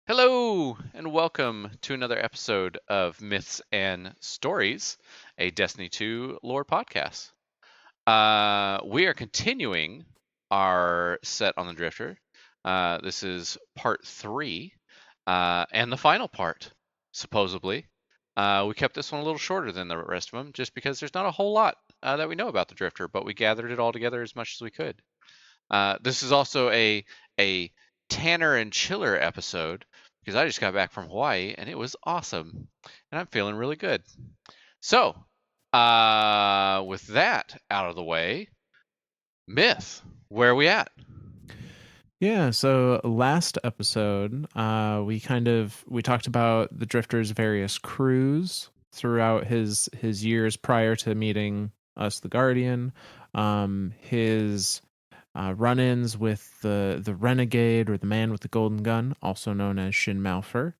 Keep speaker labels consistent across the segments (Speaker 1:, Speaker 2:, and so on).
Speaker 1: Hello, and welcome to another episode of Myths and Stories, a Destiny 2 lore podcast. We are continuing our set on the Drifter. This is part 3, and the final part, supposedly. We kept this one a little shorter than the rest of them, just because there's not a whole lot that we know about the Drifter, but we gathered it all together as much as we could. This is also a Tanner and Chiller episode because I just got back from Hawaii and it was awesome, and I'm feeling really good. So, with that out of the way, Myth, where are we at?
Speaker 2: Yeah, so last episode, we talked about the Drifter's various crews throughout his years prior to meeting us, the Guardian, his run-ins with the Renegade or the Man with the Golden Gun, also known as Shin Malphur.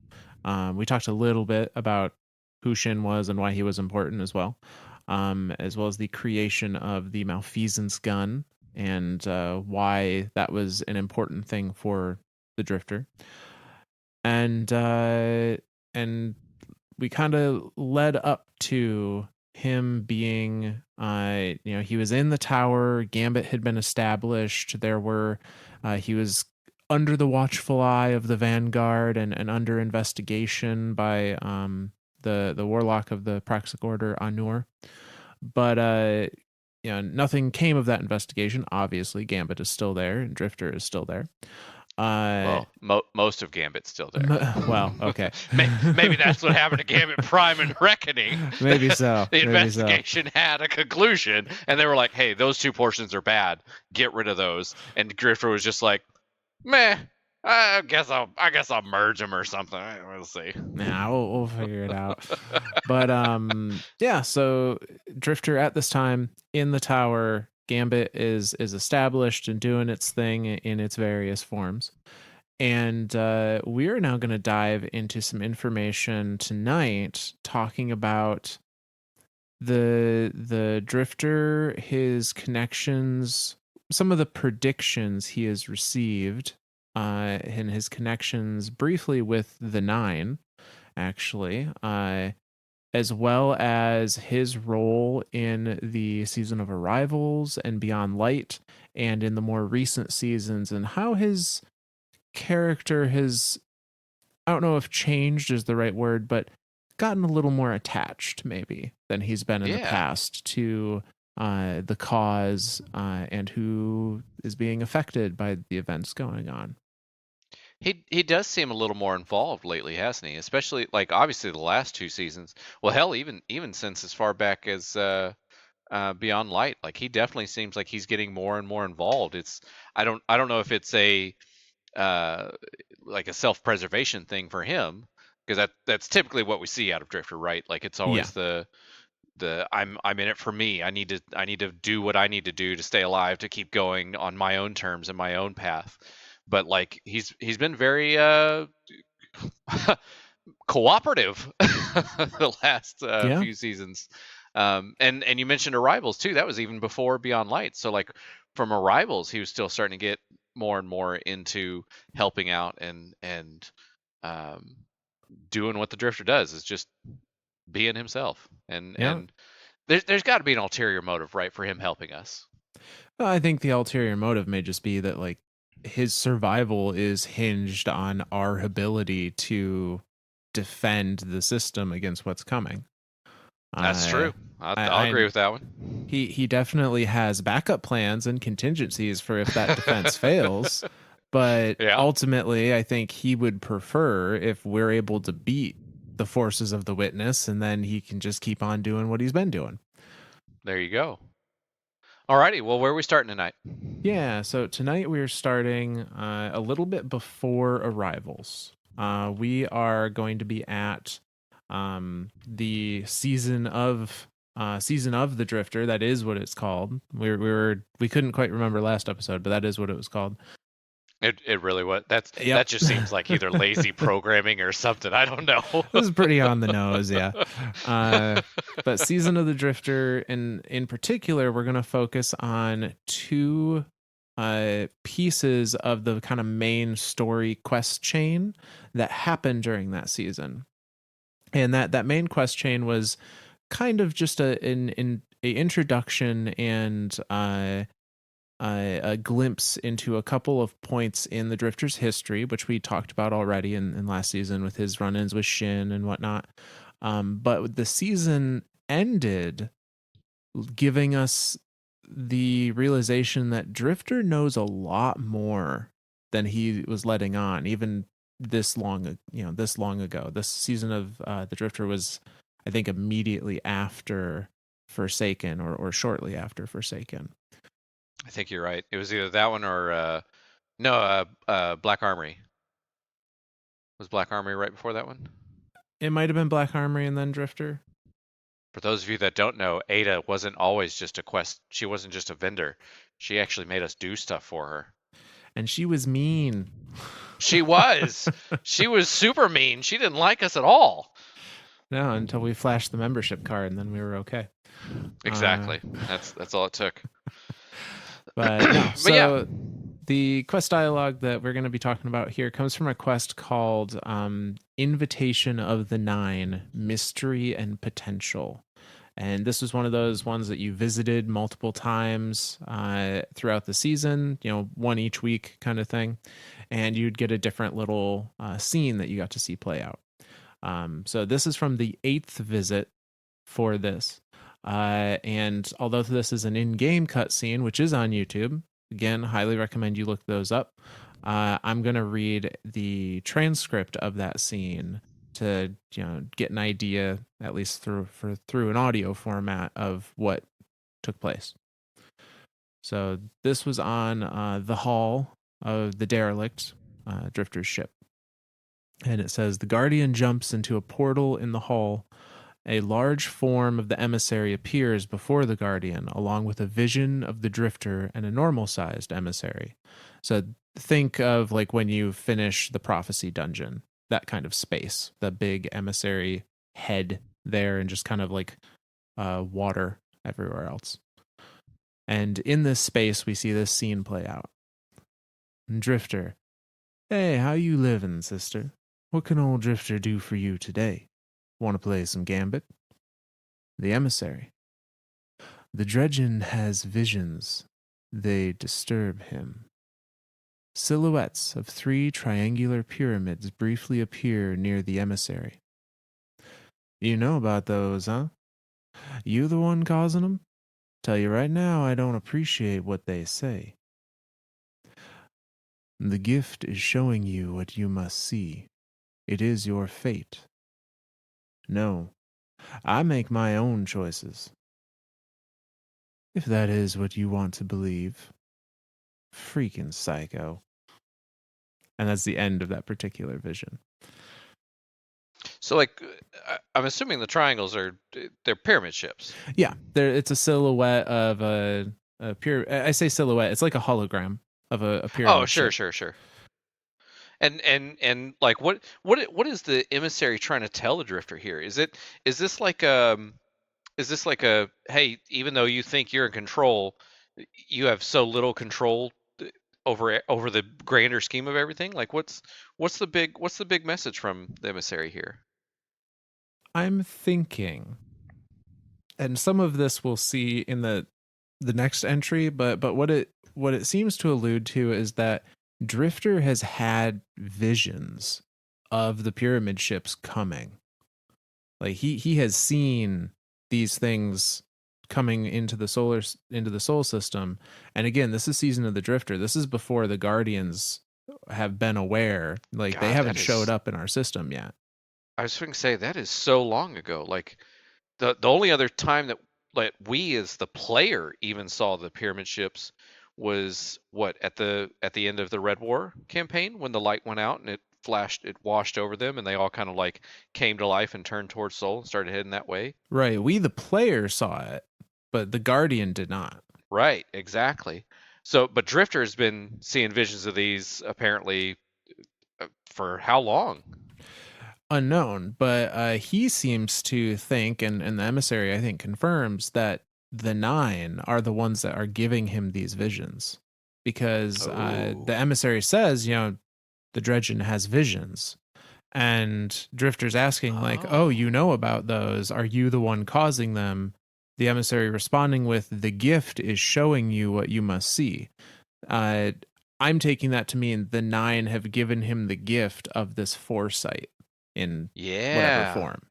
Speaker 2: We talked a little bit about who Shin was and why he was important as well as the creation of the Malfeasance gun and why that was an important thing for the Drifter. And we kind of led up to him being he was in the tower. Gambit had been established. He was under the watchful eye of the Vanguard and under investigation by the warlock of the Praxic Order, Anur. But nothing came of that investigation. Obviously, Gambit is still there and Drifter is still there.
Speaker 1: Well, most of Gambit's still there.
Speaker 2: Well, okay.
Speaker 1: Maybe that's what happened to Gambit Prime and Reckoning.
Speaker 2: Maybe so.
Speaker 1: The investigation had a conclusion, and they were like, "Hey, those two portions are bad. Get rid of those." And Drifter was just like, "Meh. I guess I'll merge them or something. We'll see."
Speaker 2: Nah, we'll figure it out. But yeah. So Drifter at this time in the tower, Gambit is established and doing its thing in its various forms. And we are now going to dive into some information tonight, talking about the Drifter, his connections, some of the predictions he has received, and his connections briefly with the Nine, actually, as well as his role in the season of Arrivals and Beyond Light, and in the more recent seasons, and how his character has, I don't know if changed is the right word, but gotten a little more attached maybe than he's been in the past to the cause and who is being affected by the events going on.
Speaker 1: He does seem a little more involved lately, hasn't he? Especially like obviously the last two seasons. Well, hell, even since as far back as Beyond Light, like he definitely seems like he's getting more and more involved. I don't know if it's a like a self-preservation thing for him, because that's typically what we see out of Drifter, right? Like it's always the I'm in it for me. I need to do what I need to do to stay alive, to keep going on my own terms and my own path. But like he's been very cooperative the last few seasons. And you mentioned Arrivals too. That was even before Beyond Light. So like from Arrivals, he was still starting to get more and more into helping out and doing what the Drifter does, is just being himself. And there's got to be an ulterior motive, right, for him helping us.
Speaker 2: Well, I think the ulterior motive may just be that like his survival is hinged on our ability to defend the system against what's coming.
Speaker 1: That's true. I'll agree with that one.
Speaker 2: He definitely has backup plans and contingencies for if that defense fails. But ultimately, I think he would prefer if we're able to beat the forces of the Witness, and then he can just keep on doing what he's been doing.
Speaker 1: There you go. Alrighty, well, where are we starting tonight?
Speaker 2: Yeah, so tonight we're starting a little bit before Arrivals. We are going to be at the season of the Drifter. That is what it's called. We couldn't quite remember last episode, but that is what it was called.
Speaker 1: It really was. That just seems like either lazy programming or something. I don't know.
Speaker 2: This is pretty on the nose, yeah. But Season of the Drifter, in particular, we're going to focus on two pieces of the kind of main story quest chain that happened during that season. And that main quest chain was kind of just a introduction and a glimpse into a couple of points in the Drifter's history, which we talked about already in last season with his run-ins with Shin and whatnot. But the season ended giving us the realization that Drifter knows a lot more than he was letting on, even this long, this long ago. This season of the Drifter was, I think, immediately after Forsaken or shortly after Forsaken.
Speaker 1: I think you're right. It was either that one or no, Black Armory. Was Black Armory right before that one?
Speaker 2: It might have been Black Armory and then Drifter.
Speaker 1: For those of you that don't know, Ada wasn't always just a quest. She wasn't just a vendor. She actually made us do stuff for her.
Speaker 2: And she was mean.
Speaker 1: She was. She was super mean. She didn't like us at all.
Speaker 2: No, until we flashed the membership card, and then we were okay.
Speaker 1: Exactly. That's all it took.
Speaker 2: But no,
Speaker 1: But
Speaker 2: so
Speaker 1: yeah.
Speaker 2: the quest dialogue that we're going to be talking about here comes from a quest called Invitation of the Nine, Mystery and Potential. And this was one of those ones that you visited multiple times throughout the season, one each week kind of thing. And you'd get a different little scene that you got to see play out. So this is from the 8th visit for this. And although this is an in-game cutscene, which is on YouTube, again, highly recommend you look those up. I'm going to read the transcript of that scene to get an idea, at least through an audio format, of what took place. So this was on the hull of the derelict Drifter's ship. And it says, the Guardian jumps into a portal in the hull. A large form of the emissary appears before the Guardian, along with a vision of the Drifter and a normal-sized emissary. So think of like when you finish the Prophecy dungeon, that kind of space, the big emissary head there, and just kind of like water everywhere else. And in this space, we see this scene play out. Drifter, hey, how you living, sister? What can old Drifter do for you today? Want to play some Gambit? The emissary. The Dredgen has visions. They disturb him. Silhouettes of 3 triangular pyramids briefly appear near the emissary. You know about those, huh? You the one causing them? Tell you right now, I don't appreciate what they say. The gift is showing you what you must see. It is your fate. No, I make my own choices. If that is what you want to believe. Freaking psycho. And that's the end of that particular vision.
Speaker 1: So, like, I'm assuming the triangles they're pyramid ships.
Speaker 2: Yeah, it's a silhouette of a pyramid. I say silhouette. It's like a hologram of a pyramid.
Speaker 1: Oh, sure. And like, what is the emissary trying to tell the Drifter here? Is this like a hey, even though you think you're in control, you have so little control over the grander scheme of everything? Like, what's the big message from the emissary here?
Speaker 2: I'm thinking, and some of this we'll see in the next entry, but what it seems to allude to is that Drifter has had visions of the pyramid ships coming. Like he has seen these things coming into the soul system. And again, this is Season of the Drifter. This is before the Guardians have been aware. Like they haven't showed up in our system yet.
Speaker 1: I was going to say that is so long ago. Like the only other time that we as the player even saw the pyramid ships was what at the end of the Red War campaign, when the light went out and it washed over them, and they all kind of like came to life and turned towards Sol and started heading that way.
Speaker 2: Right. We the player saw it, but the Guardian did not.
Speaker 1: Right, exactly. So, but Drifter's been seeing visions of these apparently for how long?
Speaker 2: Unknown, but he seems to think, and the emissary, I think, confirms that the 9 are the ones that are giving him these visions. because the
Speaker 1: Oh.
Speaker 2: emissary says, the Dredgen has visions. And Drifter's asking, like, oh, you
Speaker 1: Oh.
Speaker 2: know about those. Are you the one causing them? The emissary responding with, the gift is showing you what you must see. Uh, I'm taking that to mean the nine have given him the gift of this foresight in whatever
Speaker 1: Yeah.
Speaker 2: form.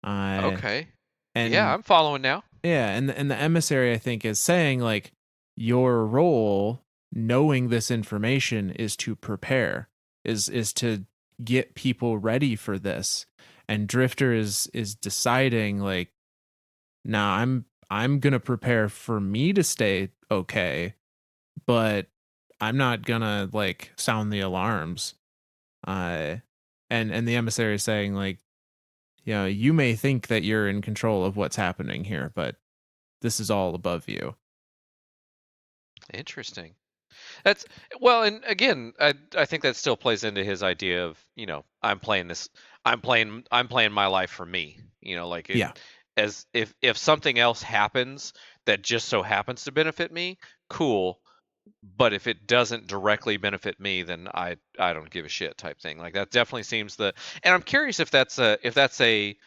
Speaker 2: Uh,
Speaker 1: Okay. Yeah,
Speaker 2: and
Speaker 1: I'm following now.
Speaker 2: yeah, and the emissary, I think, is saying, like, your role, knowing this information, is to prepare, is to get people ready for this. And Drifter is deciding, like, nah, I'm gonna prepare for me to stay okay, but I'm not gonna, like, sound the alarms. Uh and the emissary is saying, like, you may think that you're in control of what's happening here, but this is all above you.
Speaker 1: Interesting. That's well, and again, I think that still plays into his idea of, I'm playing this, I'm playing my life for me. Like it,
Speaker 2: Yeah.
Speaker 1: as if something else happens that just so happens to benefit me, cool. But if it doesn't directly benefit me, then I don't give a shit type thing. Like that definitely seems and I'm curious if that's a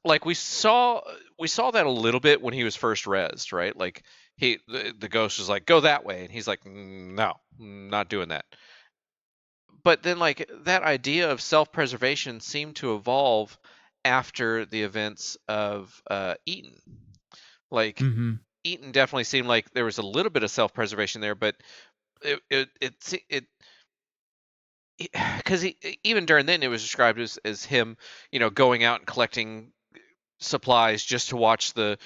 Speaker 1: like we saw that a little bit when he was first rezzed, right? Like the ghost was like, go that way, and he's like, no, not doing that. But then like that idea of self-preservation seemed to evolve after the events of Eaton. Like
Speaker 2: Mhm.
Speaker 1: Eaton definitely seemed like there was a little bit of self-preservation there, but it because even during then it was described as him, going out and collecting supplies just to watch the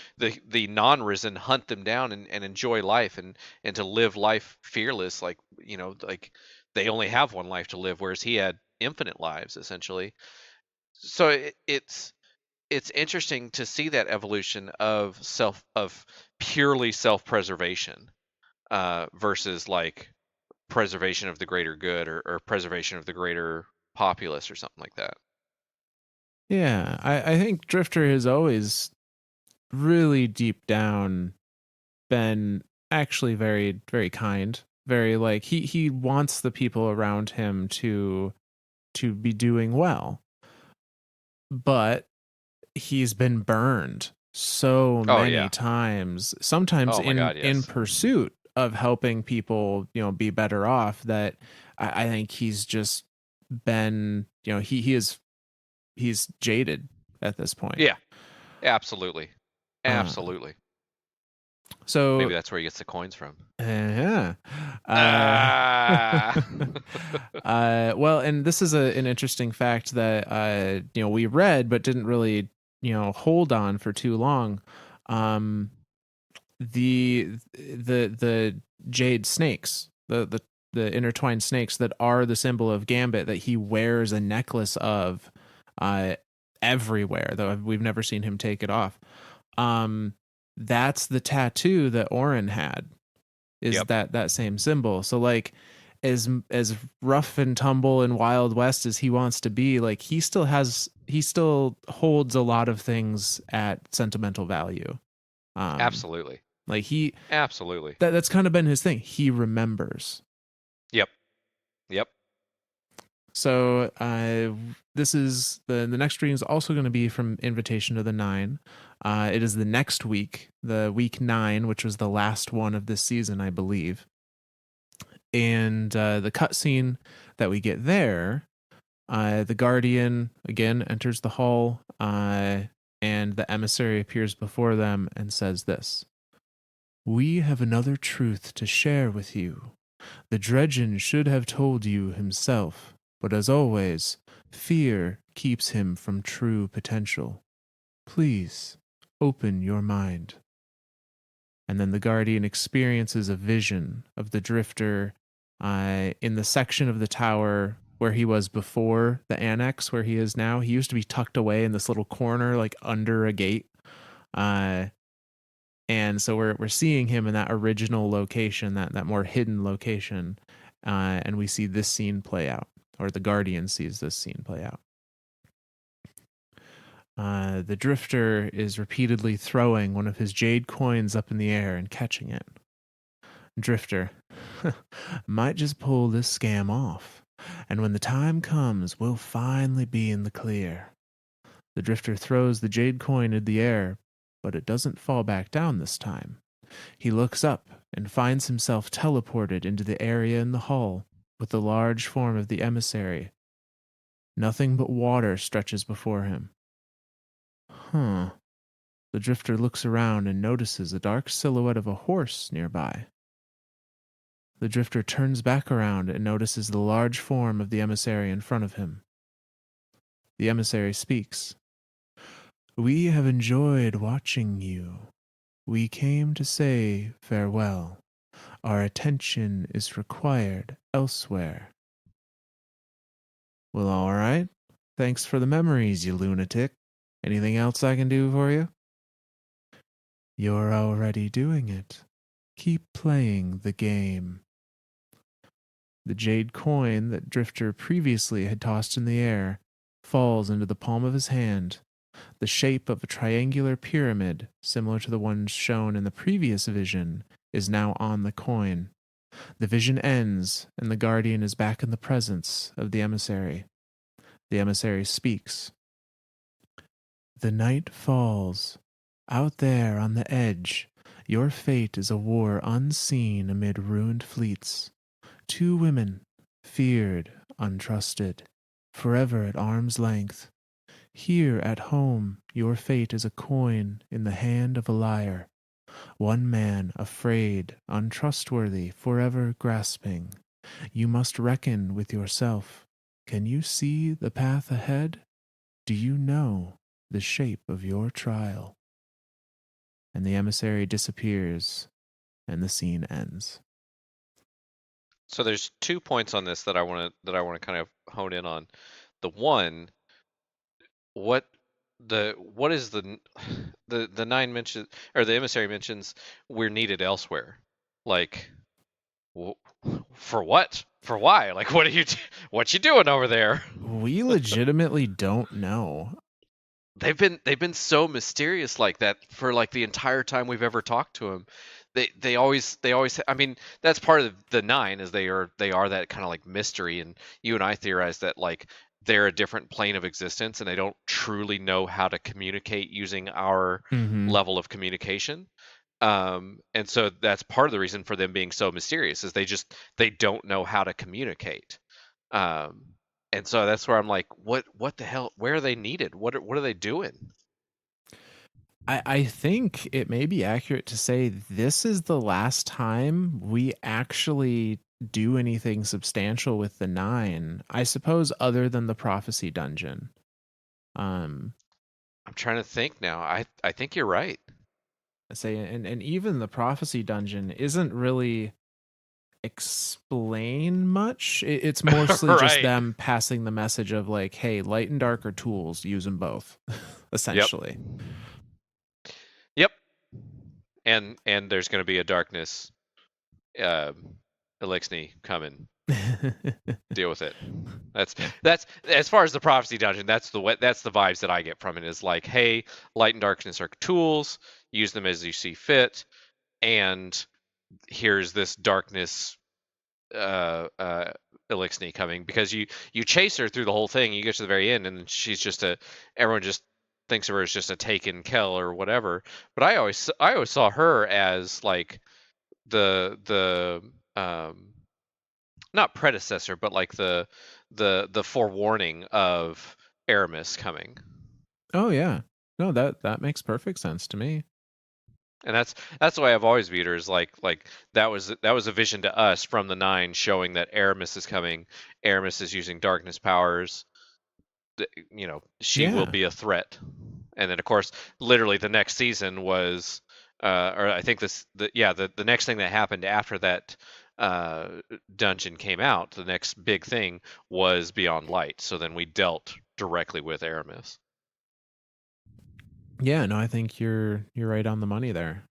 Speaker 1: non-risen hunt them down and enjoy life and to live life fearless, like, like they only have one life to live, whereas he had infinite lives essentially. So it's interesting to see that evolution of purely self-preservation versus like preservation of the greater good, or preservation of the greater populace or something like that.
Speaker 2: Yeah, I think Drifter has always really deep down been actually very, very kind. Very, like, he wants the people around him to be doing well. But he's been burned so
Speaker 1: Oh
Speaker 2: many
Speaker 1: yeah.
Speaker 2: times, sometimes
Speaker 1: Oh my
Speaker 2: in
Speaker 1: god,
Speaker 2: in
Speaker 1: yes.
Speaker 2: pursuit of helping people, be better off, that I think he's just been, he's jaded at this point.
Speaker 1: Yeah, absolutely.
Speaker 2: Uh,
Speaker 1: Absolutely.
Speaker 2: so
Speaker 1: Maybe that's where he gets the coins from.
Speaker 2: yeah. Uh,
Speaker 1: Ah.
Speaker 2: well, and this is an interesting fact that we read but didn't really hold on for too long. Um, the jade snakes, the intertwined snakes that are the symbol of Gambit, that he wears a necklace of, uh, everywhere. Though we've never seen him take it off. Um, that's the tattoo that Orin had, is
Speaker 1: Yep.
Speaker 2: that same symbol. So, like, as rough and tumble and Wild West as he wants to be, like, he still holds a lot of things at sentimental value. Um,
Speaker 1: Absolutely.
Speaker 2: like,
Speaker 1: Absolutely.
Speaker 2: that's kind of been his thing. He remembers.
Speaker 1: Yep. Yep.
Speaker 2: So this is the next reading is also going to be from Invitation to the Nine. It is the next week, the week 9, which was the last one of this season, I believe. And the cutscene that we get there, the Guardian again enters the hall, and the emissary appears before them and says this: "We have another truth to share with you. The Dredgen should have told you himself, but as always, fear keeps him from true potential. Please, open your mind." And then the Guardian experiences a vision of the Drifter in the section of the tower where he was before the annex, where he is now. He used to be tucked away in this little corner, like under a gate. Uh, and so we're seeing him in that original location, that more hidden location, and we see this scene play out, or the Guardian sees this scene play out. The Drifter is repeatedly throwing one of his jade coins up in the air and catching it. Drifter, Might just pull this scam off. And when the time comes, we'll finally be in the clear. The drifter throws the jade coin into the air, but it doesn't fall back down this time. He looks up and finds himself teleported into the area in the hull with the large form of the emissary. Nothing but water stretches before him. Huh. The drifter looks around and notices a dark silhouette of a horse nearby. The drifter turns back around and notices the large form of the emissary in front of him. The emissary speaks. We have enjoyed watching you. We came to say farewell. Our attention is required elsewhere. Well, all right. Thanks for the memories, you lunatic. Anything else I can do for you? You're already doing it. Keep playing the game. The jade coin that Drifter previously had tossed in the air falls into the palm of his hand. The shape of a triangular pyramid, similar to the one shown in the previous vision, is now on the coin. The vision ends, and the guardian is back in the presence of the emissary. The emissary speaks. The night falls. Out there on the edge, your fate is a war unseen amid ruined fleets. 2 women, feared, untrusted, forever at arm's length. Here at home, your fate is a coin in the hand of a liar. 1 man, afraid, untrustworthy, forever grasping. You must reckon with yourself. Can you see the path ahead? Do you know the shape of your trial? And the emissary disappears, and the scene ends.
Speaker 1: So there's 2 points on this that I want to kind of hone in on. The one, what what is the 9 mentions, or the emissary mentions we're needed elsewhere. Like, for what? For why? Like, what you doing over there?
Speaker 2: We legitimately don't know.
Speaker 1: They've been so mysterious like that for like the entire time we've ever talked to them. They always I mean, that's part of the 9, is they are that kind of like mystery. And you and I theorize that like they're a different plane of existence and they don't truly know how to communicate using our
Speaker 2: Mm-hmm.
Speaker 1: level of communication. And so that's part of the reason for them being so mysterious, is they don't know how to communicate. um and so that's where I'm like, what the hell, where are they needed, what are they doing?
Speaker 2: I think it may be accurate to say this is the last time we actually do anything substantial with the 9. I suppose other than the prophecy dungeon. Um
Speaker 1: I'm trying to think now. I think you're right.
Speaker 2: I say and even the prophecy dungeon isn't really explain much. It's mostly just
Speaker 1: Right.
Speaker 2: them passing the message of like, hey, light and dark are tools, use them both.
Speaker 1: Yep.
Speaker 2: Essentially.
Speaker 1: Yep. And there's going to be a darkness, um Elixni coming. Deal with it. That's
Speaker 2: Yeah.
Speaker 1: that's as far as the prophecy dungeon, that's the vibes that I get from it, is like, hey, light and darkness are tools, use them as you see fit. And here's this darkness, Elixni coming, because you chase her through the whole thing. You get to the very end, and she's just everyone just thinks of her as just a taken Kel or whatever. But I always saw her as like the not predecessor, but like the forewarning of Aramis coming.
Speaker 2: Oh yeah. No, that makes perfect sense to me.
Speaker 1: And that's the way I've always viewed her, is like that was a vision to us from the 9, showing that Aramis is coming. Aramis is using darkness powers. She will
Speaker 2: Yeah.
Speaker 1: be a threat. And then of course, literally the next season was, or I think the next thing that happened after that uh, dungeon came out, the next big thing was Beyond Light. So then we dealt directly with Aramis.
Speaker 2: Yeah, no, I think you're right on the money there.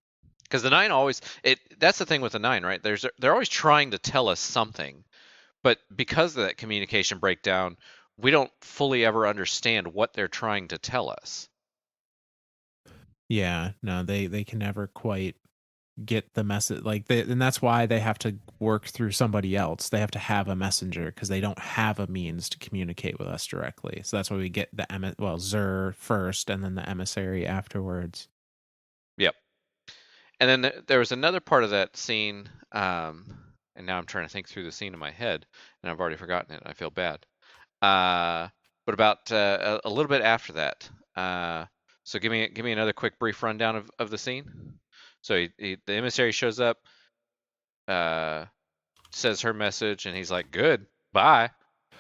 Speaker 1: Because the 9 always, that's the thing with the 9, right? They're always trying to tell us something, but because of that communication breakdown, we don't fully ever understand what they're trying to tell us.
Speaker 2: Yeah, no, they can never quite. get the message. Like, and that's why they have to work through somebody else. They have to have a messenger because they don't have a means to communicate with us directly. So that's why we get the Zur first, and then the emissary afterwards.
Speaker 1: Yep. And then there was another part of that scene, and now I'm trying to think through the scene in my head, and I've already forgotten it. And I feel bad. But about a little bit after that. So give me another quick brief rundown of the scene. So the emissary shows up, says her message, and he's like, "Good, bye."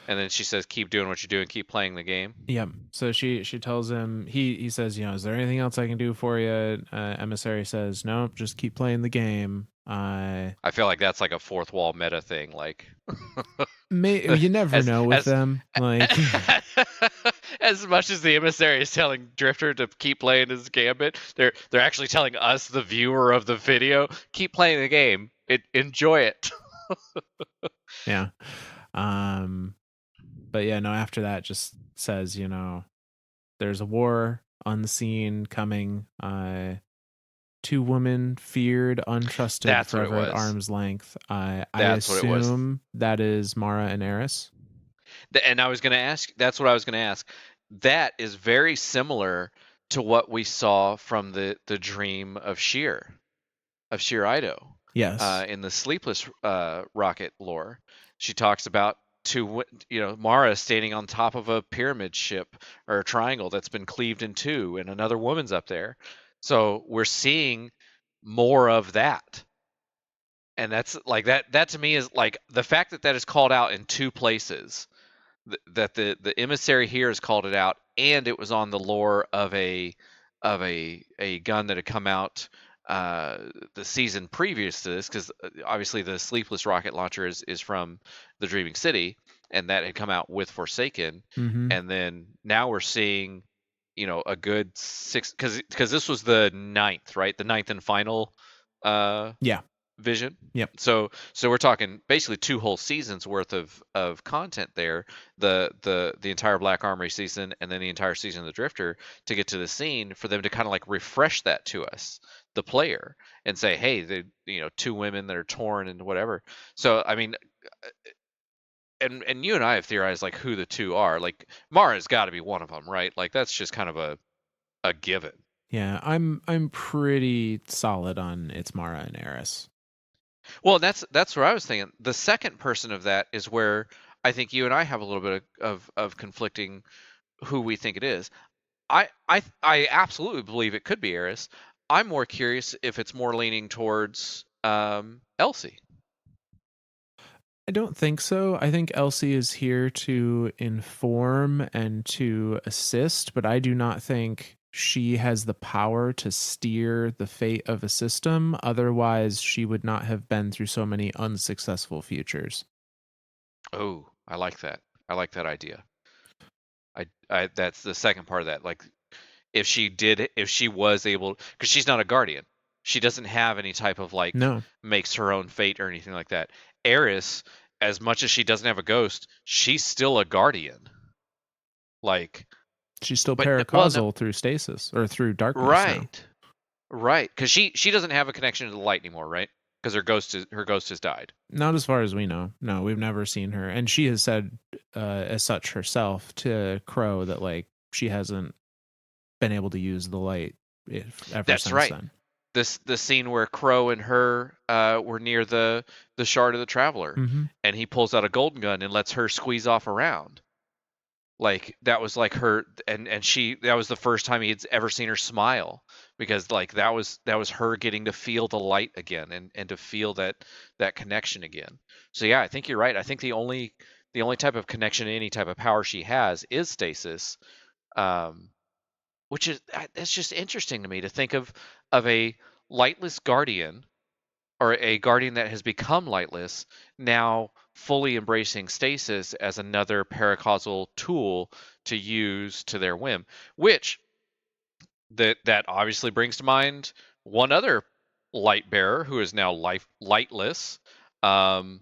Speaker 1: And then she says, "Keep doing what you're doing. Keep playing the game."
Speaker 2: Yep. So she tells him, he says, is there anything else I can do for you? Emissary says, no, just keep playing the game.
Speaker 1: I feel like that's like a fourth wall meta thing. Like,
Speaker 2: You never
Speaker 1: as
Speaker 2: know with them. Like,
Speaker 1: as much as the emissary is telling Drifter to keep playing his gambit, they're actually telling us, the viewer of the video, keep playing the game. Enjoy it.
Speaker 2: yeah. But yeah, no, after that just says, there's a war on the scene coming. Two women feared, untrusted,
Speaker 1: That's what it
Speaker 2: forever at
Speaker 1: was.
Speaker 2: arm's length. I
Speaker 1: That's what it was.
Speaker 2: assume that is Mara and Eris.
Speaker 1: And I was going to ask, that's what I was going to ask. That is very similar to what we saw from the dream of Sheer Ido.
Speaker 2: Yes.
Speaker 1: In the Sleepless Rocket lore, she talks about Mara standing on top of a pyramid ship or a triangle that's been cleaved in two, and another woman's up there. So we're seeing more of that, and that's like that. That to me is like the fact that that is called out in two places. That the emissary here has called it out, and it was on the lore of a gun that had come out the season previous to this, because obviously the Sleepless rocket launcher is from the Dreaming City, and that had come out with Forsaken.
Speaker 2: Mm-hmm.
Speaker 1: And then now we're seeing, a good six, because this was the ninth, right? The ninth and final
Speaker 2: Yeah.
Speaker 1: vision.
Speaker 2: Yep.
Speaker 1: So we're talking basically two whole seasons worth of content there. The entire Black Armory season, and then the entire season of the Drifter, to get to the scene for them to kind of like refresh that to us, the player, and say, hey, two women that are torn and whatever. So I mean, and you and I have theorized like who the two are. Like Mara's got to be one of them, right? Like that's just kind of a given.
Speaker 2: Yeah, I'm pretty solid on it's Mara and Eris.
Speaker 1: Well, that's where I was thinking. The second person of that is where I think you and I have a little bit of conflicting who we think it is. I absolutely believe it could be Eris. I'm more curious if it's more leaning towards Elsie.
Speaker 2: I don't think so. I think Elsie is here to inform and to assist, but I do not think she has the power to steer the fate of a system. Otherwise, she would not have been through so many unsuccessful futures.
Speaker 1: Oh, I like that. I like that idea. I that's the second part of that. Like if she was able, because she's not a guardian. She doesn't have any type of like
Speaker 2: No.
Speaker 1: makes her own fate or anything like that. Eris, as much as she doesn't have a ghost, she's still a guardian. Like
Speaker 2: She's still
Speaker 1: but
Speaker 2: paracausal through stasis or through darkness.
Speaker 1: right. Right, because she doesn't have a connection to the light anymore, right? Because her ghost has died.
Speaker 2: Not as far as we know. No, we've never seen her, and she has said as such herself to Crow that like she hasn't been able to use the light ever
Speaker 1: That's
Speaker 2: since
Speaker 1: right.
Speaker 2: then.
Speaker 1: The scene where Crow and her were near the shard of the Traveler,
Speaker 2: Mm-hmm.
Speaker 1: and he pulls out a golden gun and lets her squeeze off around. Like that was like her, and that was the first time he had ever seen her smile, because like that was her getting to feel the light again, and to feel that connection again. So yeah, I think you're right. I think the only type of connection, any type of power she has, is stasis, which is that's just interesting to me to think of a lightless guardian, or a guardian that has become lightless, now fully embracing stasis as another paracausal tool to use to their whim, which that obviously brings to mind one other light bearer who is now lightless, and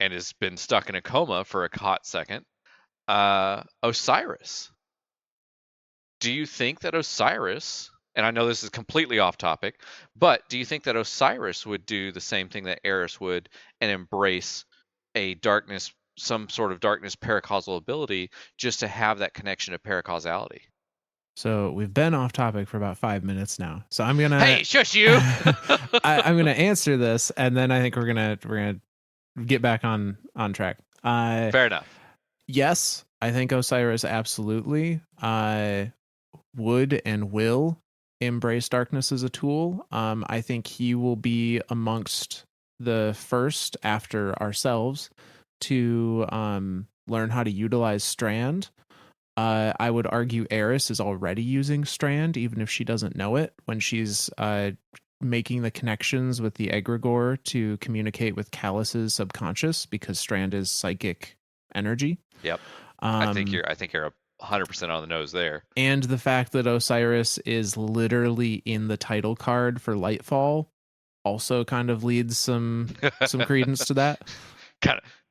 Speaker 1: has been stuck in a coma for a hot second, Osiris. Do you think that Osiris and I know this is completely off topic, but do you think that Osiris would do the same thing that Eris would and embrace a darkness, some sort of darkness paracausal ability, just to have that connection to paracausality?
Speaker 2: So we've been off topic for about 5 minutes now. So I'm
Speaker 1: Hey,
Speaker 2: gonna
Speaker 1: shush you!
Speaker 2: I'm gonna answer this, and then I think we're gonna get back on track.
Speaker 1: Fair enough.
Speaker 2: Yes, I think Osiris absolutely would and will embrace darkness as a tool. I think he will be amongst the first after ourselves to learn how to utilize Strand. I would argue Eris is already using Strand, even if she doesn't know it, when she's making the connections with the egregore to communicate with Callus's subconscious, because Strand is psychic energy.
Speaker 1: Yep. I think you're 100% on the nose there.
Speaker 2: And the fact that Osiris is literally in the title card for Lightfall also kind of leads some credence to that.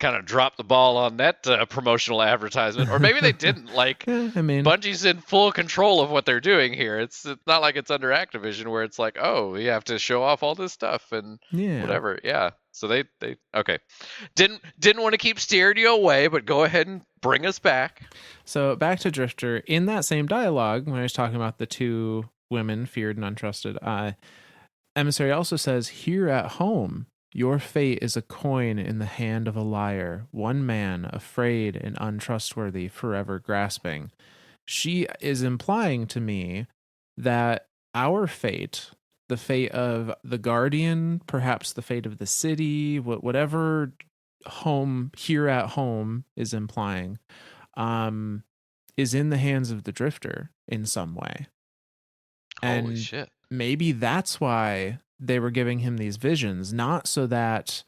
Speaker 1: kind of dropped the ball on that promotional advertisement, or maybe they didn't. Like,
Speaker 2: I mean,
Speaker 1: Bungie's in full control of what they're doing here. It's not like it's under Activision where it's like, oh, you have to show off all this stuff and whatever. Yeah. So they okay. Didn't want to keep steering you away, but go ahead and bring us back.
Speaker 2: So back to Drifter. In that same dialogue, when I was talking about the two women feared and untrusted, Emissary also says, "Here at home, your fate is a coin in the hand of a liar, one man, afraid and untrustworthy, forever grasping." She is implying to me that our fate, the fate of the Guardian, perhaps the fate of the city, whatever home here at home is implying, is in the hands of the Drifter in some way. And
Speaker 1: Holy shit.
Speaker 2: maybe that's why they were giving him these visions, not so that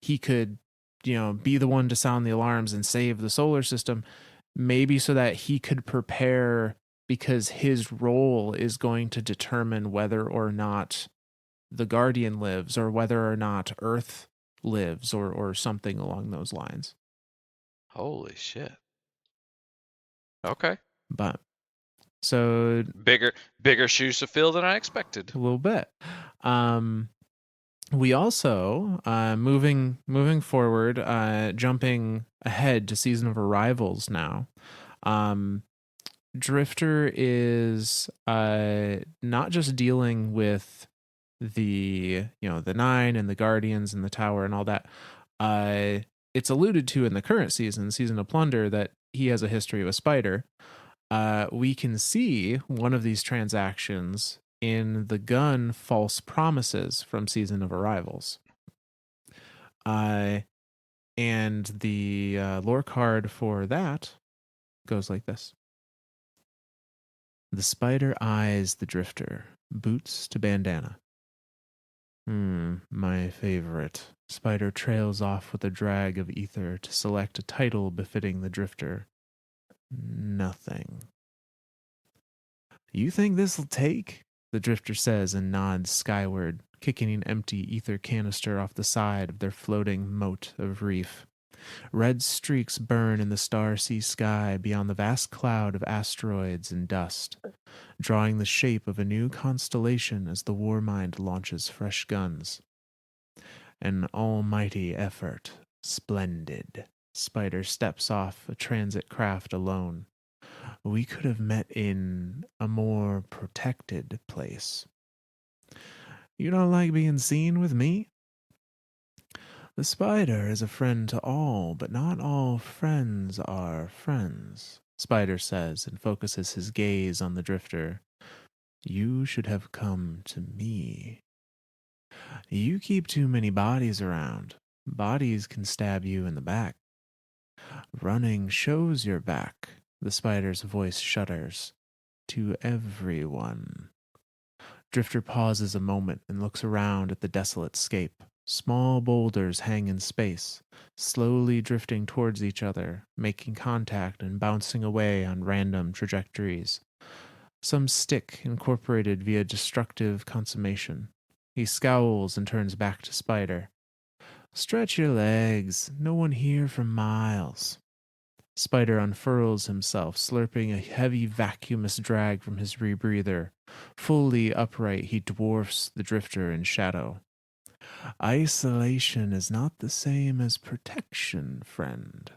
Speaker 2: he could, be the one to sound the alarms and save the solar system. Maybe so that he could prepare, because his role is going to determine whether or not the Guardian lives, or whether or not Earth lives, or something along those lines.
Speaker 1: Holy shit. Okay.
Speaker 2: But so
Speaker 1: bigger shoes to fill than I expected.
Speaker 2: a little bit. We also moving forward, jumping ahead to Season of Arrivals now. Drifter is not just dealing with the Nine and the Guardians and the Tower and all that. It's alluded to in the current season of Plunder, that he has a history with Spider. We can see one of these transactions in the gun False Promises from Season of Arrivals. And the lore card for that goes like this. The Spider eyes the Drifter, boots to bandana. My favorite. Spider trails off with a drag of ether to select a title befitting the Drifter. Nothing. You think this'll take? The Drifter says and nods skyward, kicking an empty ether canister off the side of their floating moat of reef. Red streaks burn in the star-sea sky beyond the vast cloud of asteroids and dust, drawing the shape of a new constellation as the Warmind launches fresh guns. An almighty effort. Splendid. Spider steps off a transit craft alone. We could have met in a more protected place. You don't like being seen with me? The Spider is a friend to all, but not all friends are friends, Spider says and focuses his gaze on the Drifter. You should have come to me. You keep too many bodies around. Bodies can stab you in the back. Running shows your back. The Spider's voice shudders. To everyone. Drifter pauses a moment and looks around at the desolate scape. Small boulders hang in space, slowly drifting towards each other, making contact and bouncing away on random trajectories. Some stick incorporated via destructive consummation. He scowls and turns back to Spider. Stretch your legs. No one here for miles. Spider unfurls himself, slurping a heavy vacuumous drag from his rebreather. Fully upright, he dwarfs the drifter in shadow. Isolation is not the same as protection, friend.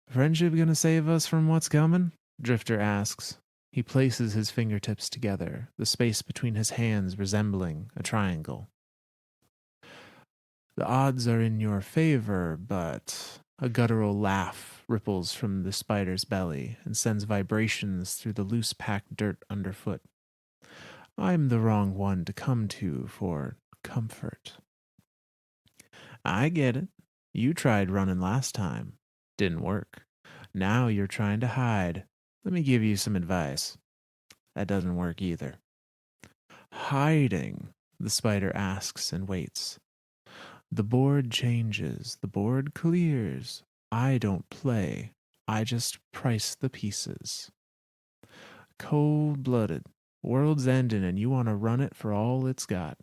Speaker 2: Friendship gonna save us from what's coming? Drifter asks. He places his fingertips together, the space between his hands resembling a triangle. The odds are in your favor, but a guttural laugh ripples from the spider's belly and sends vibrations through the loose packed dirt underfoot. I'm the wrong one to come to for comfort. I get it. You tried running last time. Didn't work. Now you're trying to hide. Let me give you some advice. That doesn't work either. Hiding, the spider asks and waits. The board changes, the board clears. I don't play, I just price the pieces. Cold blooded, world's ending, and you want to run it for all it's got.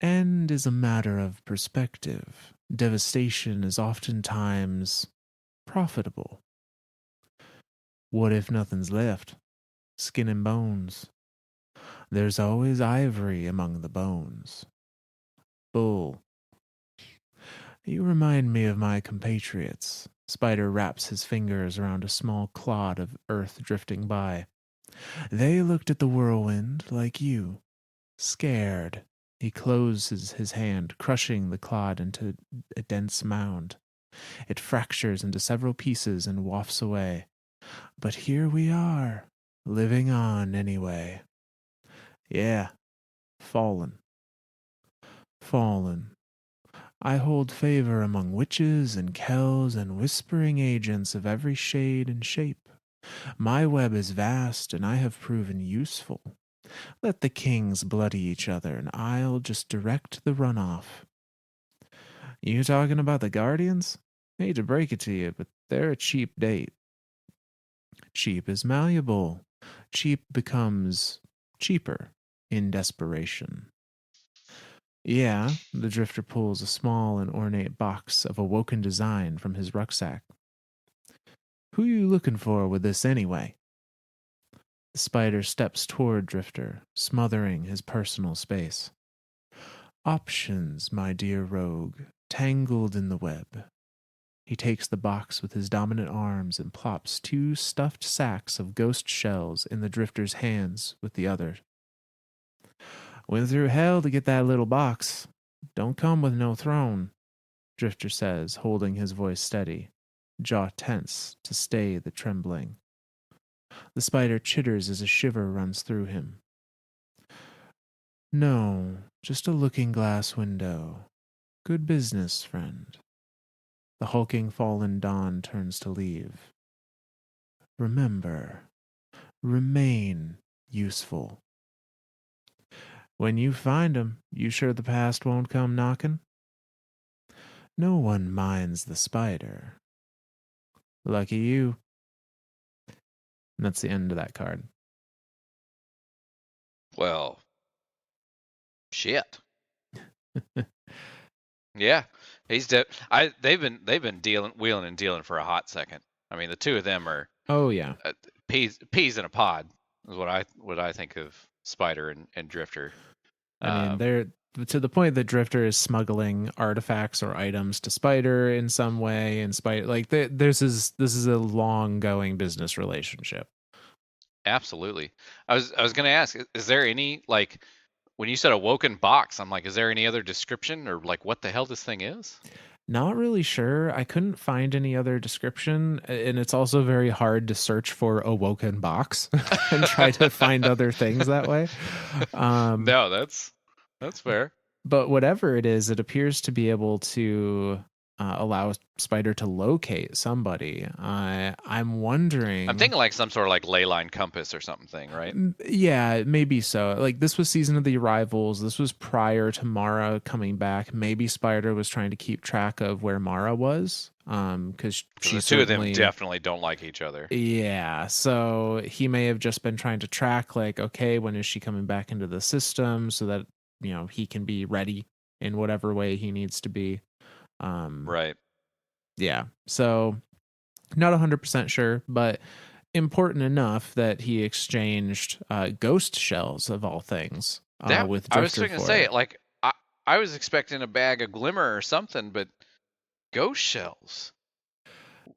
Speaker 2: End is a matter of perspective. Devastation is oftentimes profitable. What if nothing's left? Skin and bones. There's always ivory among the bones. Bull. You remind me of my compatriots. Spider wraps his fingers around a small clod of earth drifting by. They looked at the whirlwind like you. Scared. He closes his hand, crushing the clod into a dense mound. It fractures into several pieces and wafts away. But here we are, living on anyway. Yeah, fallen. Fallen. I hold favor among witches and kells and whispering agents of every shade and shape. My web is vast, and I have proven useful. Let the kings bloody each other, and I'll just direct the runoff. You talking about the Guardians? Hate to break it to you, but they're a cheap date. Cheap is malleable. Cheap becomes cheaper in desperation. Yeah, the drifter pulls a small and ornate box of awoken design from his rucksack. Who you looking for with this anyway? The spider steps toward Drifter, smothering his personal space. Options, my dear rogue, tangled in the web. He takes the box with his dominant arms and plops 2 stuffed sacks of ghost shells in the drifter's hands with the other. Went through hell to get that little box. Don't come with no throne, Drifter says, holding his voice steady, jaw tense to stay the trembling. The spider chitters as a shiver runs through him. No, just a looking glass window. Good business, friend. The hulking fallen dawn turns to leave. Remember, remain useful. When you find 'em, you sure the past won't come knocking? No one minds the spider. Lucky you. And that's the end of that card.
Speaker 1: Well, shit. Yeah, he's they've been dealing wheeling and dealing for a hot second. I mean, the two of them are
Speaker 2: Oh yeah.
Speaker 1: peas in a pod is what I think of Spider and Drifter.
Speaker 2: I mean, they're to the point that Drifter is smuggling artifacts or items to Spider in some way, and Spider this is a long going business relationship.
Speaker 1: Absolutely. I was going to ask, is there any like when you said awoken box? I'm like, is there any other description or like what the hell this thing is?
Speaker 2: Not really sure. I couldn't find any other description, and it's also very hard to search for awoken box and try to find other things that way.
Speaker 1: No, that's fair.
Speaker 2: But whatever it is, it appears to be able to allow Spider to locate somebody. I'm wondering.
Speaker 1: I'm thinking like some sort of like ley line compass or something, right?
Speaker 2: Yeah, maybe so. Like this was Season of the Arrivals. This was prior to Mara coming back. Maybe Spider was trying to keep track of where Mara was. Because
Speaker 1: the two of them definitely don't like each other.
Speaker 2: Yeah, so he may have just been trying to track, like, okay, when is she coming back into the system, so that he can be ready in whatever way he needs to be.
Speaker 1: Right.
Speaker 2: Yeah. So Not 100% sure, but important enough that he exchanged ghost shells of all things
Speaker 1: That
Speaker 2: with
Speaker 1: I was
Speaker 2: Drifter
Speaker 1: going to
Speaker 2: for
Speaker 1: say,
Speaker 2: it.
Speaker 1: like, I was expecting a bag of glimmer or something, but ghost shells.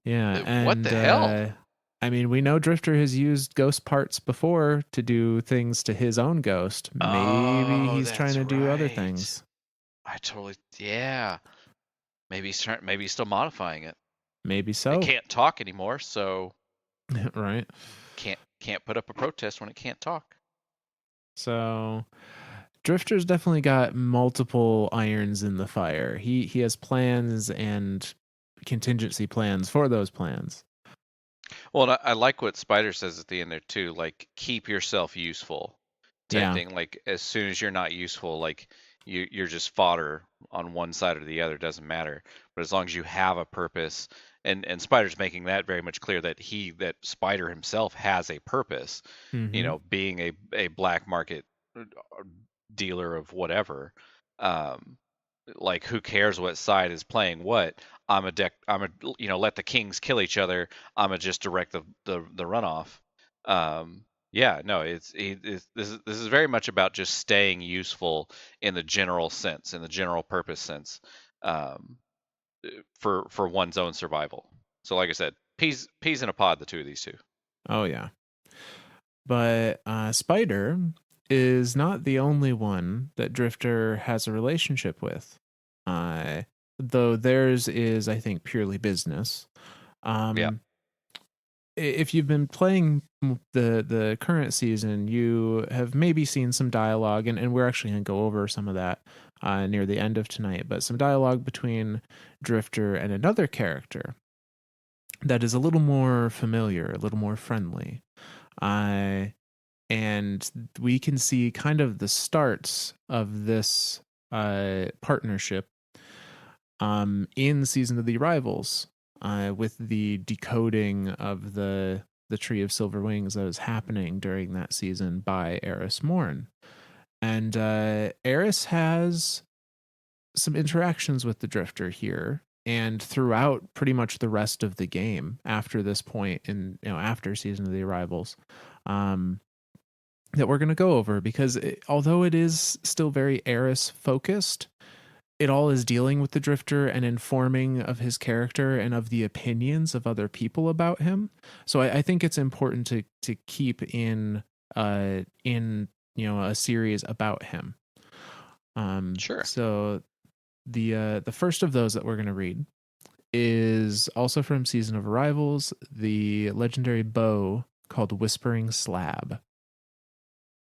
Speaker 2: Yeah,
Speaker 1: What
Speaker 2: and
Speaker 1: the hell?
Speaker 2: I mean, we know Drifter has used ghost parts before to do things to his own ghost. Maybe
Speaker 1: Oh,
Speaker 2: he's trying
Speaker 1: that's
Speaker 2: to do other
Speaker 1: right.
Speaker 2: things.
Speaker 1: I totally, yeah. Maybe he's still modifying it.
Speaker 2: Maybe
Speaker 1: It
Speaker 2: so.
Speaker 1: can't talk anymore, so
Speaker 2: Right.
Speaker 1: can't put up a protest when it can't talk.
Speaker 2: So Drifter's definitely got multiple irons in the fire. He has plans and contingency plans for those plans.
Speaker 1: Well, and I like what Spider says at the end there too, like keep yourself useful type
Speaker 2: Yeah.
Speaker 1: thing. Like as soon as you're not useful, like you're just fodder on one side or the other, doesn't matter. But as long as you have a purpose, and Spider's making that very much clear that Spider himself has a purpose,
Speaker 2: Mm-hmm.
Speaker 1: being a black market dealer of whatever. Um, like who cares what side is playing what? Let the kings kill each other. I'ma just direct the runoff. Yeah, no, this is very much about just staying useful in the general sense, in the general purpose sense, um, for one's own survival. So, like I said, peas in a pod, the two of these two.
Speaker 2: Oh yeah. But Spider is not the only one that Drifter has a relationship with. Uh, though theirs is, I think, purely business.
Speaker 1: Yeah,
Speaker 2: Um, if you've been playing the current season, you have maybe seen some dialogue, and we're actually going to go over some of that near the end of tonight. But some dialogue between Drifter and another character that is a little more familiar, a little more friendly. Uh, and we can see kind of the starts of this partnership in Season of the Arrivals with the decoding of the Tree of Silver Wings that was happening during that season by Eris Morn. And Eris has some interactions with the Drifter here and throughout pretty much the rest of the game after this point in after Season of the Arrivals. Um, that we're going to go over because although it is still very Eris focused, it all is dealing with the Drifter and informing of his character and of the opinions of other people about him. So I think it's important to keep in a series about him.
Speaker 1: sure.
Speaker 2: So the first of those that we're going to read is also from Season of Arrivals, the legendary bow called Whispering Slab.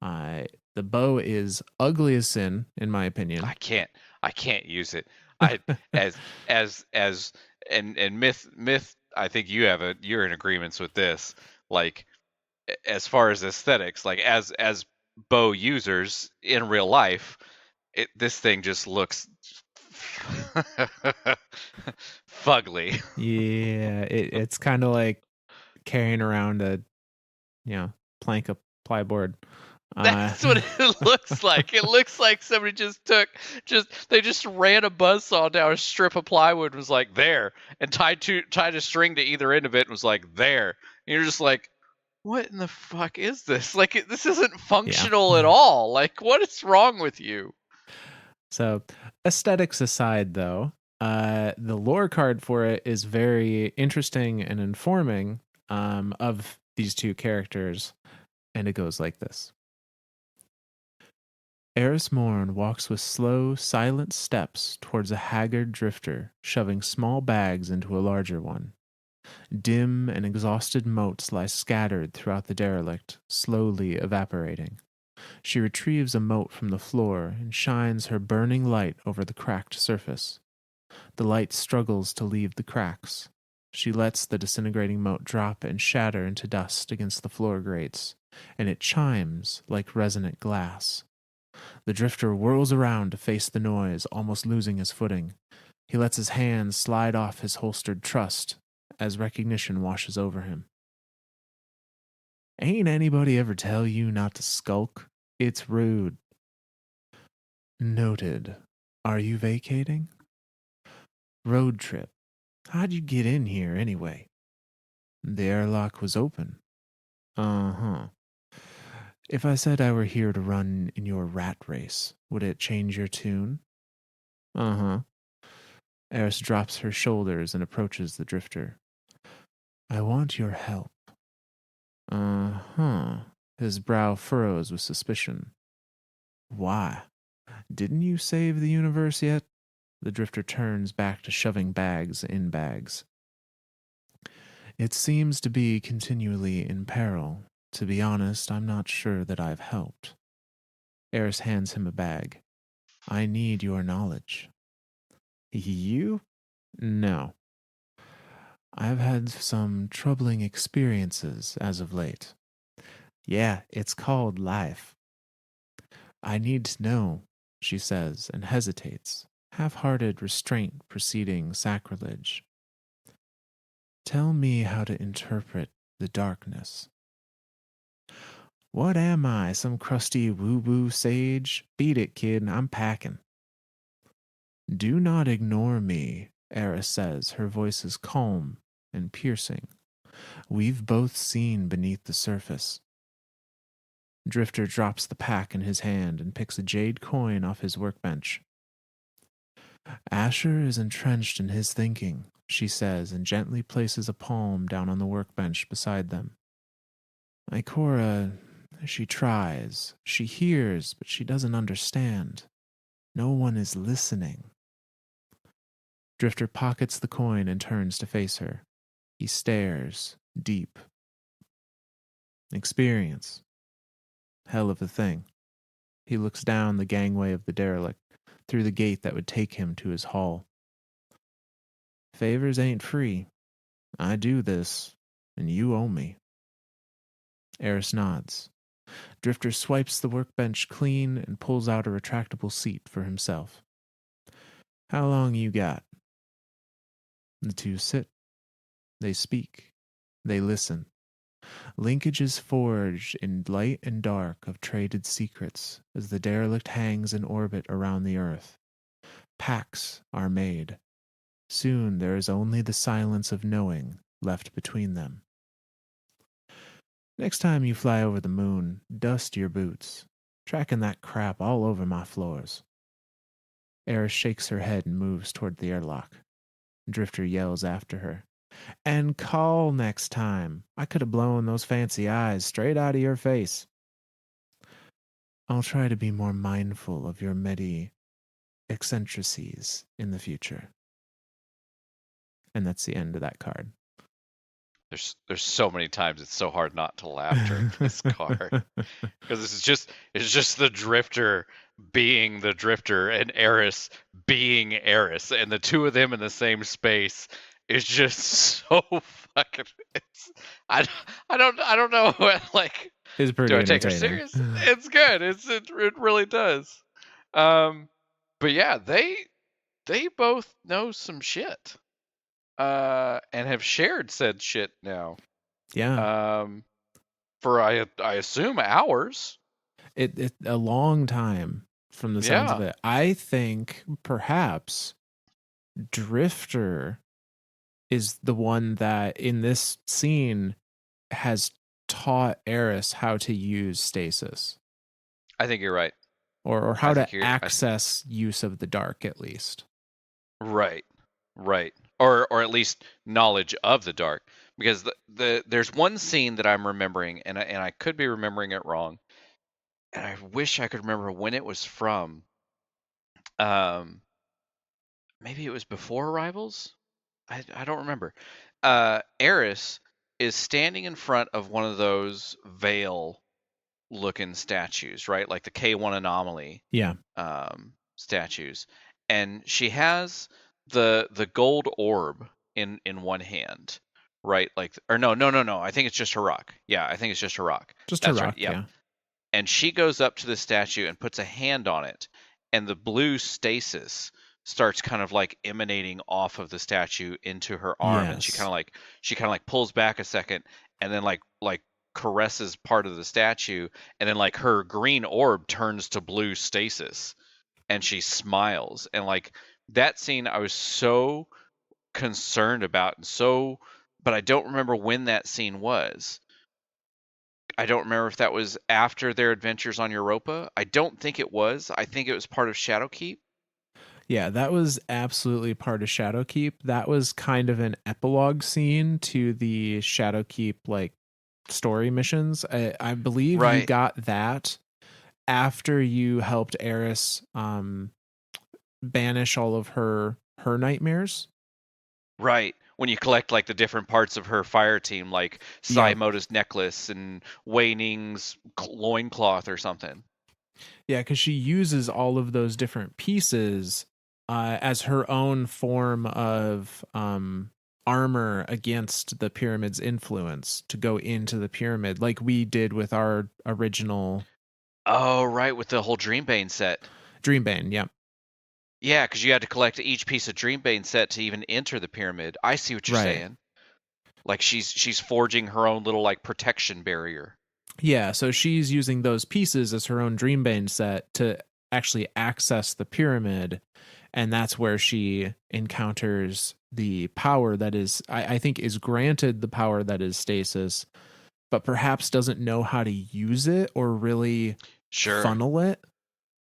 Speaker 2: Uh, the bow is ugly as sin, in my opinion.
Speaker 1: I can't I can't use it. I as as and myth. I think you're in agreements with this. Like as far as aesthetics, like as bow users in real life, this thing just looks fugly.
Speaker 2: Yeah, it's kind of like carrying around a you know plank of plyboard. Uh,
Speaker 1: That's what it looks like. It looks like somebody they just ran a buzzsaw down a strip of plywood and was like there and tied a string to either end of it and was like there. And you're just like, what in the fuck is this? Like this isn't
Speaker 2: yeah.
Speaker 1: functional at all. Like what is wrong with you?
Speaker 2: So aesthetics aside, though, the lore card for it is very interesting and informing of these two characters, and it goes like this. Eris Morn walks with slow, silent steps towards a haggard drifter, shoving small bags into a larger one. Dim and exhausted motes lie scattered throughout the derelict, slowly evaporating. She retrieves a mote from the floor and shines her burning light over the cracked surface. The light struggles to leave the cracks. She lets the disintegrating mote drop and shatter into dust against the floor grates, and it chimes like resonant glass. The drifter whirls around to face the noise, almost losing his footing. He lets his hands slide off his holstered trust as recognition washes over him. Ain't anybody ever tell you not to skulk? It's rude. Noted. Are you vacating? Road trip. How'd you get in here anyway? The airlock was open. Uh-huh. If I said I were here to run in your rat race, would it change your tune? Uh-huh. Eris drops her shoulders and approaches the drifter. I want your help. Uh-huh. His brow furrows with suspicion. Why? Didn't you save the universe yet? The drifter turns back to shoving bags in bags. It seems to be continually in peril. To be honest, I'm not sure that I've helped. Eris hands him a bag. I need your knowledge. You? No. I've had some troubling experiences as of late. Yeah, it's called life. I need to know, she says, and hesitates, half-hearted restraint preceding sacrilege. Tell me how to interpret the darkness. What am I, some crusty woo-woo sage? Beat it, kid, I'm packing. Do not ignore me, Eris says, her voice is calm and piercing. We've both seen beneath the surface. Drifter drops the pack in his hand and picks a jade coin off his workbench. Asher is entrenched in his thinking, she says, and gently places a palm down on the workbench beside them. Ikora, she tries. She hears, but she doesn't understand. No one is listening. Drifter pockets the coin and turns to face her. He stares, deep. Experience. Hell of a thing. He looks down the gangway of the derelict, through the gate that would take him to his hall. Favors ain't free. I do this, and you owe me. Eris nods. Drifter swipes the workbench clean and pulls out a retractable seat for himself. How long you got? The two sit. They speak. They listen. Linkages forged in light and dark of traded secrets as the derelict hangs in orbit around the earth. Pacts are made. Soon there is only the silence of knowing left between them. Next time you fly over the moon, dust your boots. Tracking that crap all over my floors. Eris shakes her head and moves toward the airlock. Drifter yells after her. And call next time. I could have blown those fancy eyes straight out of your face. I'll try to be more mindful of your many eccentricities in the future. And that's the end of that card.
Speaker 1: There's so many times it's so hard not to laugh during this card because it's just the drifter being the drifter and Eris being Eris, and the two of them in the same space is just so fucking. I don't know what, like.
Speaker 2: It's pretty
Speaker 1: Do I take her
Speaker 2: entertaining.
Speaker 1: serious? It's good. It really does. But yeah, they both know some shit. And have shared said shit now.
Speaker 2: Yeah.
Speaker 1: For I assume hours.
Speaker 2: It a long time from the sounds of it. I think perhaps Drifter is the one that in this scene has taught Eris how to use stasis.
Speaker 1: I think you're right.
Speaker 2: Or how to access use of the dark, at least.
Speaker 1: Right. Or at least knowledge of the dark. Because there's one scene that I'm remembering, and I could be remembering it wrong, and I wish I could remember when it was from. Maybe it was before Arrivals. I don't remember. Eris is standing in front of one of those veil looking statues, right? Like the K1 anomaly.
Speaker 2: Yeah.
Speaker 1: Statues, and she has the gold orb in one hand, right? Like, or no. I think it's just her rock. Yeah, I think it's just her rock.
Speaker 2: Just her rock. Right.
Speaker 1: Yep.
Speaker 2: Yeah.
Speaker 1: And she goes up to the statue and puts a hand on it, and the blue stasis starts kind of like emanating off of the statue into her arm. Yes. And she kind of like pulls back a second, and then like caresses part of the statue, and then like her green orb turns to blue stasis, and she smiles. And like that scene I was so concerned about and so but I don't remember when that scene was. I don't remember if that was after their adventures on Europa. I don't think it was. I think it was part of Shadowkeep.
Speaker 2: Yeah, that was absolutely part of Shadowkeep. That was kind of an epilogue scene to the Shadowkeep like story missions. I believe you
Speaker 1: Right.
Speaker 2: got that after you helped Eris banish all of her nightmares.
Speaker 1: Right. When you collect like the different parts of her fire team, like
Speaker 2: Yep.
Speaker 1: Saimota's necklace and Wei Ning's loincloth or something.
Speaker 2: Yeah, because she uses all of those different pieces as her own form of armor against the pyramid's influence to go into the pyramid, like we did with our original
Speaker 1: Oh, right, with the whole Dreambane set.
Speaker 2: Dreambane. Yep.
Speaker 1: Yeah, because you had to collect each piece of Dreambane set to even enter the pyramid. I see what you're
Speaker 2: Right.
Speaker 1: saying. Like she's forging her own little like protection barrier.
Speaker 2: Yeah, so she's using those pieces as her own Dreambane set to actually access the pyramid, and that's where she encounters the power that is, I think, is granted the power that is stasis, but perhaps doesn't know how to use it or really
Speaker 1: Sure.
Speaker 2: funnel it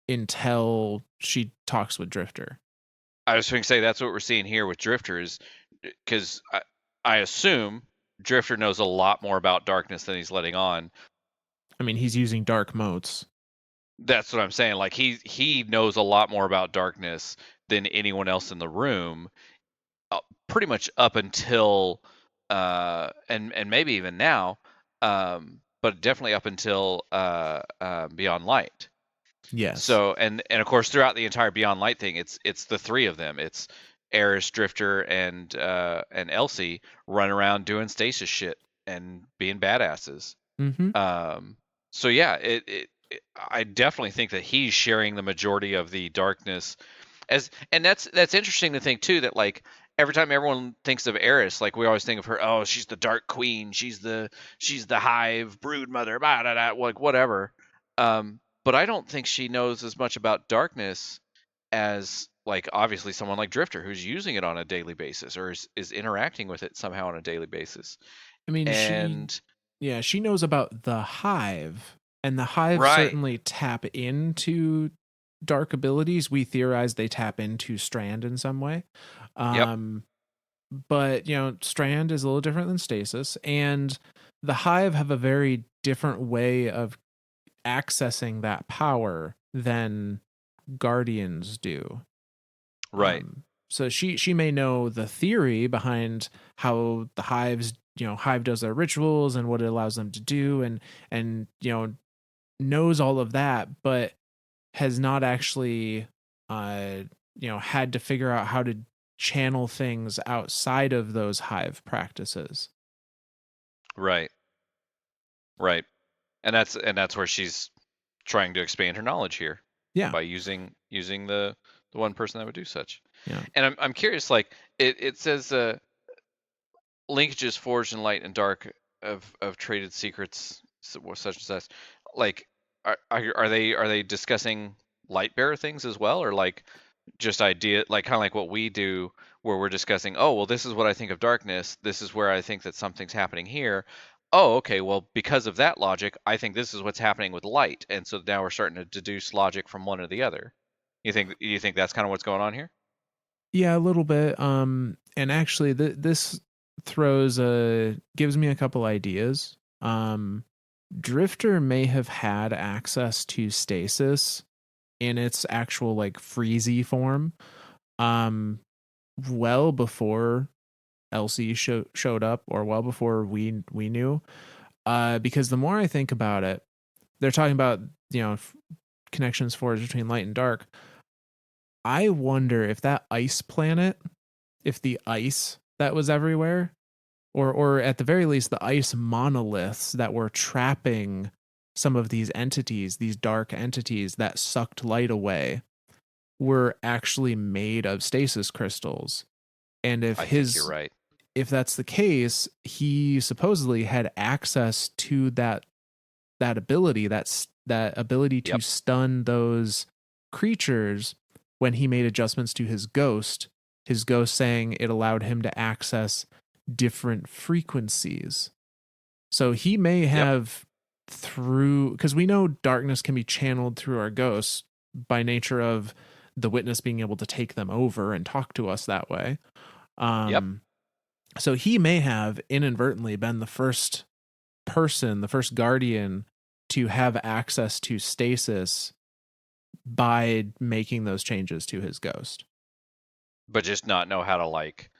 Speaker 2: until she talks with Drifter.
Speaker 1: I was going to say that's what we're seeing here with Drifter is because I assume Drifter knows a lot more about darkness than he's letting on.
Speaker 2: I mean, he's using dark motes.
Speaker 1: That's what I'm saying. Like he knows a lot more about darkness than anyone else in the room, pretty much up until and maybe even now, but definitely up until Beyond Light.
Speaker 2: Yes.
Speaker 1: So and of course throughout the entire Beyond Light thing, it's the three of them. It's Eris, Drifter, and Elsie run around doing stasis shit and being badasses.
Speaker 2: Mm-hmm.
Speaker 1: Um, so yeah, I definitely think that he's sharing the majority of the darkness and that's interesting to think too that like every time everyone thinks of Eris, like we always think of her, oh, she's the Dark Queen, she's the Hive brood mother, blah, blah, blah, like whatever. But I don't think she knows as much about darkness as like obviously someone like Drifter who's using it on a daily basis or is interacting with it somehow on a daily basis.
Speaker 2: I mean,
Speaker 1: And
Speaker 2: she knows about the Hive, and the Hive
Speaker 1: right,
Speaker 2: certainly tap into dark abilities. We theorize they tap into Strand in some way.
Speaker 1: yep,
Speaker 2: Um, but Strand is a little different than Stasis, and the Hive have a very different way of accessing that power than Guardians do.
Speaker 1: right,
Speaker 2: So she may know the theory behind how the Hive does their rituals and what it allows them to do, and knows all of that, but has not actually had to figure out how to channel things outside of those Hive practices.
Speaker 1: right, right. And that's where she's trying to expand her knowledge here
Speaker 2: Yeah.
Speaker 1: by using the one person that would do such.
Speaker 2: Yeah.
Speaker 1: And I'm curious, like it says linkages forged in light and dark of traded secrets such and such. Like are they discussing light bearer things as well, or like just idea like kind of like what we do where we're discussing, oh well, this is what I think of darkness, this is where I think that something's happening here. Oh, okay, well because of that logic I think this is what's happening with light, and so now we're starting to deduce logic from one or the other. You think that's kind of what's going on here?
Speaker 2: Yeah, a little bit. And actually, this gives me a couple ideas. Drifter may have had access to stasis in its actual like freezy form, um, well before Elsie showed up, or well before we knew. Because the more I think about it, they're talking about connections forged between light and dark. I wonder if that ice planet, if the ice that was everywhere, or at the very least the ice monoliths that were trapping some of these entities, these dark entities that sucked light away, were actually made of stasis crystals. And
Speaker 1: I think you're right.
Speaker 2: if that's the case, he supposedly had access to that ability, that ability to
Speaker 1: Yep.
Speaker 2: stun those creatures when he made adjustments to his ghost saying it allowed him to access different frequencies. So he may
Speaker 1: Yep.
Speaker 2: have because we know darkness can be channeled through our ghosts by nature of the witness being able to take them over and talk to us that way.
Speaker 1: Yep.
Speaker 2: So he may have inadvertently been the first person, the first guardian to have access to stasis by making those changes to his ghost.
Speaker 1: But just not know how to like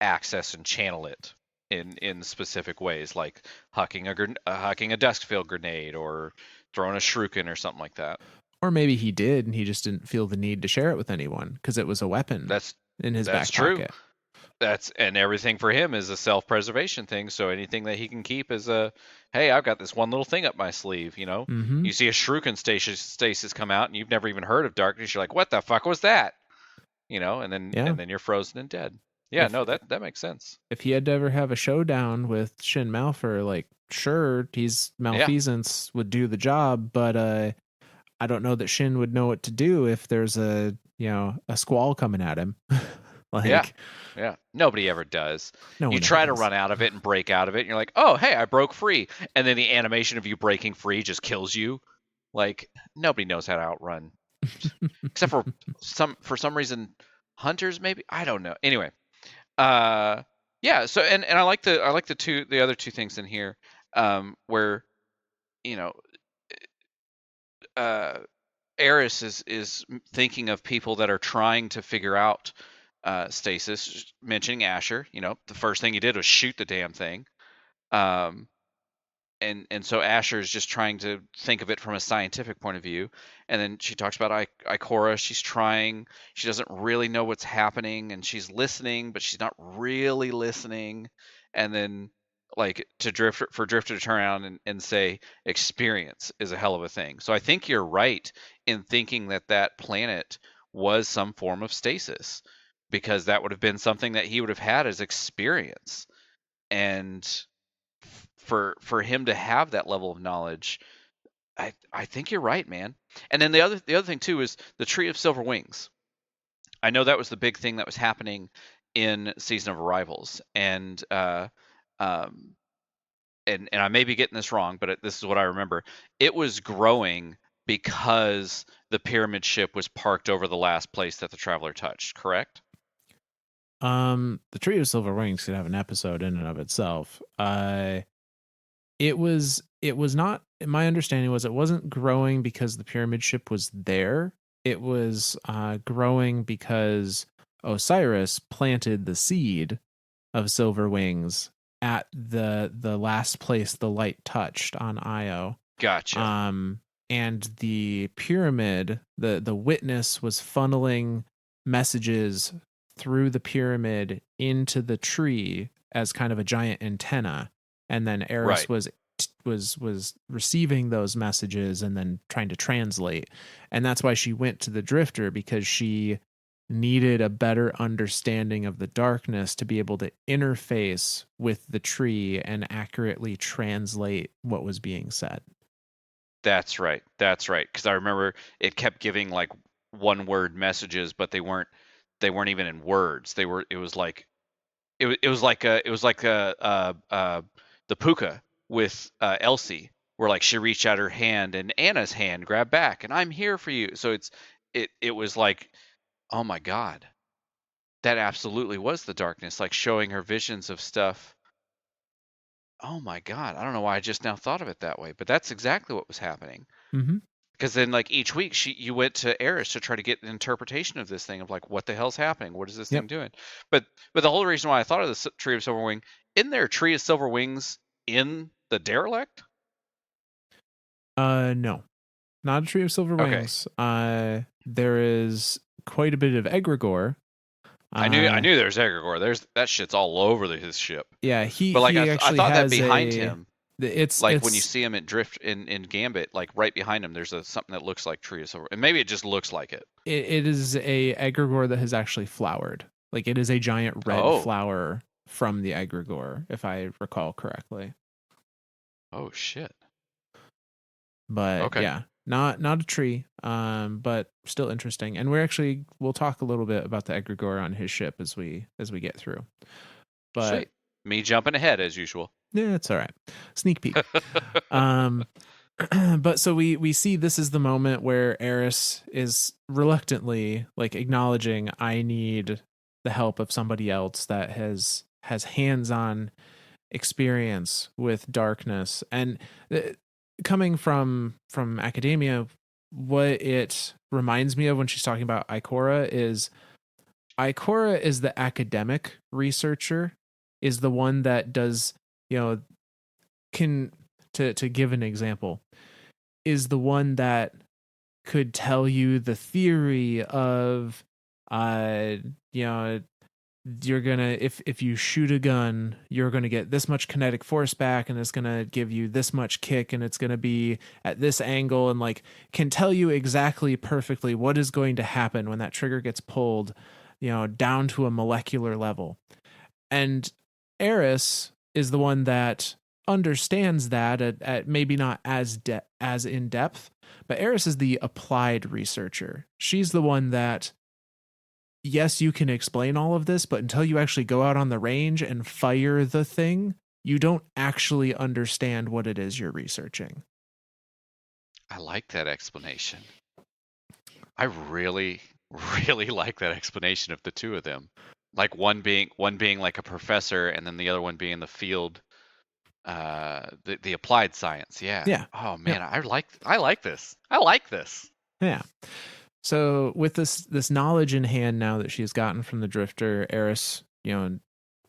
Speaker 1: access and channel it in specific ways, like hucking a dusk field grenade or throwing a shuriken or something like that.
Speaker 2: Or maybe he did and he just didn't feel the need to share it with anyone because it was a weapon
Speaker 1: That's
Speaker 2: in his
Speaker 1: that's
Speaker 2: back
Speaker 1: true.
Speaker 2: pocket.
Speaker 1: And everything for him is a self-preservation thing. So anything that he can keep is a, hey, I've got this one little thing up my sleeve. You know,
Speaker 2: Mm-hmm.
Speaker 1: you see a shuriken stasis come out, and you've never even heard of darkness. You're like, what the fuck was that? You know, and
Speaker 2: Yeah.
Speaker 1: then you're frozen and dead. Yeah,
Speaker 2: If
Speaker 1: no, that makes sense.
Speaker 2: if he had to ever have a showdown with Shin Malphur, like sure, he's
Speaker 1: Yeah,
Speaker 2: malfeasance would do the job, but I don't know that Shin would know what to do if there's a a squall coming at him.
Speaker 1: yeah,
Speaker 2: Like
Speaker 1: yeah. Nobody ever does.
Speaker 2: no
Speaker 1: You
Speaker 2: one ever
Speaker 1: try to
Speaker 2: does.
Speaker 1: run out of it and break out of it, and you're like, oh, hey, I broke free. And then the animation of you breaking free just kills you. Like nobody knows how to outrun, except for some reason, hunters maybe. I don't know. Anyway, yeah. So and I like the other two things in here, where you know, uh, Eris is thinking of people that are trying to figure out stasis, mentioning Asher. You know, the first thing he did was shoot the damn thing. Um, and so Asher is just trying to think of it from a scientific point of view. And then she talks about Ikora. She's trying. She doesn't really know what's happening, and she's listening, but she's not really listening. And then like Drifter to turn around and say experience is a hell of a thing. So I think you're right in thinking that that planet was some form of stasis, because that would have been something that he would have had as experience. And for him to have that level of knowledge, I think you're right, man. And then the other thing too is the Tree of Silver Wings. I know that was the big thing that was happening in Season of Arrivals, um, and I may be getting this wrong, but this is what I remember. It was growing because the pyramid ship was parked over the last place that the traveler touched. Correct?
Speaker 2: The Tree of Silver Wings could have an episode in and of itself. It was not, my understanding was it wasn't growing because the pyramid ship was there. It was growing because Osiris planted the seed of Silver Wings at the last place the light touched on Io.
Speaker 1: Gotcha.
Speaker 2: And the pyramid, the witness was funneling messages through the pyramid into the tree as kind of a giant antenna, and then Eris
Speaker 1: Right.
Speaker 2: was receiving those messages and then trying to translate. And that's why she went to the Drifter, because she needed a better understanding of the darkness to be able to interface with the tree and accurately translate what was being said.
Speaker 1: That's right. That's right. Because I remember it kept giving like one word messages, but they weren't even in words. They were. It was like it was like the puka with Elsie, where like she reached out her hand and Anna's hand grabbed back, and I'm here for you. So it was like, oh my god, that absolutely was the darkness, like showing her visions of stuff. Oh my god, I don't know why I just now thought of it that way, but that's exactly what was happening.
Speaker 2: Mm-hmm.
Speaker 1: Because then like each week you went to Eris to try to get an interpretation of this thing, of like, what the hell's happening, what is this
Speaker 2: Yep.
Speaker 1: thing doing. But the whole reason why I thought of the Tree of Silver Wing, in there Tree of Silver Wings in the derelict.
Speaker 2: No, not a Tree of Silver
Speaker 1: Okay,
Speaker 2: Wings. There is quite a bit of egregore.
Speaker 1: I knew there's egregore, there's that shit's all over his ship.
Speaker 2: Yeah,
Speaker 1: But like
Speaker 2: he
Speaker 1: I
Speaker 2: actually
Speaker 1: thought that
Speaker 2: has
Speaker 1: behind him, like when you
Speaker 2: it's
Speaker 1: see him at drift in Gambit, like right behind him there's something that looks like Tree of Silver, and maybe it just looks like it.
Speaker 2: it is a egregore that has actually flowered. Like it is a giant red
Speaker 1: Oh,
Speaker 2: flower from the egregore, if I recall correctly.
Speaker 1: oh shit.
Speaker 2: But
Speaker 1: Okay,
Speaker 2: yeah, not a tree, but still interesting. And we'll talk a little bit about the egregore on his ship as we get through. But
Speaker 1: sweet. Me jumping ahead as usual.
Speaker 2: Yeah, it's all right. Sneak peek. Um, but so we see this is the moment where Eris is reluctantly like acknowledging I need the help of somebody else that has hands-on experience with darkness. And uh, coming from academia, what it reminds me of when she's talking about Ikora is the academic researcher, is the one that does, you know, can to give an example, is the one that could tell you the theory of uh you know you're gonna if you shoot a gun you're gonna get this much kinetic force back and it's gonna give you this much kick and it's gonna be at this angle and like can tell you exactly perfectly what is going to happen when that trigger gets pulled, down to a molecular level. And Eris is the one that understands that at maybe not as in depth, but Eris is the applied researcher. She's the one that, yes, you can explain all of this, but until you actually go out on the range and fire the thing, you don't actually understand what it is you're researching.
Speaker 1: I like that explanation. I really, really like that explanation of the two of them. Like one being like a professor, and then the other one being in the field, the applied science. Yeah.
Speaker 2: Yeah.
Speaker 1: Oh
Speaker 2: Yep.
Speaker 1: man, I like this. I like this.
Speaker 2: Yeah. So with this knowledge in hand now that she has gotten from the Drifter, Eris,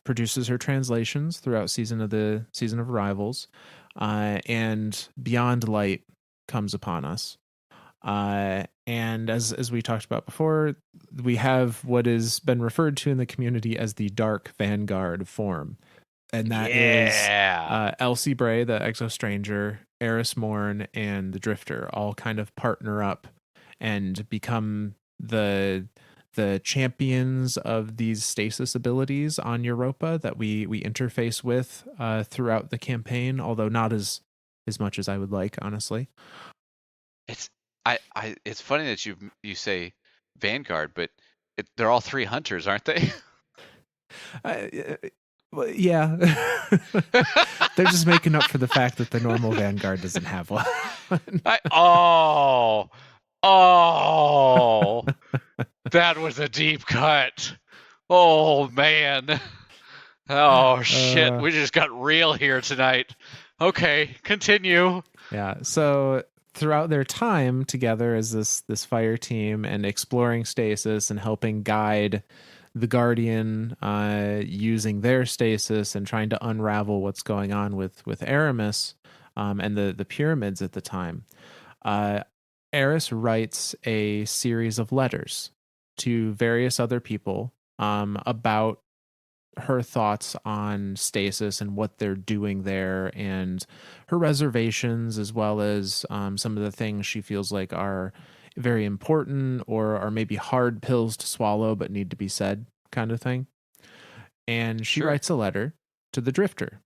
Speaker 2: produces her translations throughout season of Arrivals, and Beyond Light comes upon us. And as we talked about before, we have what has been referred to in the community as the Dark Vanguard form, and that is Elsie Bray, the Exo Stranger, Eris Morn, and the Drifter all kind of partner up and become the champions of these stasis abilities on Europa that we interface with throughout the campaign, although not as much as I would like, honestly.
Speaker 1: It's it's funny that you say Vanguard, but they're all three hunters, aren't they?
Speaker 2: Well, yeah. They're just making up for the fact that the normal Vanguard doesn't have one.
Speaker 1: Oh, that was a deep cut. Oh man. Oh shit, we just got real here tonight. Okay, continue.
Speaker 2: Yeah. So throughout their time together as this fire team and exploring stasis and helping guide the Guardian using their stasis and trying to unravel what's going on with Aramis and the pyramids at the time, Eris writes a series of letters to various other people about her thoughts on stasis and what they're doing there and her reservations, as well as some of the things she feels like are very important or are maybe hard pills to swallow but need to be said, kind of thing. And she writes a letter to the Drifter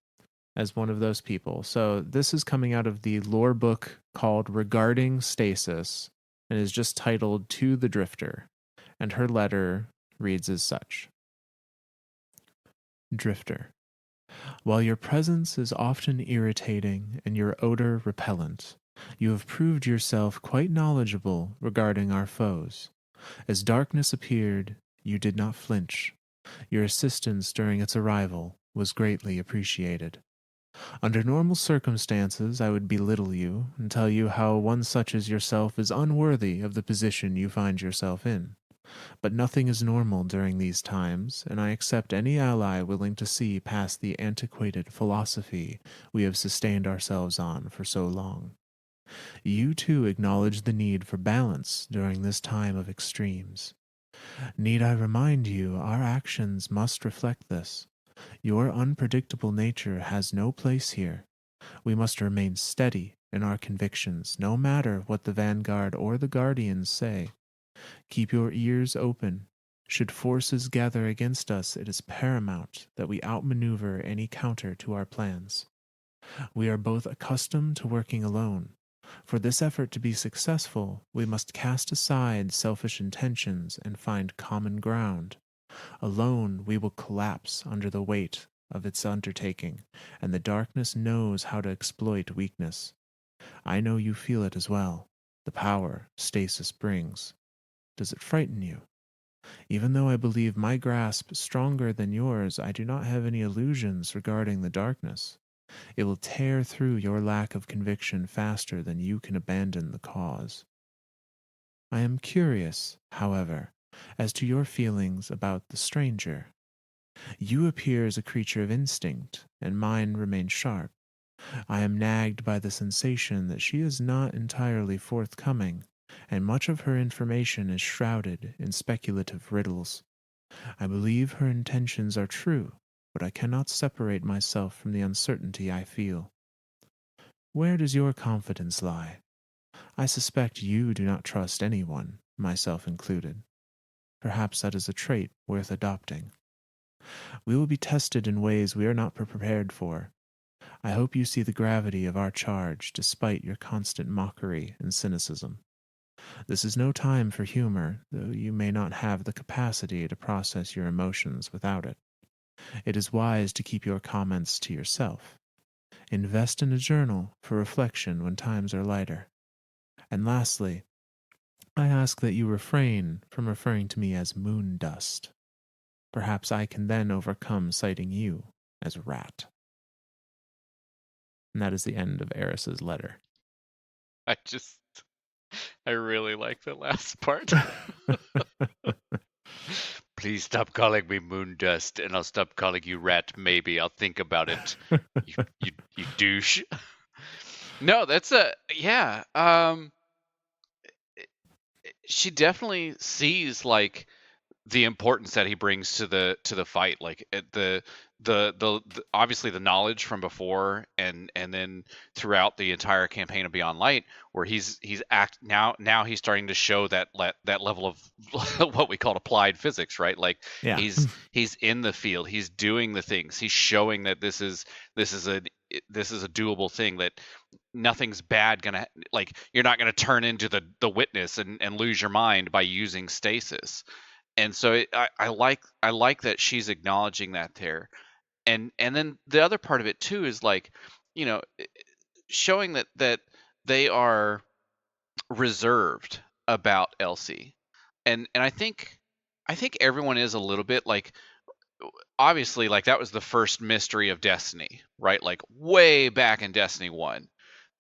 Speaker 2: as one of those people. So this is coming out of the lore book called Regarding Stasis and is just titled To the Drifter. And her letter reads as such. Drifter. While your presence is often irritating and your odor repellent, you have proved yourself quite knowledgeable regarding our foes. As darkness appeared, you did not flinch. Your assistance during its arrival was greatly appreciated. Under normal circumstances, I would belittle you and tell you how one such as yourself is unworthy of the position you find yourself in. But nothing is normal during these times, and I accept any ally willing to see past the antiquated philosophy we have sustained ourselves on for so long. You too acknowledge the need for balance during this time of extremes. Need I remind you, our actions must reflect this. Your unpredictable nature has no place here. We must remain steady in our convictions, no matter what the Vanguard or the Guardians say. Keep your ears open. Should forces gather against us, it is paramount that we outmaneuver any counter to our plans. We are both accustomed to working alone. For this effort to be successful, we must cast aside selfish intentions and find common ground. Alone, we will collapse under the weight of its undertaking, and the darkness knows how to exploit weakness. I know you feel it as well, the power stasis brings. Does it frighten you? Even though I believe my grasp is stronger than yours, I do not have any illusions regarding the darkness. It will tear through your lack of conviction faster than you can abandon the cause. I am curious, however, as to your feelings about the stranger. You appear as a creature of instinct, and mine remain sharp. I am nagged by the sensation that she is not entirely forthcoming, and much of her information is shrouded in speculative riddles. I believe her intentions are true, but I cannot separate myself from the uncertainty I feel. Where does your confidence lie? I suspect you do not trust anyone, myself included. Perhaps that is a trait worth adopting. We will be tested in ways we are not prepared for. I hope you see the gravity of our charge despite your constant mockery and cynicism. This is no time for humor, though you may not have the capacity to process your emotions without it. It is wise to keep your comments to yourself. Invest in a journal for reflection when times are lighter. And lastly, I ask that you refrain from referring to me as Moondust. Perhaps I can then overcome citing you as Rat. And that is the end of Eris's letter.
Speaker 1: I really like the last part. Please stop calling me Moondust, and I'll stop calling you Rat. Maybe I'll think about it. You douche. No, that's yeah. She definitely sees like the importance that he brings to the fight, like the obviously the knowledge from before, and then throughout the entire campaign of Beyond Light, where he's now he's starting to show that level of what we call applied physics, right? Like
Speaker 2: Yeah.
Speaker 1: he's in the field, he's doing the things, he's showing that this is a doable thing, that nothing's bad gonna, like, you're not gonna turn into the witness and lose your mind by using stasis. And so I like that she's acknowledging that there. And then the other part of it too is like, you know, showing that they are reserved about Elsie. And I think everyone is a little bit like, obviously, like, that was the first mystery of Destiny, right? Like way back in Destiny 1.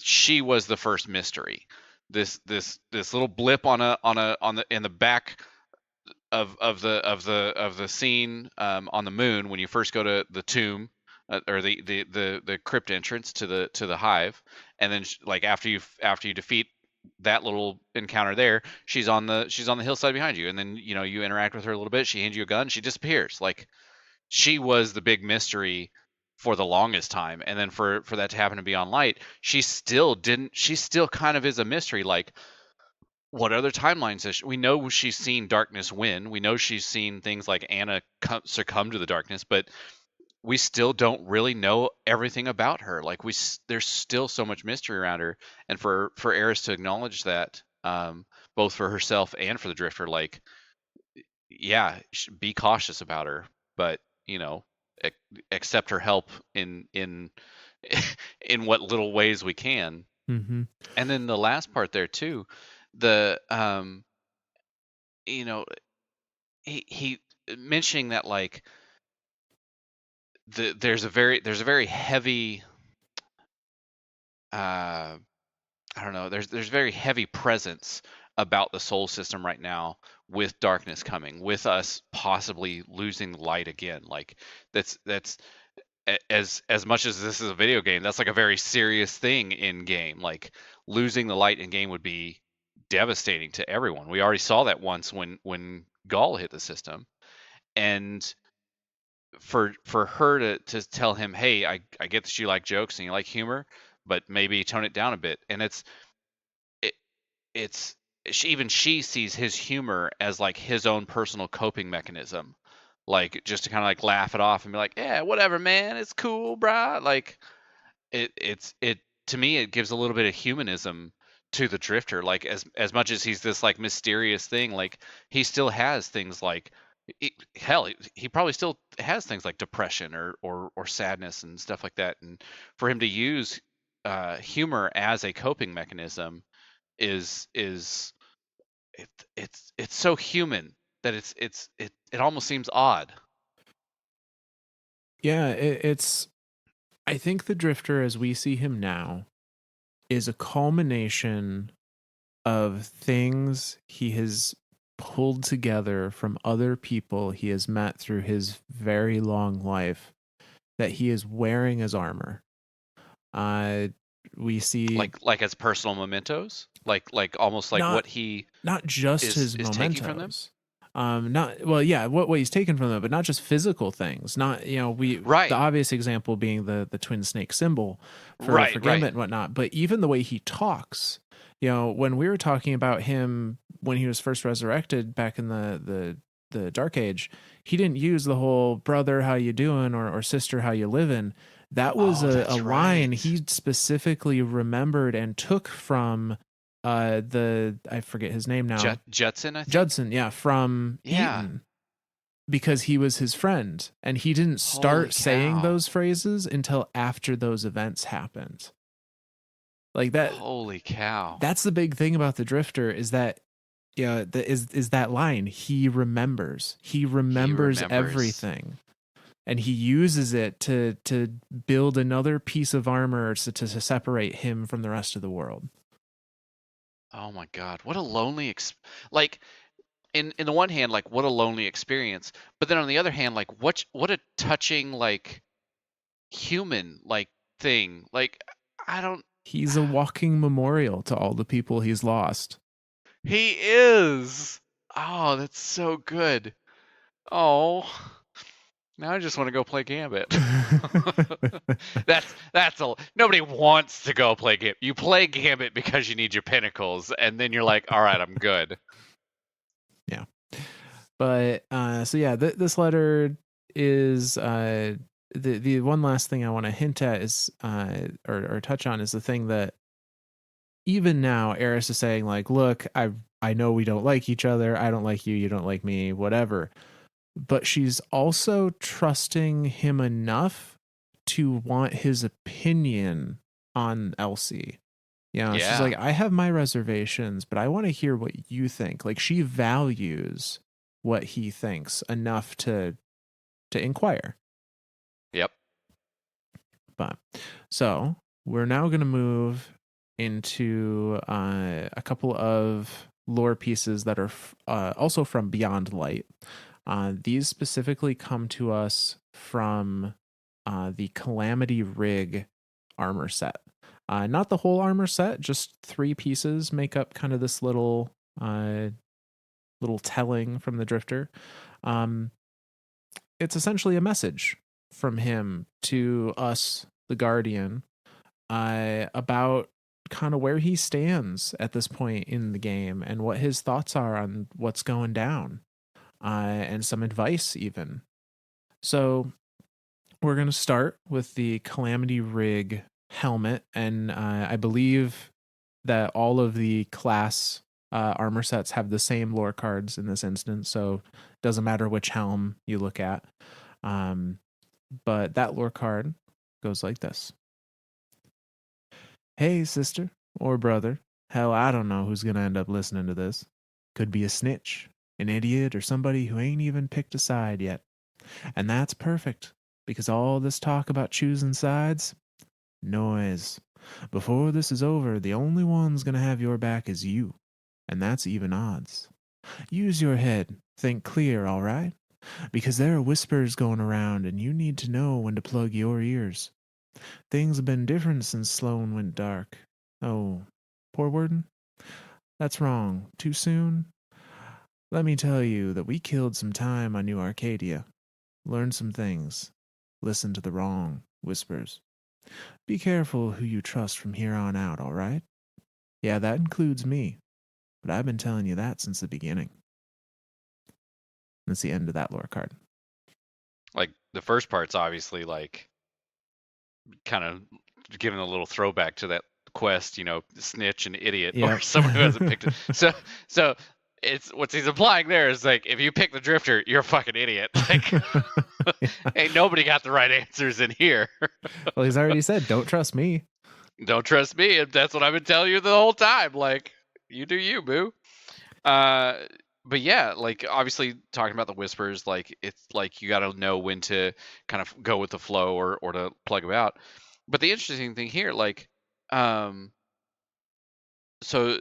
Speaker 1: She was the first mystery. This little blip on the in the back of the scene, on the moon, when you first go to the tomb, or the crypt entrance to the hive, and then like after you defeat that little encounter there, she's on the hillside behind you, and then you interact with her a little bit, she hands you a gun, she disappears. Like, she was the big mystery for the longest time, and then for that to happen to Beyond Light, she still kind of is a mystery. Like, what other timelines we know she's seen darkness win. We know she's seen things like Anna succumb to the darkness, but we still don't really know everything about her. Like, there's still so much mystery around her, and for Eris to acknowledge that, both for herself and for the Drifter, like, yeah, be cautious about her, but ac- accept her help in in what little ways we can.
Speaker 2: Mm-hmm.
Speaker 1: And then the last part there too, the you know he mentioning that, like, there's a very heavy, uh I don't know, there's very heavy presence about the soul system right now, with darkness coming, with us possibly losing light again. Like, that's as much as this is a video game, that's like a very serious thing in game. Like, losing the light in game would be devastating to everyone. We already saw that once when Gaul hit the system. And for her to tell him, hey, I get that you like jokes and you like humor, but maybe tone it down a bit. And it, it's even she sees his humor as like his own personal coping mechanism, like, just to kind of like laugh it off and be like, yeah, whatever, man, it's cool, brah. Like, it to me, it gives a little bit of humanism to the Drifter. Like, as much as he's this like mysterious thing, like, he still has things like, hell, he probably still has things like depression or sadness and stuff like that, and for him to use humor as a coping mechanism is it's so human that it almost seems odd.
Speaker 2: Yeah, it's. I think the Drifter, as we see him now, is a culmination of things he has pulled together from other people he has met through his very long life that he is wearing as armor. Uh, we see
Speaker 1: Like as personal mementos, like almost like
Speaker 2: not
Speaker 1: what he
Speaker 2: not just his
Speaker 1: is taking from them.
Speaker 2: mementos. Not well, yeah, what he's taken from them, but not just physical things. Not the
Speaker 1: Right,
Speaker 2: obvious example being the twin snake symbol for
Speaker 1: right.
Speaker 2: Gambit and whatnot, but even the way he talks. When we were talking about him when he was first resurrected back in the Dark Age, he didn't use the whole brother, how you doing, or sister, how you living. That was
Speaker 1: Oh,
Speaker 2: a
Speaker 1: that's
Speaker 2: line
Speaker 1: right.
Speaker 2: he specifically remembered and took from the I forget his name now.
Speaker 1: Judson, I think.
Speaker 2: Judson, yeah, from
Speaker 1: Yeah.
Speaker 2: Eton, because he was his friend and he didn't
Speaker 1: Holy
Speaker 2: start saying
Speaker 1: cow.
Speaker 2: those phrases until after those events happened. Like that
Speaker 1: Holy cow.
Speaker 2: that's the big thing about the Drifter is that is that line he remembers. He
Speaker 1: He
Speaker 2: remembers
Speaker 1: remembers.
Speaker 2: everything. And he uses it to build another piece of armor to separate him from the rest of the world.
Speaker 1: Oh my God. What a lonely like in the one hand, like what a lonely experience, but then on the other hand, like what a touching like human like thing. Like I don't
Speaker 2: He's a walking memorial to all the people he's lost.
Speaker 1: he is. Oh, that's so good. Oh, now I just want to go play Gambit. That's a nobody wants to go play Gambit. You play Gambit because you need your pinnacles, and then you're like, all right, I'm good.
Speaker 2: Yeah. But so yeah, this letter is the one last thing I want to hint at is or touch on is the thing that even now Eris is saying, like, look, I know we don't like each other. I don't like you, you don't like me, whatever. But she's also trusting him enough to want his opinion on Elsie. She's
Speaker 1: Yeah.
Speaker 2: like, I have my reservations, but I want to hear what you think. Like, she values what he thinks enough to inquire.
Speaker 1: Yep.
Speaker 2: But so we're now going to move into a couple of lore pieces that are also from Beyond Light. These specifically come to us from the Calamity Rig armor set. Not the whole armor set, just 3 pieces make up kind of this little telling from the Drifter. It's essentially a message from him to us, the Guardian, about kind of where he stands at this point in the game and what his thoughts are on what's going down, and some advice even. So we're going to start with the Calamity Rig helmet, and I believe that all of the class armor sets have the same lore cards in this instance, so it doesn't matter which helm you look at. But that lore card goes like this. Hey, sister or brother. Hell, I don't know who's going to end up listening to this. Could be a snitch, an idiot, or somebody who ain't even picked a side yet. And that's perfect, because all this talk about choosing sides, noise. Before this is over, the only one's going to have your back is you. And that's even odds. Use your head. Think clear, all right? Because there are whispers going around, and you need to know when to plug your ears. Things have been different since Sloan went dark. Oh, poor Warden? That's wrong. Too soon? Let me tell you that we killed some time on New Arcadia. Learned some things. Listened to the wrong whispers. Be careful who you trust from here on out, all right? Yeah, that includes me. But I've been telling you that since the beginning. That's the end of that lore card.
Speaker 1: Like the first part's obviously like kind of giving a little throwback to that quest, snitch and idiot or
Speaker 2: Yep.
Speaker 1: someone who hasn't picked it. So it's what he's implying there is like, if you pick the drifter, you're a fucking idiot. Like, ain't nobody got the right answers in here.
Speaker 2: Well, he's already said, don't trust me.
Speaker 1: Don't trust me. And that's what I've been telling you the whole time. Like, you do you, boo. Uh, but yeah, like obviously talking about the whispers, like it's like you got to know when to kind of go with the flow or to plug them out. But the interesting thing here, like, um, so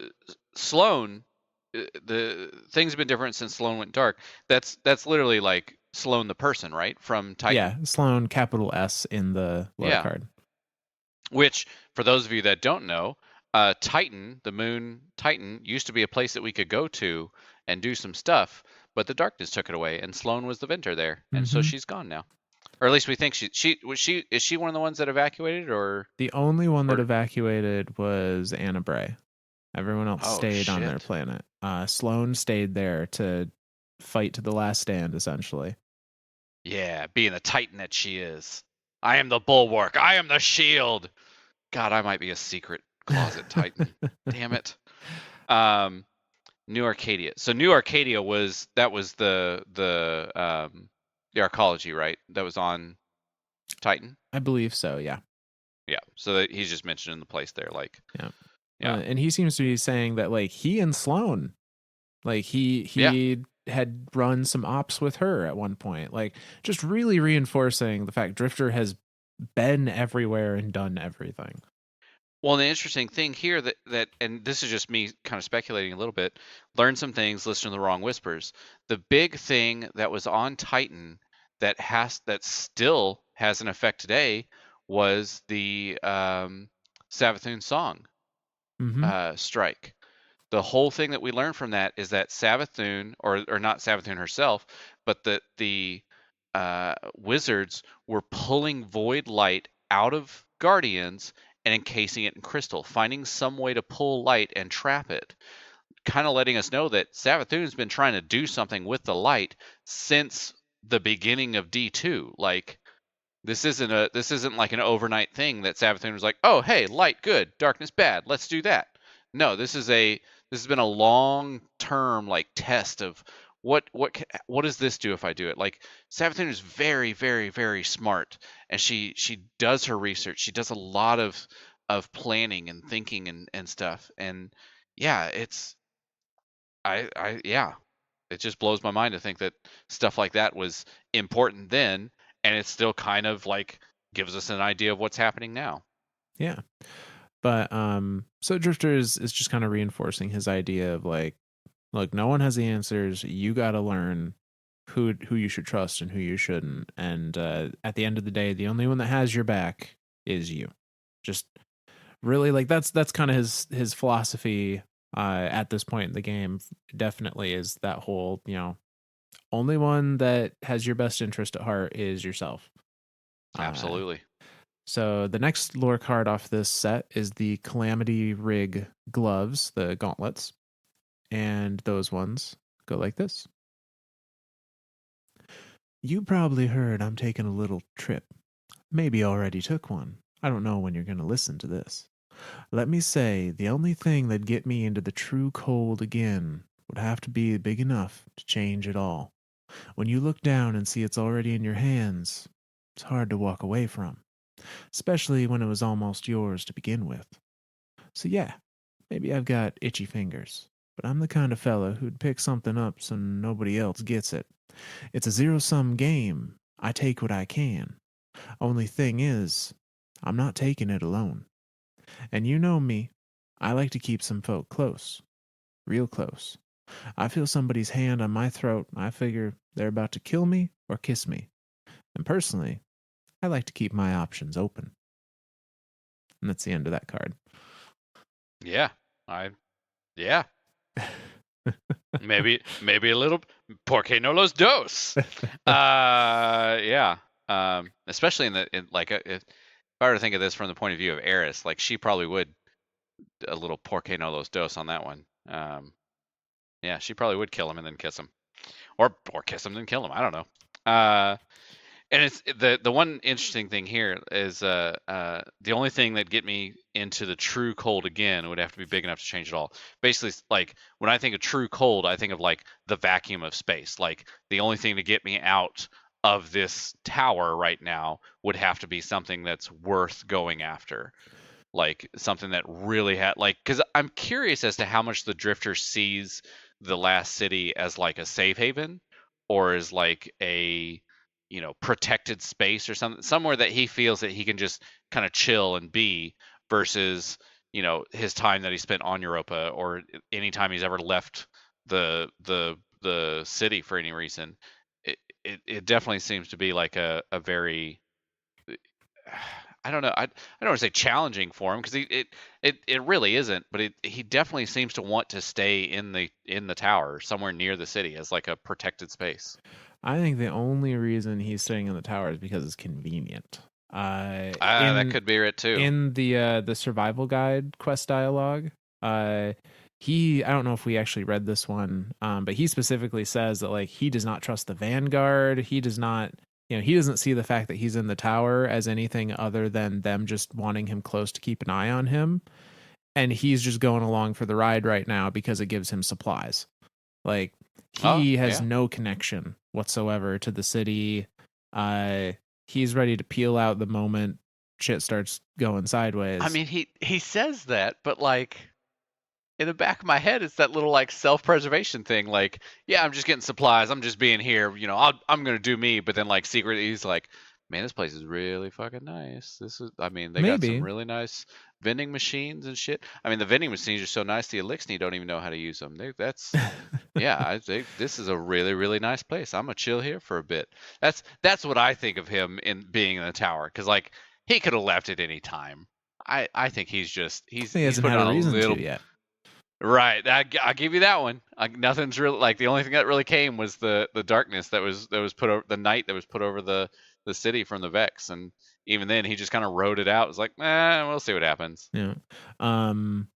Speaker 1: Sloane, the things have been different since Sloane went dark. That's literally like Sloane the person, right, from Titan.
Speaker 2: Yeah, Sloan, capital S in the lore
Speaker 1: Yeah.
Speaker 2: card.
Speaker 1: Which, for those of you that don't know, Titan, the moon Titan, used to be a place that we could go to and do some stuff, but the darkness took it away, and Sloane was the Venter there, and so she's gone now, or at least we think is she one of the ones that evacuated, or
Speaker 2: The only one that
Speaker 1: or
Speaker 2: evacuated was Anna Bray. Everyone else
Speaker 1: oh
Speaker 2: stayed on their
Speaker 1: shit,
Speaker 2: planet. Sloan stayed there to fight to the last stand, essentially.
Speaker 1: yeah, being the Titan that she is. I am the bulwark. I am the shield. God, I might be a secret closet Titan. Damn it. New Arcadia. So New Arcadia was the arcology, right? That was on Titan.
Speaker 2: I believe so, yeah.
Speaker 1: Yeah. So that he's just mentioning the place there, like
Speaker 2: Yeah.
Speaker 1: yeah,
Speaker 2: And he seems to be saying that like he and Sloan, like
Speaker 1: yeah.
Speaker 2: he had run some ops with her at one point. Like just really reinforcing the fact Drifter has been everywhere and done everything.
Speaker 1: Well, the interesting thing here that and this is just me kind of speculating a little bit. Learn some things, listen to the wrong whispers. The big thing that was on Titan that still has an effect today was the Savathun song strike. The whole thing that we learned from that is that Savathun, or not Savathun herself, but that the wizards were pulling void light out of Guardians and encasing it in crystal, finding some way to pull light and trap it, kind of letting us know that Savathun's been trying to do something with the light since the beginning of D2. Like, this isn't like an overnight thing that Savathun was like, oh hey, light good, darkness bad, let's do that. No, this has been a long term like test of what does this do if I do it? Like, Savathun is very very very smart, and she does her research. She does a lot of planning and thinking and stuff. And yeah, yeah, it just blows my mind to think that stuff like that was important then, and it still kind of like gives us an idea of what's happening now.
Speaker 2: Yeah. But so Drifter is just kind of reinforcing his idea of like, look, no one has the answers. You got to learn who you should trust and who you shouldn't. And at the end of the day, the only one that has your back is you. Just really like that's kind of his philosophy at this point in the game. Definitely is that whole, only one that has your best interest at heart is yourself.
Speaker 1: Absolutely.
Speaker 2: So the next lore card off this set is the Calamity Rig gloves, the gauntlets. And those ones go like this. You probably heard I'm taking a little trip. Maybe already took one. I don't know when you're going to listen to this. Let me say, the only thing that'd get me into the true cold again would have to be big enough to change it all. When you look down and see it's already in your hands, it's hard to walk away from, especially when it was almost yours to begin with. So yeah, maybe I've got itchy fingers, but I'm the kind of fella who'd pick something up so nobody else gets it. It's a zero-sum game. I take what I can. Only thing is, I'm not taking it alone. And you know me, I like to keep some folk close. Real close. I feel somebody's hand on my throat, I figure they're about to kill me or kiss me. And personally, I like to keep my options open. And that's the end of that card.
Speaker 1: Yeah. Yeah. maybe a little porque no los dos. Yeah. Especially if I were to think of this from the point of view of Eris, like she probably would a little porque no los dos on that one. Yeah, she probably would kill him and then kiss him, or kiss him and kill him. I don't know. And it's the one interesting thing here is the only thing that get me into the true cold again would have to be big enough to change it all. Basically, like when I think of true cold, I think of like the vacuum of space. Like the only thing to get me out of this tower right now would have to be something that's worth going after. Like something that really had like, because I'm curious as to how much the Drifter sees the last city as like a safe haven, or as like a, protected space or something, somewhere that he feels that he can just kind of chill and be, versus his time that he spent on Europa, or any time he's ever left the city for any reason. It definitely seems to be like a very, I don't know. I don't want to say challenging for him, because it really isn't. But he definitely seems to want to stay in the tower, somewhere near the city, as like a protected space.
Speaker 2: I think the only reason he's staying in the tower is because it's convenient.
Speaker 1: That
Speaker 2: In
Speaker 1: could be it too.
Speaker 2: the survival guide quest dialogue, uh, I don't know if we actually read this one, but he specifically says that like he does not trust the Vanguard. He does not, he doesn't see the fact that he's in the tower as anything other than them just wanting him close to keep an eye on him, and he's just going along for the ride right now because it gives him supplies. Like
Speaker 1: Oh
Speaker 2: he has
Speaker 1: yeah.
Speaker 2: no connection whatsoever to the city. Uh, he's ready to peel out the moment shit starts going
Speaker 1: I
Speaker 2: sideways.
Speaker 1: mean, he says that, but like in the back of my head, it's that little like self-preservation thing. Like, yeah, I'm just getting supplies. I'm just being here. I'm gonna do me. But then like secretly, he's like, man, this place is really fucking nice. I mean, they got some
Speaker 2: Maybe.
Speaker 1: really nice vending machines and shit. I mean, the vending machines are so nice, the Elixni don't even know how to use them. Yeah, this is a really, really nice place. I'm gonna chill here for a bit. That's what I think of him in being in the tower, because like he could have left at any time. I think
Speaker 2: He
Speaker 1: he's
Speaker 2: hasn't
Speaker 1: putting
Speaker 2: had a
Speaker 1: on a
Speaker 2: reason to
Speaker 1: little.
Speaker 2: yet.
Speaker 1: Right. I'll give you that one. Nothing's really like, the only thing that really came was the darkness that was put over, the night that was put over the city from the Vex, and even then he just kind of rode it out. It was like, we'll see what happens.
Speaker 2: Yeah. Um,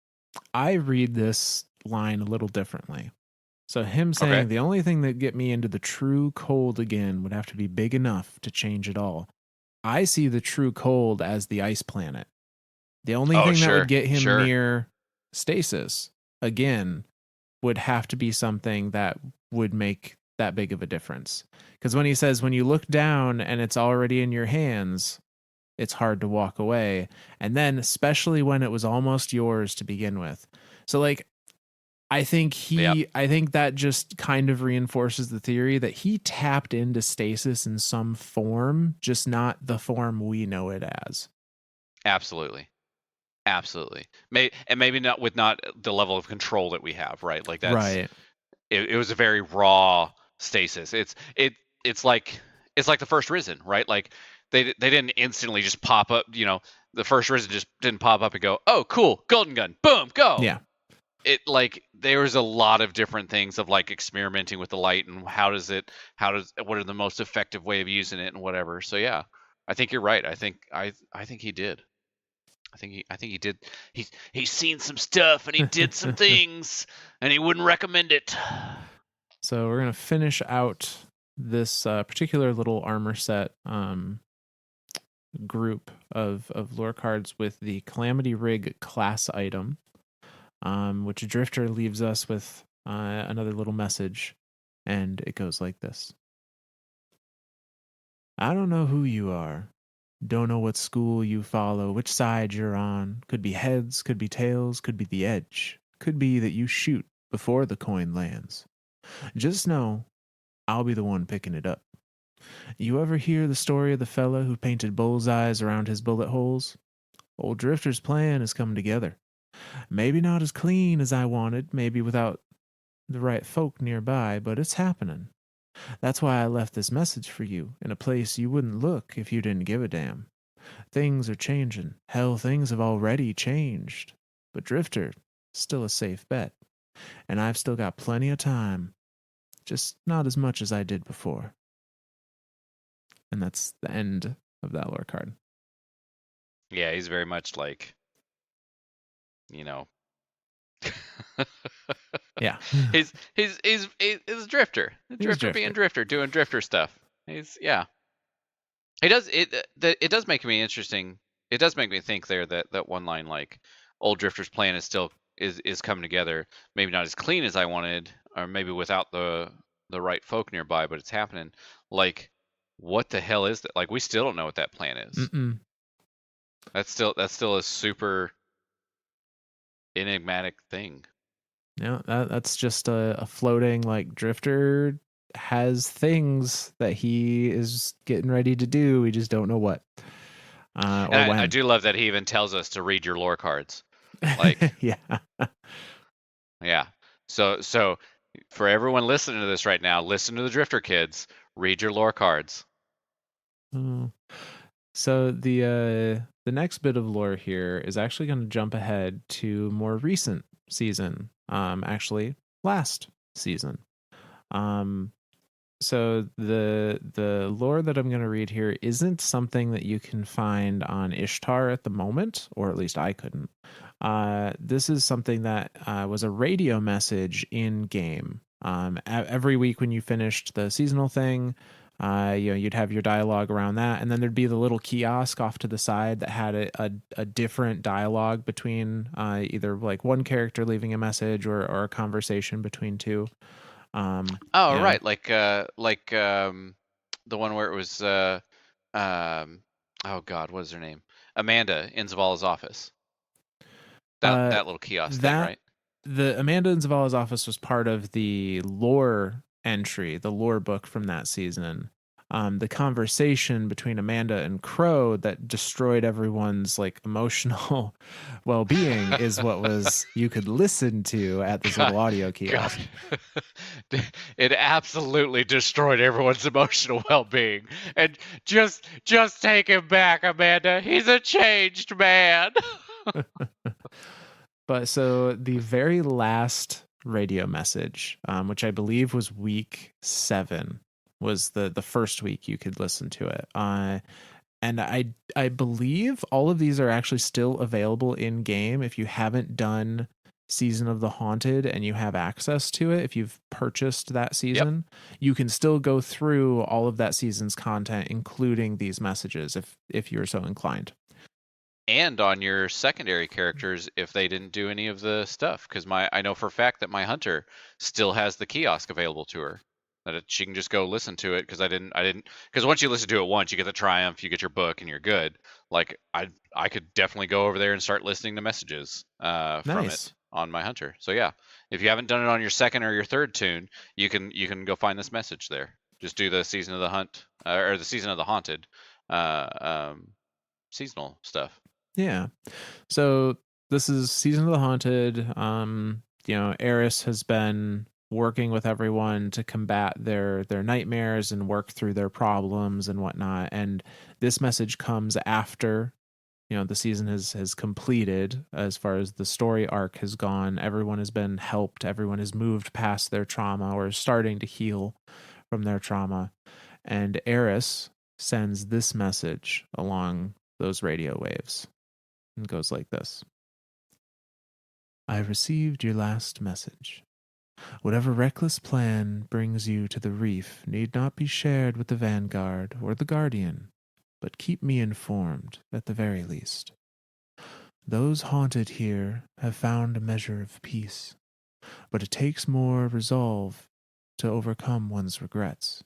Speaker 2: I read this line a little differently. So him
Speaker 1: Okay.
Speaker 2: saying the only thing that get me into the true cold again would have to be big enough to change it all. I see the true cold as the ice planet. The only
Speaker 1: Oh,
Speaker 2: thing that would
Speaker 1: sure,
Speaker 2: get him
Speaker 1: sure.
Speaker 2: near stasis again would have to be something that would make that big of a difference. Because when he says, when you look down and it's already in your hands, it's hard to walk away. And then, especially when it was almost yours to begin with. So, like,
Speaker 1: Yep.
Speaker 2: I think that just kind of reinforces the theory that he tapped into stasis in some form, just not the form we know it as.
Speaker 1: Absolutely. Absolutely. Maybe not with not the level of control that we have, right? Like
Speaker 2: Right.
Speaker 1: it was a very raw stasis. It's like the first Risen, right? Like they didn't instantly just pop up. The first Risen just didn't pop up and go, oh, cool, golden gun, boom, go.
Speaker 2: Yeah.
Speaker 1: It like there was a lot of different things of like experimenting with the light, and what are the most effective way of using it and whatever. So yeah, I think you're right. I think he did. I think he did. He's seen some stuff and he did some things, and he wouldn't recommend it.
Speaker 2: So we're gonna finish out this particular little armor set group of lore cards with the Calamity Rig class item, which Drifter leaves us with another little message, and it goes like this: I don't know who you are. Don't know what school you follow, which side you're on. Could be heads, could be tails, could be the edge. Could be that you shoot before the coin lands. Just know I'll be the one picking it up. You ever hear the story of the fella who painted bullseyes around his bullet holes? Old Drifter's plan is coming together. Maybe not as clean as I wanted, maybe without the right folk nearby, but it's happening. That's why I left this message for you in a place you wouldn't look if you didn't give a damn. Things are changing. Hell, things have already changed. But Drifter, still a safe bet. And I've still got plenty of time. Just not as much as I did before. And that's the end of that lore card.
Speaker 1: Yeah, he's very much like, you know,
Speaker 2: Yeah.
Speaker 1: he's a drifter, a
Speaker 2: He's
Speaker 1: drifter being
Speaker 2: Drifter.
Speaker 1: drifter, doing drifter stuff. Yeah. It does make me interesting. It does make me think there that one line, like, old Drifter's plan is still is coming together. Maybe not as clean as I wanted, or maybe without the right folk nearby, but it's happening. Like, what the hell is that? Like, we still don't know what that plan is.
Speaker 2: Mm-mm.
Speaker 1: That's still a super enigmatic thing.
Speaker 2: Yeah, that's just a floating, like, Drifter has things that he is getting ready to do. We just don't know what,
Speaker 1: And
Speaker 2: or
Speaker 1: I
Speaker 2: when.
Speaker 1: do love that he even tells us to read your lore cards. Like,
Speaker 2: Yeah.
Speaker 1: yeah. So for everyone listening to this right now, listen to the Drifter kids. Read your lore cards.
Speaker 2: Oh. So the next bit of lore here is actually going to jump ahead to more recent season. Actually, last season. Um, so the lore that I'm going to read here isn't something that you can find on Ishtar at the moment, or at least I couldn't. This is something that was a radio message in game. Every week when you finished the seasonal thing, you'd have your dialogue around that, and then there'd be the little kiosk off to the side that had a different dialogue between either like one character leaving a message or a conversation between two.
Speaker 1: Oh,
Speaker 2: You know,
Speaker 1: right, like the one where it was um oh God, what is her name? Amanda in Zavala's office. That
Speaker 2: uh,
Speaker 1: that little kiosk thing,
Speaker 2: that
Speaker 1: right?
Speaker 2: the Amanda and Zavala's office was part of the lore entry, the lore book from that season. The conversation between Amanda and Crow that destroyed everyone's like emotional well-being is what was you could listen to at this
Speaker 1: God,
Speaker 2: little audio
Speaker 1: God,
Speaker 2: kiosk.
Speaker 1: it absolutely destroyed everyone's emotional well-being. And just take him back, Amanda. He's a changed man.
Speaker 2: But so the very last radio message, which I believe was week 7, was the first week you could listen to it. And I believe all of these are actually still available in game if you haven't done Season of the Haunted and you have access to it. If you've purchased that
Speaker 1: Yep.
Speaker 2: season, you can still go through all of that season's content, including these messages, if you're so inclined.
Speaker 1: And on your secondary characters if they didn't do any of the stuff, because my I know for a fact that my hunter still has the kiosk available to her, that she can just go listen to it, because I didn't because once you listen to it once, you get the triumph, you get your book, and you're good. Like, I could definitely go over there and start listening to messages from
Speaker 2: Nice.
Speaker 1: it on my hunter. So yeah, if you haven't done it on your second or your third tune, you can go find this message there. Just do the season of the hunt, or the season of the haunted uh, um, seasonal stuff.
Speaker 2: Yeah. So this is Season of the Haunted. Eris has been working with everyone to combat their nightmares and work through their problems and whatnot. And this message comes after the season has completed as far as the story arc has gone. Everyone has been helped. Everyone has moved past their trauma or is starting to heal from their trauma. And Eris sends this message along those radio waves and goes like this. I received your last message. Whatever reckless plan brings you to the reef need not be shared with the Vanguard or the Guardian, but keep me informed at the very least. Those haunted here have found a measure of peace, but it takes more resolve to overcome one's regrets.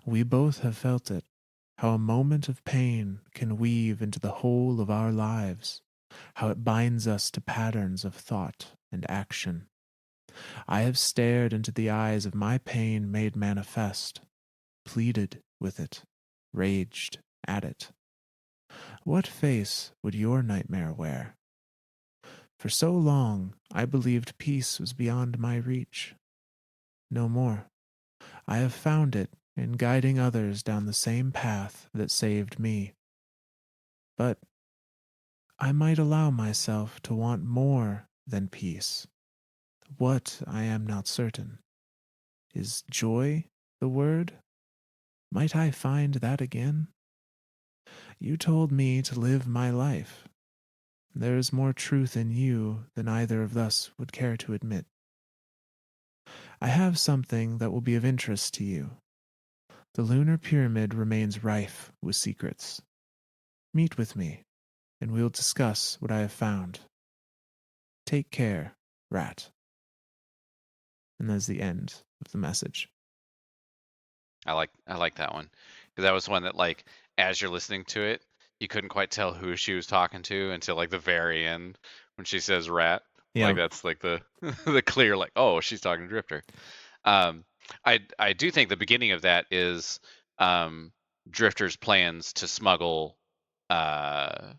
Speaker 2: We both have felt it, how a moment of pain can weave into the whole of our lives, how it binds us to patterns of thought and action. I have stared into the eyes of my pain made manifest, pleaded with it, raged at it. What face would your nightmare wear? For so long, I believed peace was beyond my reach. No more. I have found it in guiding others down the same path that saved me. But I might allow myself to want more than peace. What, I am not certain. Is joy the word? Might I find that again? You told me to live my life. There is more truth in you than either of us would care to admit. I have something that will be of interest to you. The lunar pyramid remains rife with secrets. Meet with me, and we'll discuss what I have found. Take care, rat. And that's the end of the message.
Speaker 1: I like that one because that was one that like as you're listening to it, you couldn't quite tell who she was talking to until like the very end when she says rat. Like
Speaker 2: Yeah,
Speaker 1: that's like the the clear like oh she's talking to Drifter. Um, I do think the beginning of that is um, Drifter's plans to smuggle uh,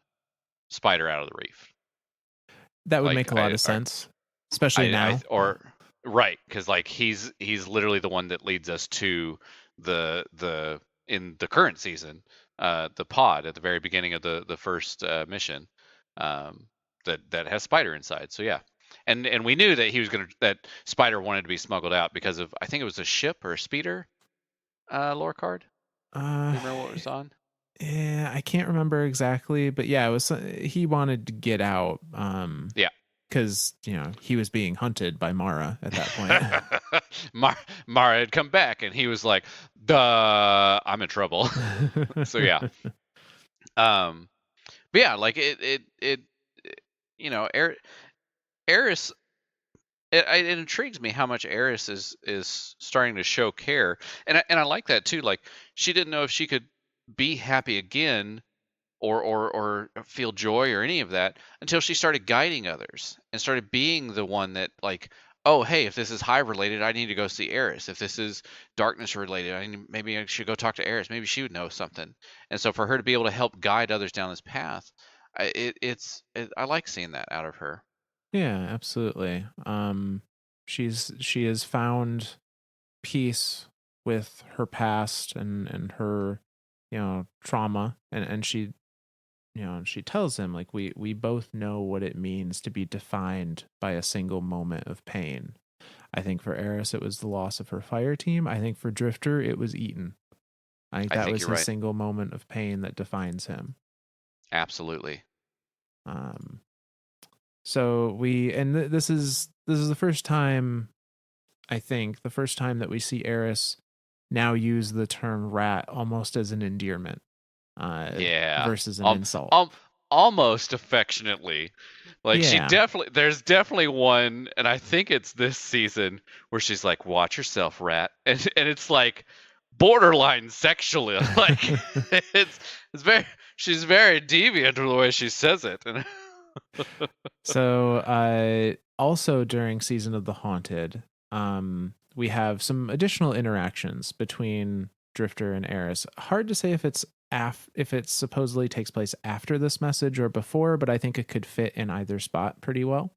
Speaker 1: Spider out of the reef.
Speaker 2: that would
Speaker 1: Like
Speaker 2: make a lot of sense, especially
Speaker 1: I
Speaker 2: now.
Speaker 1: or right because like he's literally the one that leads us to the in the current season the pod at the very beginning of the first mission um, that has Spider inside. So yeah, and we knew that he was gonna that Spider wanted to be smuggled out because of I think it was a ship or a speeder lore card.
Speaker 2: Uh,
Speaker 1: Do you remember what it was on?
Speaker 2: yeah, I can't remember exactly, but yeah, it was he wanted to get out.
Speaker 1: Yeah.
Speaker 2: Because he was being hunted by Mara at that point.
Speaker 1: Mara had come back and he was like, "Duh, I'm in trouble." So yeah. Um, but yeah, like it you know, Eris. It intrigues me how much Eris is starting to show care, and I like that too. Like she didn't know if she could be happy again or feel joy or any of that until she started guiding others and started being the one that like oh hey if this is hive related I need to go see Eris if this is darkness related maybe I should go talk to Eris maybe she would know something and so for her to be able to help guide others down this path I like seeing that out of her.
Speaker 2: Yeah, absolutely. She has found peace with her past and her trauma, and she she tells him like we both know what it means to be defined by a single moment of pain. I think for Eris it was the loss of her fire team. I think for Drifter it was Eaton. I think
Speaker 1: I
Speaker 2: that
Speaker 1: think
Speaker 2: was
Speaker 1: you're
Speaker 2: his
Speaker 1: right.
Speaker 2: single moment of pain that defines him.
Speaker 1: Absolutely.
Speaker 2: Um, so this is the first time, I think, the first time that we see Eris now use the term rat almost as an endearment,
Speaker 1: Yeah.
Speaker 2: versus an
Speaker 1: Um,
Speaker 2: insult.
Speaker 1: um, almost affectionately. Like she
Speaker 2: Yeah.
Speaker 1: definitely, there's definitely one, and I think it's this season where she's like, "Watch yourself, rat," and it's like borderline sexually. Like it's it's very, she's very deviant with the way she says it. And
Speaker 2: So, also during Season of the Haunted, we have some additional interactions between Drifter and Eris. Hard to say if if it supposedly takes place after this message or before, but I think it could fit in either spot pretty well.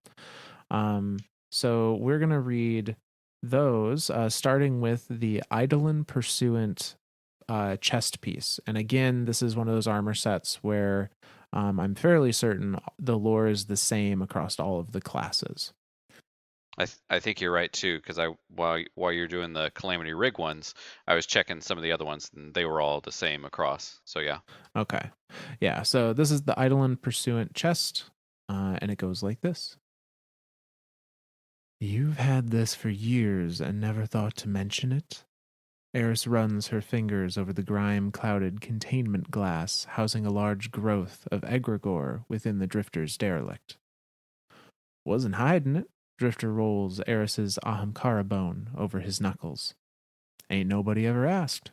Speaker 2: So we're gonna read those, starting with the Eidolon Pursuant chest piece. And again, this is one of those armor sets where I'm fairly certain the lore is the same across all of the classes.
Speaker 1: I think you're right too, because I while you're doing the Calamity Rig ones, I was checking some of the other ones, and they were all the same across. So yeah.
Speaker 2: Okay. Yeah. So this is the Eidolon Pursuant chest, and it goes like this. You've had this for years and never thought to mention it? Eris runs her fingers over the grime-clouded containment glass housing a large growth of egregore within the Drifter's derelict. Wasn't hiding it. Drifter rolls Eris's Ahamkara bone over his knuckles. Ain't nobody ever asked.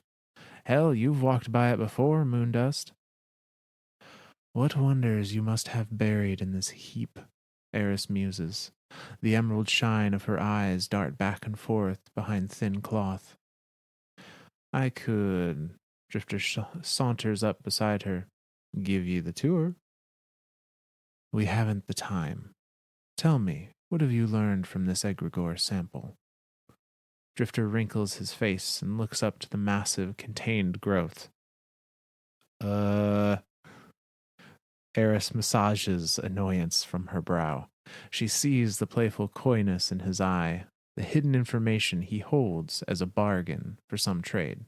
Speaker 2: Hell, you've walked by it before, Moondust. What wonders you must have buried in this heap, Eris muses. The emerald shine of her eyes dart back and forth behind thin cloth. I could. Drifter saunters up beside her. Give you the tour. We haven't the time. Tell me, what have you learned from this egregore sample? Drifter wrinkles his face and looks up to the massive, contained growth. Uh. Eris massages annoyance from her brow. She sees the playful coyness in his eye, the hidden information he holds as a bargain for some trade.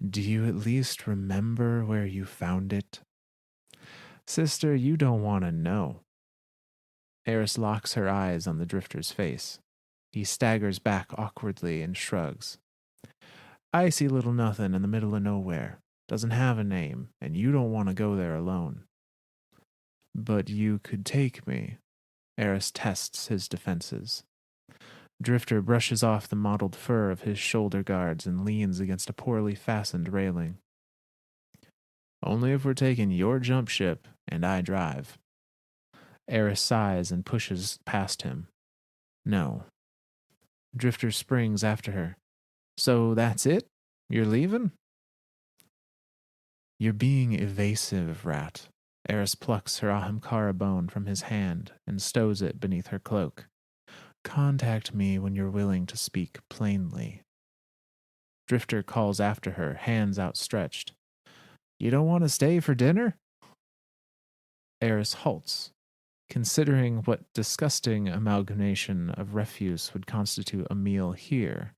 Speaker 2: Do you at least remember where you found it? Sister, you don't want to know. Eris locks her eyes on the drifter's face. He staggers back awkwardly and shrugs. Icy little nothing in the middle of nowhere. Doesn't have a name, and you don't want to go there alone. But you could take me. Eris tests his defenses. Drifter brushes off the mottled fur of his shoulder guards and leans against a poorly fastened railing. Only if we're taking your jump ship and I drive. Eris sighs and pushes past him. No. Drifter springs after her. So that's it? You're leaving? You're being evasive, Rat. Eris plucks her Ahamkara bone from his hand and stows it beneath her cloak. Contact me when you're willing to speak plainly. Drifter calls after her, hands outstretched. You don't want to stay for dinner? Eris halts, considering what disgusting amalgamation of refuse would constitute a meal here.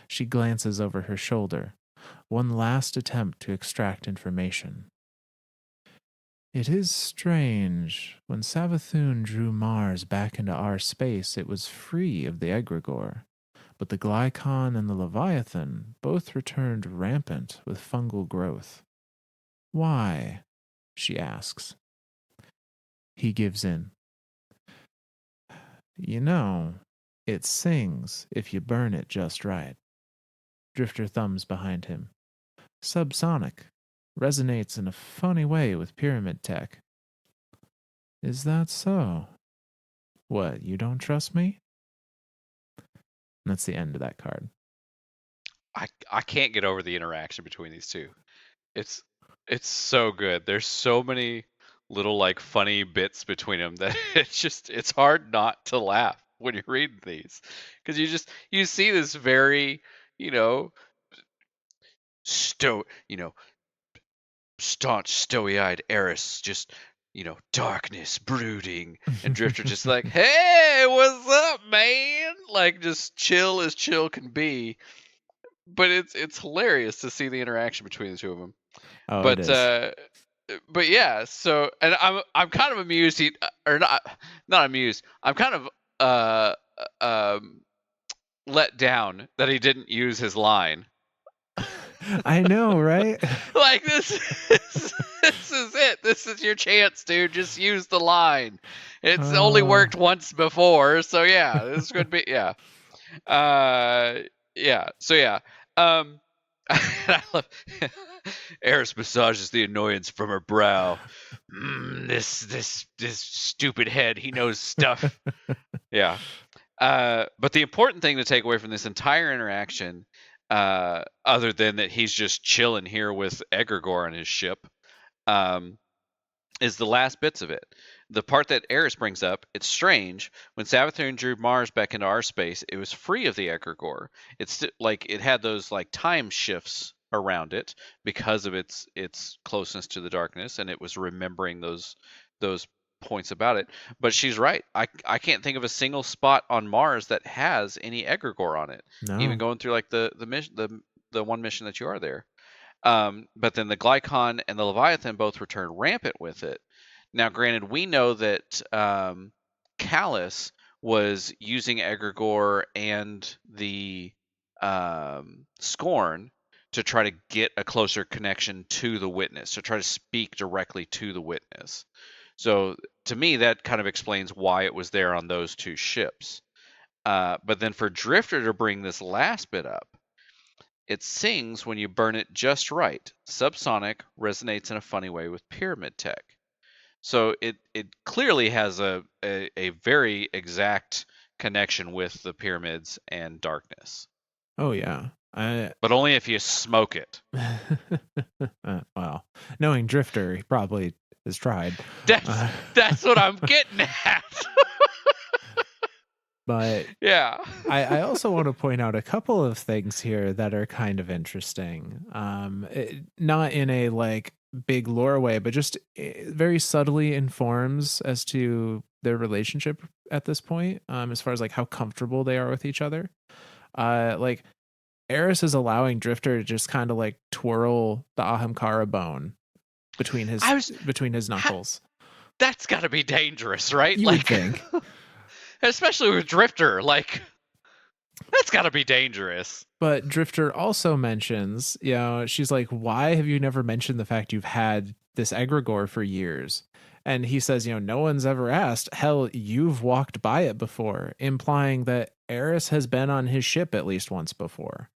Speaker 2: She glances over her shoulder, one last attempt to extract information. It is strange. When Savathun drew Mars back into our space, it was free of the egregore. But the Glycon and the Leviathan both returned rampant with fungal growth. Why? She asks. He gives in. You know, it sings if you burn it just right. Drifter thumbs behind him. Subsonic. Resonates in a funny way with pyramid tech. Is that so? What, you don't trust me? And that's the end of that card.
Speaker 1: I can't get over the interaction between these two. It's so good. There's so many little like funny bits between them that it's hard not to laugh when you're reading these, because you see this very, you know, staunch, stowy-eyed Eris, just, darkness brooding, and Drifter just like, hey, what's up, man? Like, just chill as chill can be. But it's hilarious to see the interaction between the two of them.
Speaker 2: Oh, it
Speaker 1: But
Speaker 2: is.
Speaker 1: but yeah, so, and I'm kind of amused, or not amused. I'm kind of let down that he didn't use his line.
Speaker 2: I know, right?
Speaker 1: Like, this is it. This is your chance, dude. Just use the line. It's only worked once before, so yeah, this is going to be, yeah. Yeah. So yeah. I love Eris massages the annoyance from her brow. This stupid head. He knows stuff. Yeah. But the important thing to take away from this entire interaction, other than that he's just chilling here with Egregore on his ship, is the last bits of it. The part that Eris brings up, it's strange. When Savathun drew Mars back into our space, it was free of the egregore. It's like it had those like time shifts around it because of its closeness to the darkness, and it was remembering those points about it. But she's right. I can't think of a single spot on Mars that has any egregore on it.
Speaker 2: No.
Speaker 1: Even going through like the mission, the one mission that you are there. But then the Glycon and the Leviathan both return rampant with it. Now, granted, we know that Callus was using Egregore and the Scorn to try to get a closer connection to the witness, to try to speak directly to the witness. So, to me, that kind of explains why it was there on those two ships. But then for Drifter to bring this last bit up, it sings when you burn it just right. Subsonic resonates in a funny way with pyramid tech. So it clearly has a very exact connection with the pyramids and darkness.
Speaker 2: Oh, yeah.
Speaker 1: But only if you smoke it.
Speaker 2: Well, knowing Drifter, he probably has tried.
Speaker 1: That's what I'm getting at.
Speaker 2: But
Speaker 1: yeah,
Speaker 2: I also want to point out a couple of things here that are kind of interesting. Not in a like big lore way, but just very subtly informs as to their relationship at this point, as far as like how comfortable they are with each other. Like Eris is allowing Drifter to just kind of like twirl the Ahamkara bone between his knuckles.
Speaker 1: That's got to be dangerous, right?
Speaker 2: You would think.
Speaker 1: Especially with Drifter, like. That's got to be dangerous.
Speaker 2: But Drifter also mentions, she's like, why have you never mentioned the fact you've had this egregore for years? And he says, no one's ever asked. Hell, you've walked by it before, implying that Eris has been on his ship at least once before.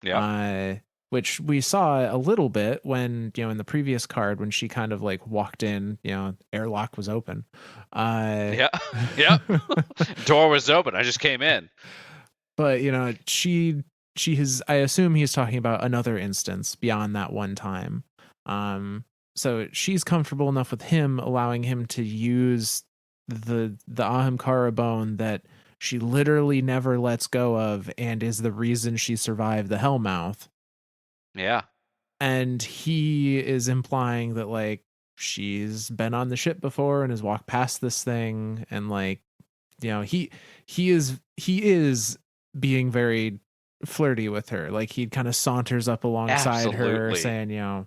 Speaker 1: Yeah.
Speaker 2: Which we saw a little bit when, in the previous card, when she kind of like walked in, airlock was open.
Speaker 1: Yeah. Yep. Door was open. I just came in.
Speaker 2: But, she has, I assume he's talking about another instance beyond that one time. So she's comfortable enough with him, allowing him to use the Ahamkara bone that she literally never lets go of and is the reason she survived the Hellmouth.
Speaker 1: Yeah.
Speaker 2: And he is implying that like she's been on the ship before and has walked past this thing, and like, he is being very flirty with her. Like he kind of saunters up alongside her
Speaker 1: Absolutely.
Speaker 2: saying,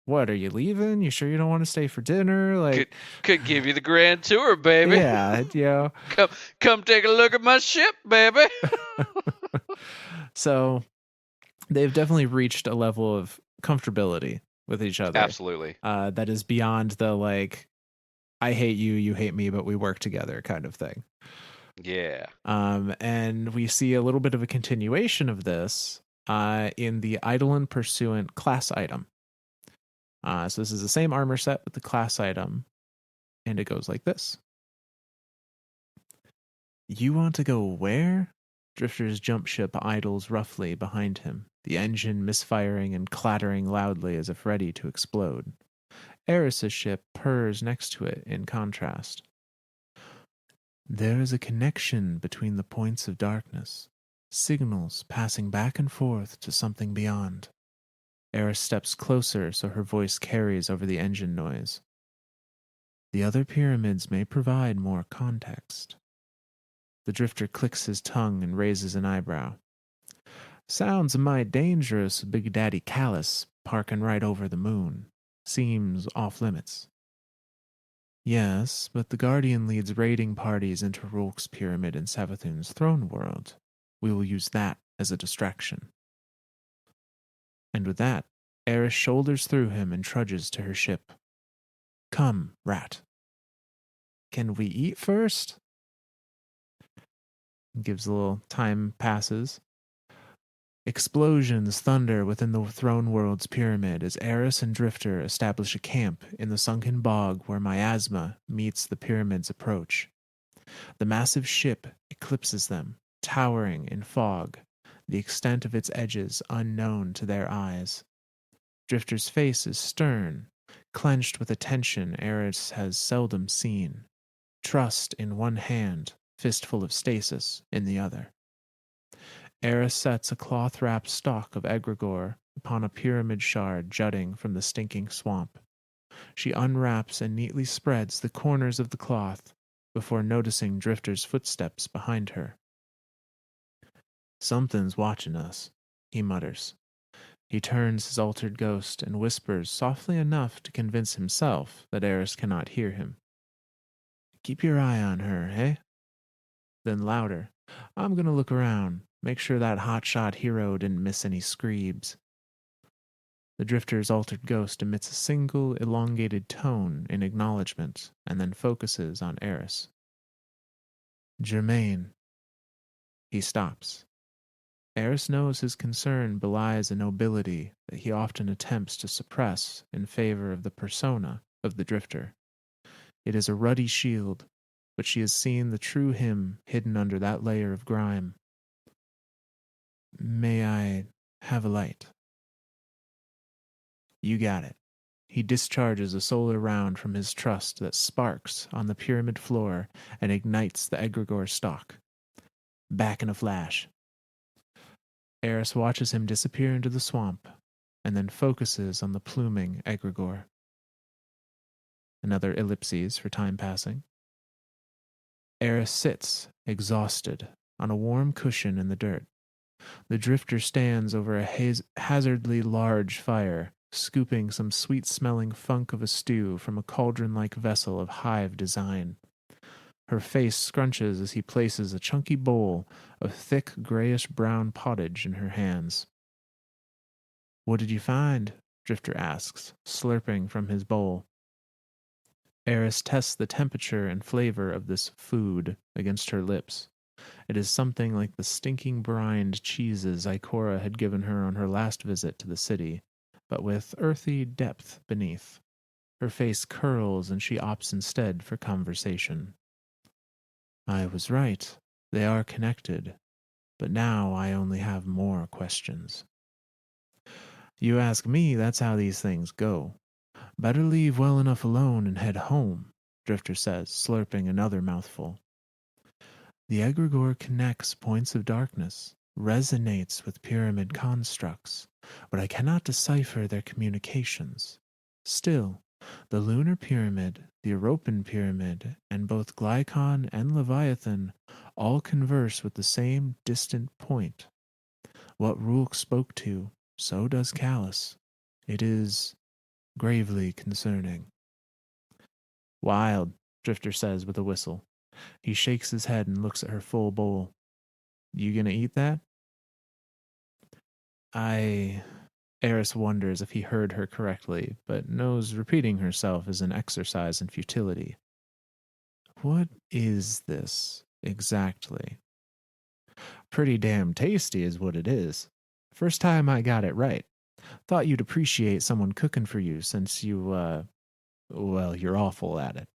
Speaker 2: what, are you leaving? You sure you don't want to stay for dinner? Like
Speaker 1: could give you the grand tour, baby.
Speaker 2: Yeah.
Speaker 1: Come take a look at my ship, baby.
Speaker 2: So they've definitely reached a level of comfortability with each other.
Speaker 1: Absolutely.
Speaker 2: That is beyond the like, I hate you, you hate me, but we work together kind of thing.
Speaker 1: Yeah.
Speaker 2: And we see a little bit of a continuation of this in the Idle and Pursuant class item. So this is the same armor set with the class item, and it goes like this. You want to go where? Drifter's jump ship idles roughly behind him, the engine misfiring and clattering loudly as if ready to explode. Eris's ship purrs next to it in contrast. There is a connection between the points of darkness, signals passing back and forth to something beyond. Eris steps closer so her voice carries over the engine noise. The other pyramids may provide more context. The drifter clicks his tongue and raises an eyebrow. Sounds a mite dangerous, Big Daddy Callus parking right over the moon. Seems off limits. Yes, but the Guardian leads raiding parties into Rolk's pyramid in Savathun's throne world. We will use that as a distraction. And with that, Eris shoulders through him and trudges to her ship. Come, rat. Can we eat first? Gives a little time passes. Explosions thunder within the throne world's pyramid as Eris and Drifter establish a camp in the sunken bog where miasma meets the pyramid's approach. The massive ship eclipses them, towering in fog, the extent of its edges unknown to their eyes. Drifter's face is stern, clenched with a tension Eris has seldom seen. Trust in one hand, fistful of stasis in the other. Eris sets a cloth-wrapped stalk of egregore upon a pyramid shard jutting from the stinking swamp. She unwraps and neatly spreads the corners of the cloth before noticing Drifter's footsteps behind her. Something's watching us, he mutters. He turns his altered ghost and whispers softly enough to convince himself that Eris cannot hear him. Keep your eye on her, eh? Then louder. I'm gonna look around, make sure that hotshot hero didn't miss any screebs. The drifter's altered ghost emits a single elongated tone in acknowledgement and then focuses on Eris. Germaine. He stops. Eris knows his concern belies a nobility that he often attempts to suppress in favor of the persona of the drifter. It is a ruddy shield, but she has seen the true him hidden under that layer of grime. May I have a light? You got it. He discharges a solar round from his trust that sparks on the pyramid floor and ignites the egregore stalk. Back in a flash. Eris watches him disappear into the swamp and then focuses on the pluming egregore. Another ellipses for time passing. Eris sits, exhausted, on a warm cushion in the dirt. The drifter stands over a hazardly large fire, scooping some sweet-smelling funk of a stew from a cauldron-like vessel of hive design. Her face scrunches as he places a chunky bowl of thick grayish-brown pottage in her hands. What did you find? Drifter asks, slurping from his bowl. Eris tests the temperature and flavor of this food against her lips. It is something like the stinking brined cheeses Ikora had given her on her last visit to the city, but with earthy depth beneath. Her face curls and she opts instead for conversation. I was right. They are connected. But now I only have more questions. You ask me, that's how these things go. Better leave well enough alone and head home, Drifter says, slurping another mouthful. The egregore connects points of darkness, resonates with pyramid constructs, but I cannot decipher their communications. Still, the lunar pyramid, the Europan pyramid, and both Glykon and Leviathan all converse with the same distant point. What Rulk spoke to, so does Callus. It is gravely concerning. Wild, Drifter says with a whistle. He shakes his head and looks at her full bowl. You gonna eat that? Eris wonders if he heard her correctly, but knows repeating herself is an exercise in futility. What is this exactly? Pretty damn tasty is what it is. First time I got it right. Thought you'd appreciate someone cooking for you since you, well, you're awful at it.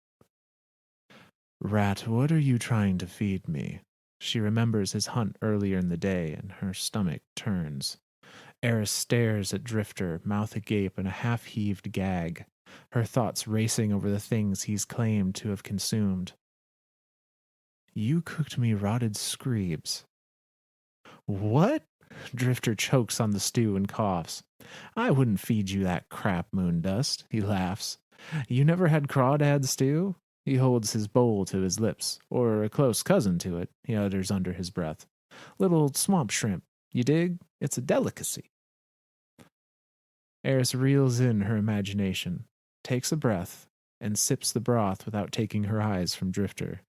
Speaker 2: Rat, what are you trying to feed me? She remembers his hunt earlier in the day, and her stomach turns. Eris stares at Drifter, mouth agape in a half-heaved gag, her thoughts racing over the things he's claimed to have consumed. You cooked me rotted screebs. What? Drifter chokes on the stew and coughs. I wouldn't feed you that crap, Moondust, he laughs. You never had crawdad stew? He holds his bowl to his lips, or a close cousin to it, he utters under his breath. Little swamp shrimp, you dig? It's a delicacy. Eris reels in her imagination, takes a breath, and sips the broth without taking her eyes from Drifter.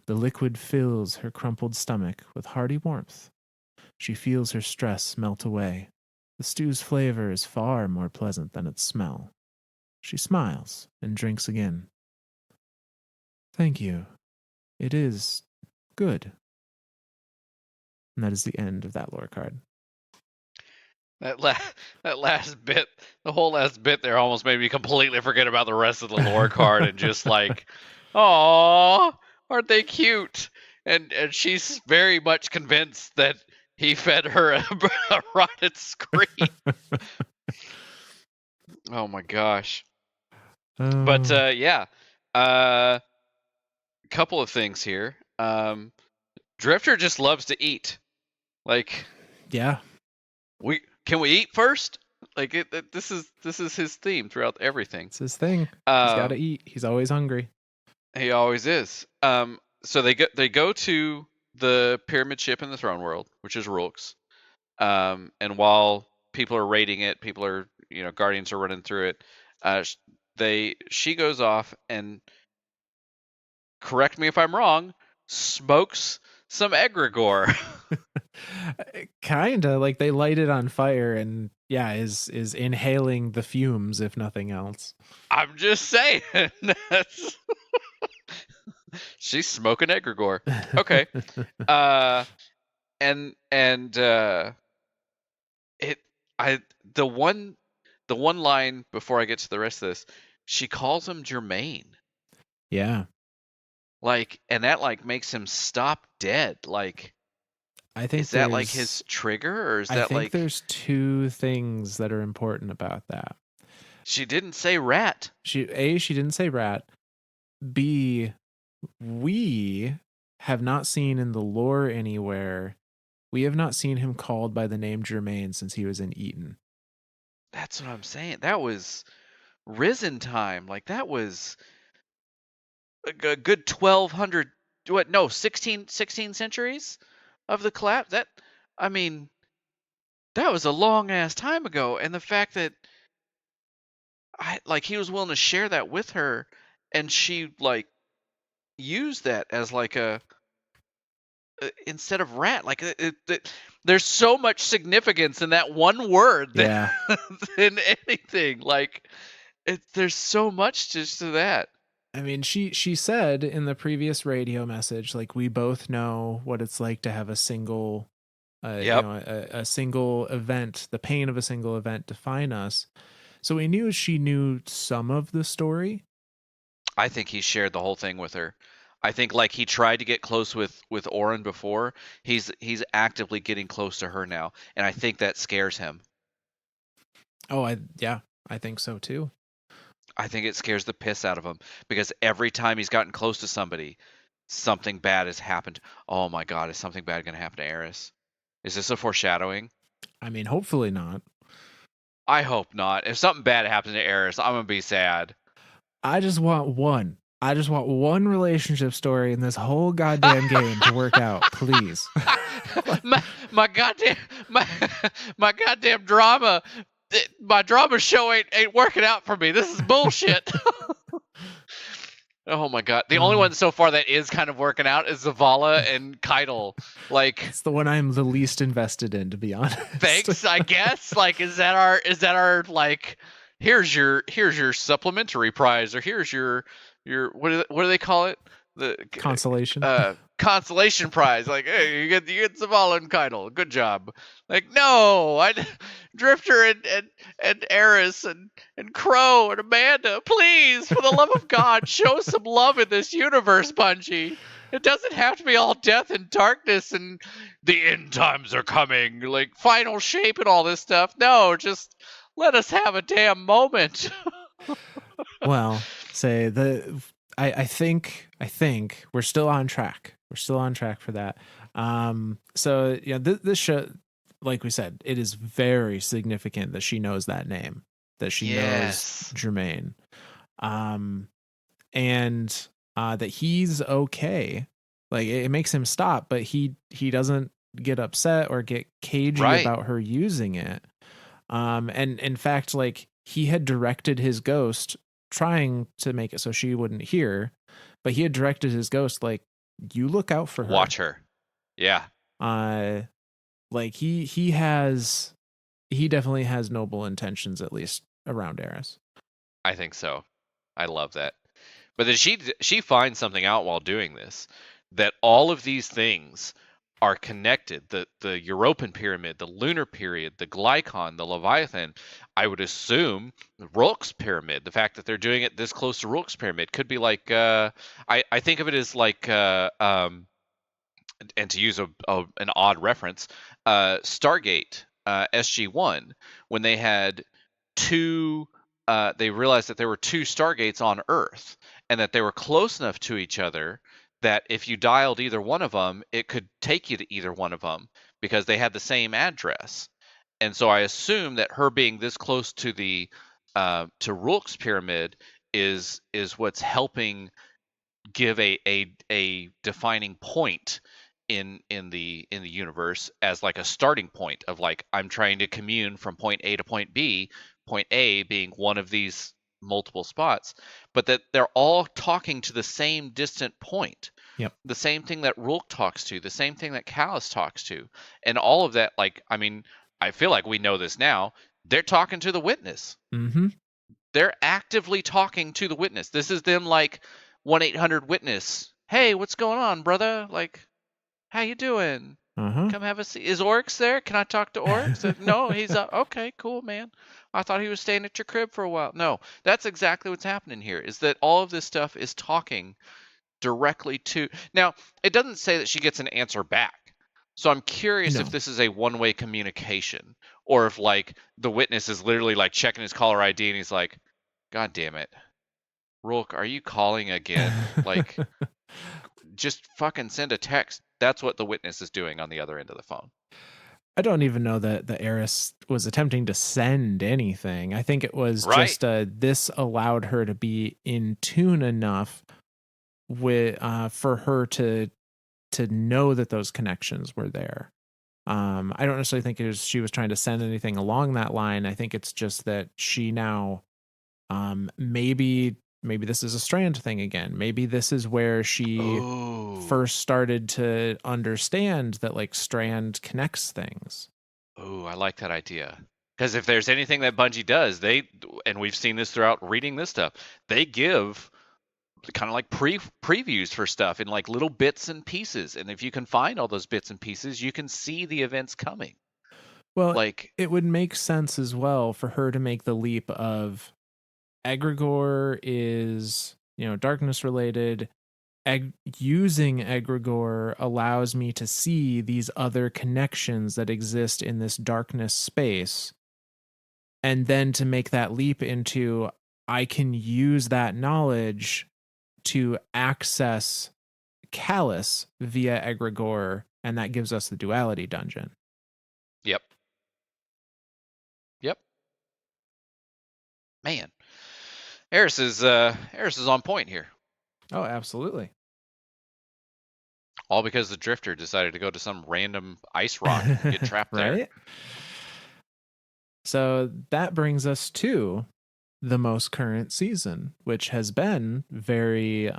Speaker 2: The liquid fills her crumpled stomach with hearty warmth. She feels her stress melt away. The stew's flavor is far more pleasant than its smell. She smiles and drinks again. Thank you. It is good. And that is the end of that lore card.
Speaker 1: That last bit, the whole last bit there almost made me completely forget about the rest of the lore card and just like, "Aw, aren't they cute?" And she's very much convinced that he fed her a rotted scream. Oh my gosh. But yeah, couple of things here. Drifter just loves to eat. Like,
Speaker 2: yeah,
Speaker 1: can we eat first? Like this is his theme throughout everything.
Speaker 2: It's his thing. He's got to eat. He's always hungry.
Speaker 1: He always is. So they go to the pyramid ship in the throne world, which is Rulk's. And while people are raiding it, people are guardians are running through it. She goes off and, correct me if I'm wrong, smokes some egregore.
Speaker 2: Kinda like they light it on fire and yeah, is inhaling the fumes if nothing else.
Speaker 1: I'm just saying. She's smoking egregore. Okay. The one line before I get to the rest of this, she calls him Jermaine.
Speaker 2: Yeah.
Speaker 1: Like, and that like makes him stop dead. Like,
Speaker 2: I think
Speaker 1: is that like his trigger, or is that like? I think
Speaker 2: there's two things that are important about that.
Speaker 1: She didn't say rat.
Speaker 2: She didn't say rat. B, we have not seen in the lore anywhere. We have not seen him called by the name Jermaine since he was in Eton.
Speaker 1: That's what I'm saying. That was Risen time. Like, that was a good 1200. What? No, 16 centuries of the collapse. That, I mean, that was a long ass time ago. And the fact that he was willing to share that with her, and she like use that as like a instead of rat. Like there's so much significance in that one word
Speaker 2: Yeah.
Speaker 1: than anything. Like there's so much just to that.
Speaker 2: I mean, she said in the previous radio message, like, we both know what it's like to have a single,
Speaker 1: Yep.
Speaker 2: a single event, the pain of a single event define us. So we knew she knew some of the story.
Speaker 1: I think he shared the whole thing with her. I think like he tried to get close with Oren before. He's actively getting close to her now, and I think that scares him.
Speaker 2: Oh, I think so too.
Speaker 1: I think it scares the piss out of him because every time he's gotten close to somebody, something bad has happened. Oh my God, is something bad going to happen to Eris? Is this a foreshadowing?
Speaker 2: I mean, hopefully not.
Speaker 1: I hope not. If something bad happens to Eris, I'm gonna be sad.
Speaker 2: I just want one. I just want one relationship story in this whole goddamn game to work out, please.
Speaker 1: my goddamn my my goddamn drama. My drama show ain't working out for me. This is bullshit. Oh my God. The only one so far that is kind of working out is Zavala and Keitel. Like
Speaker 2: it's the one I'm the least invested in, to be honest.
Speaker 1: Thanks, I guess. Like is that our like here's your supplementary prize, or here's your what do they call it? The
Speaker 2: consolation.
Speaker 1: Consolation prize. Like, hey, you get Zavala and Keitel. Good job. Like, no, Drifter and Eris and Crow and Amanda, please, for the love of God, show some love in this universe, Bungie. It doesn't have to be all death and darkness and the end times are coming, like final shape and all this stuff. No, just let us have a damn moment.
Speaker 2: Well, say I think we're still on track. We're still on track for that. So yeah, this show, like we said, it is very significant that she knows that name, that she knows Jermaine, and that he's okay. Like it makes him stop, but he doesn't get upset or get cagey about her using it. And in fact, like he had directed his ghost, trying to make it so she wouldn't hear, but he had directed his ghost, like, you look out for her.
Speaker 1: Watch her. Yeah.
Speaker 2: Like he definitely has noble intentions, at least around Eris.
Speaker 1: I think so. I love that. But then she finds something out while doing this, that all of these things are connected. The European pyramid, the lunar period, the Glykon, the Leviathan. I would assume the Rourke's pyramid. The fact that they're doing it this close to Rourke's pyramid could be like I think of it as like and to use an odd reference, Stargate SG-1, when they had two. They realized that there were two Stargates on Earth, and that they were close enough to each other that if you dialed either one of them, it could take you to either one of them because they had the same address. And so I assume that her being this close to the to Rourke's pyramid is what's helping give a defining point in the universe, as like a starting point of like, I'm trying to commune from point A to point B, point A being one of these multiple spots, but that they're all talking to the same distant point.
Speaker 2: Yep.
Speaker 1: The same thing that Rourke talks to, the same thing that Callus talks to, and all of that. Like, I mean, I feel like we know this now. They're talking to the witness.
Speaker 2: Mm-hmm.
Speaker 1: They're actively talking to the witness. This is them like 1-800-Witness. Hey, what's going on, brother? Like, how you doing? Come have a seat. Is Oryx there? Can I talk to Oryx? No, he's okay, cool, man. I thought he was staying at your crib for a while. No, that's exactly what's happening here, is that all of this stuff is talking directly to. Now, it doesn't say that she gets an answer back. So I'm curious if this is a one-way communication, or if like the witness is literally like checking his caller ID and he's like, God damn it. Rourke, are you calling again? Like, just fucking send a text. That's what the witness is doing on the other end of the phone.
Speaker 2: I don't even know that the Eris was attempting to send anything. I think it was just this allowed her to be in tune enough with for her to know that those connections were there. I don't necessarily think she was trying to send anything along that line. I think it's just that she now maybe maybe this is a Strand thing again. Maybe this is where she
Speaker 1: Ooh.
Speaker 2: first started to understand that like Strand connects things.
Speaker 1: Ooh, I like that idea. Because if there's anything that Bungie does, and we've seen this throughout reading this stuff, they give kind of like previews for stuff in like little bits and pieces. And if you can find all those bits and pieces, you can see the events coming.
Speaker 2: Well,
Speaker 1: Like,
Speaker 2: it would make sense as well for her to make the leap of egregore is, darkness related. Using egregore allows me to see these other connections that exist in this darkness space. And then to make that leap into, I can use that knowledge to access Callus via egregore, and that gives us the duality dungeon.
Speaker 1: yep. Yep. Man. Eris is on point here.
Speaker 2: Oh, absolutely.
Speaker 1: All because the Drifter decided to go to some random ice rock and get trapped there.
Speaker 2: Right? So that brings us to the most current season, which has been very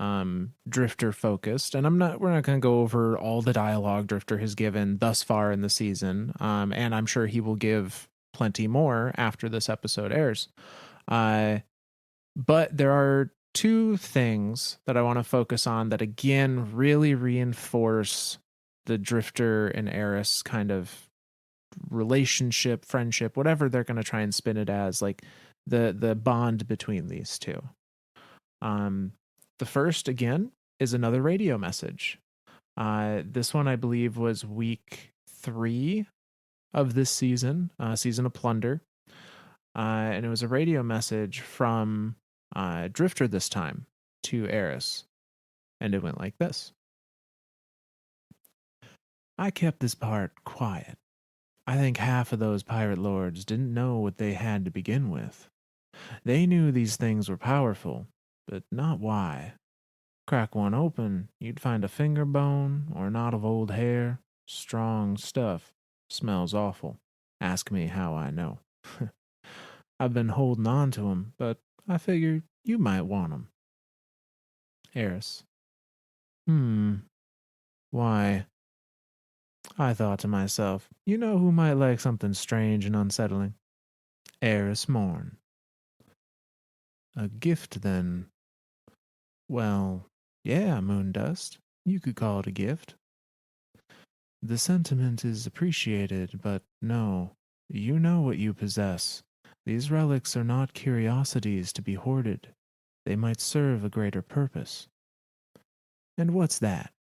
Speaker 2: Drifter focused. And we're not going to go over all the dialogue Drifter has given thus far in the season. And I'm sure he will give plenty more after this episode airs. But there are two things that I want to focus on that again really reinforce the Drifter and Eris kind of relationship, friendship, whatever they're going to try and spin it as, like the bond between these two. The first again is another radio message. This one I believe was week 3 of this season, season of Plunder. And it was a radio message from Drifter this time to Eris. And it went like this. I kept this part quiet. I think half of those pirate lords didn't know what they had to begin with. They knew these things were powerful, but not why. Crack one open, you'd find a finger bone or a knot of old hair. Strong stuff. Smells awful. Ask me how I know. I've been holding on to 'em, but I figured you might want 'em. Eris. Why? I thought to myself, you know who might like something strange and unsettling? Eris Morn. A gift, then. Well, yeah, Moondust. You could call it a gift. The sentiment is appreciated, but no, you know what you possess. These relics are not curiosities to be hoarded. They might serve a greater purpose. And what's that?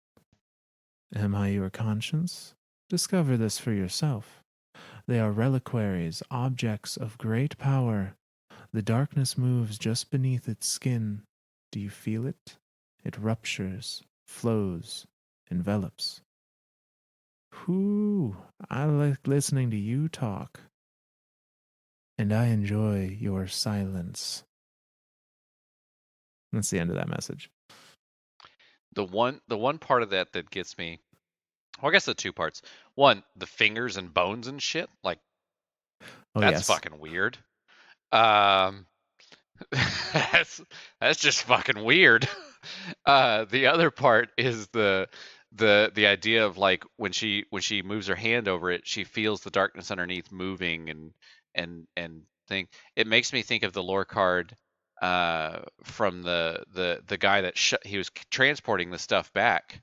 Speaker 2: Am I your conscience? Discover this for yourself. They are reliquaries, objects of great power. The darkness moves just beneath its skin. Do you feel it? It ruptures, flows, envelops. Whew, I like listening to you talk. And I enjoy your silence. That's the end of that message.
Speaker 1: The one part of that gets me, well, I guess the two parts. One, the fingers and bones and shit, like that's fucking weird. That's just fucking weird. The other part is the idea of like when she moves her hand over it, she feels the darkness underneath moving and thing. It makes me think of the lore card from the guy that he was transporting the stuff back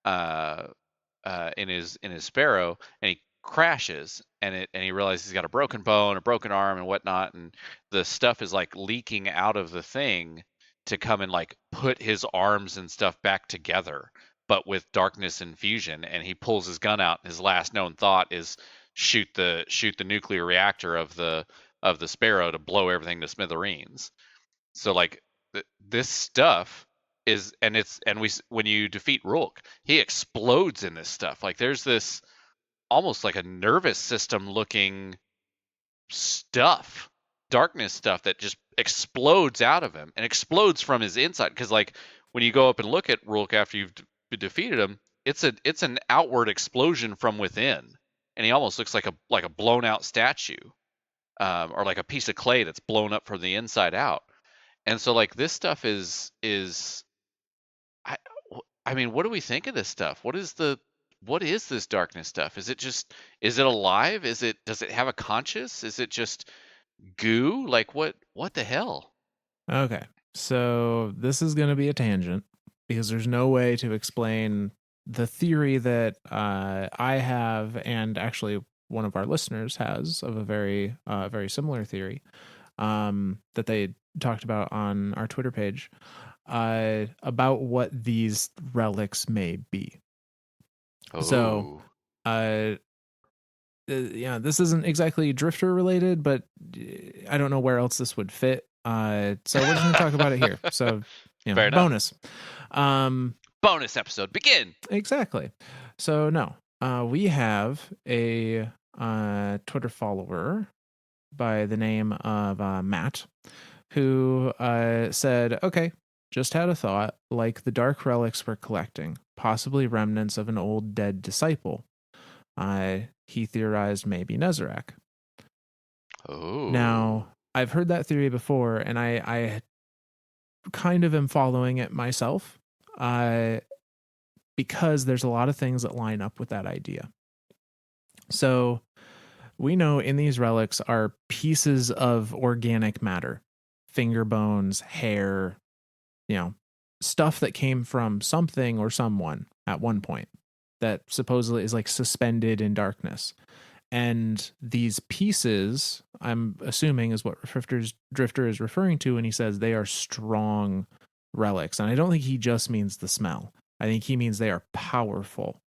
Speaker 1: in his Sparrow, and he crashes and he realizes he's got a broken bone, a broken arm, and whatnot, and the stuff is like leaking out of the thing to come and like put his arms and stuff back together, but with darkness infusion. And he pulls his gun out, and his last known thought is shoot the nuclear reactor of the Sparrow to blow everything to smithereens. So like this stuff is, and when you defeat Rulk, he explodes in this stuff. Like there's this almost like a nervous system looking stuff, darkness stuff that just explodes out of him and explodes from his inside. Because like when you go up and look at Rulk after you've defeated him, it's an outward explosion from within, and he almost looks like a blown out statue, or like a piece of clay that's blown up from the inside out. And so like this stuff is I I mean, what do we think of this stuff? What is this darkness stuff? Is it alive? Does it have a conscious? Is it just goo? Like what the hell?
Speaker 2: Okay. So this is going to be a tangent because there's no way to explain the theory that I have, and actually one of our listeners has, of a very similar theory that they talked about on our Twitter page about what these relics may be. So,
Speaker 1: Oh.
Speaker 2: uh, yeah, this isn't exactly Drifter related, but I don't know where else this would fit. So we're just going to talk about it here. So,
Speaker 1: Fair enough.
Speaker 2: bonus.
Speaker 1: Bonus episode begin.
Speaker 2: Exactly. So no, we have a Twitter follower by the name of Matt, who said, "Okay, just had a thought. Like the dark relics we're collecting, possibly remnants of an old dead disciple. He theorized maybe Nezarec.
Speaker 1: Oh.
Speaker 2: Now, I've heard that theory before, and I kind of am following it myself, because there's a lot of things that line up with that idea. So we know in these relics are pieces of organic matter, finger bones, hair, stuff that came from something or someone at one point that supposedly is like suspended in darkness. And these pieces, I'm assuming, is what Drifter is referring to when he says they are strong relics. And I don't think he just means the smell. I think he means they are powerful,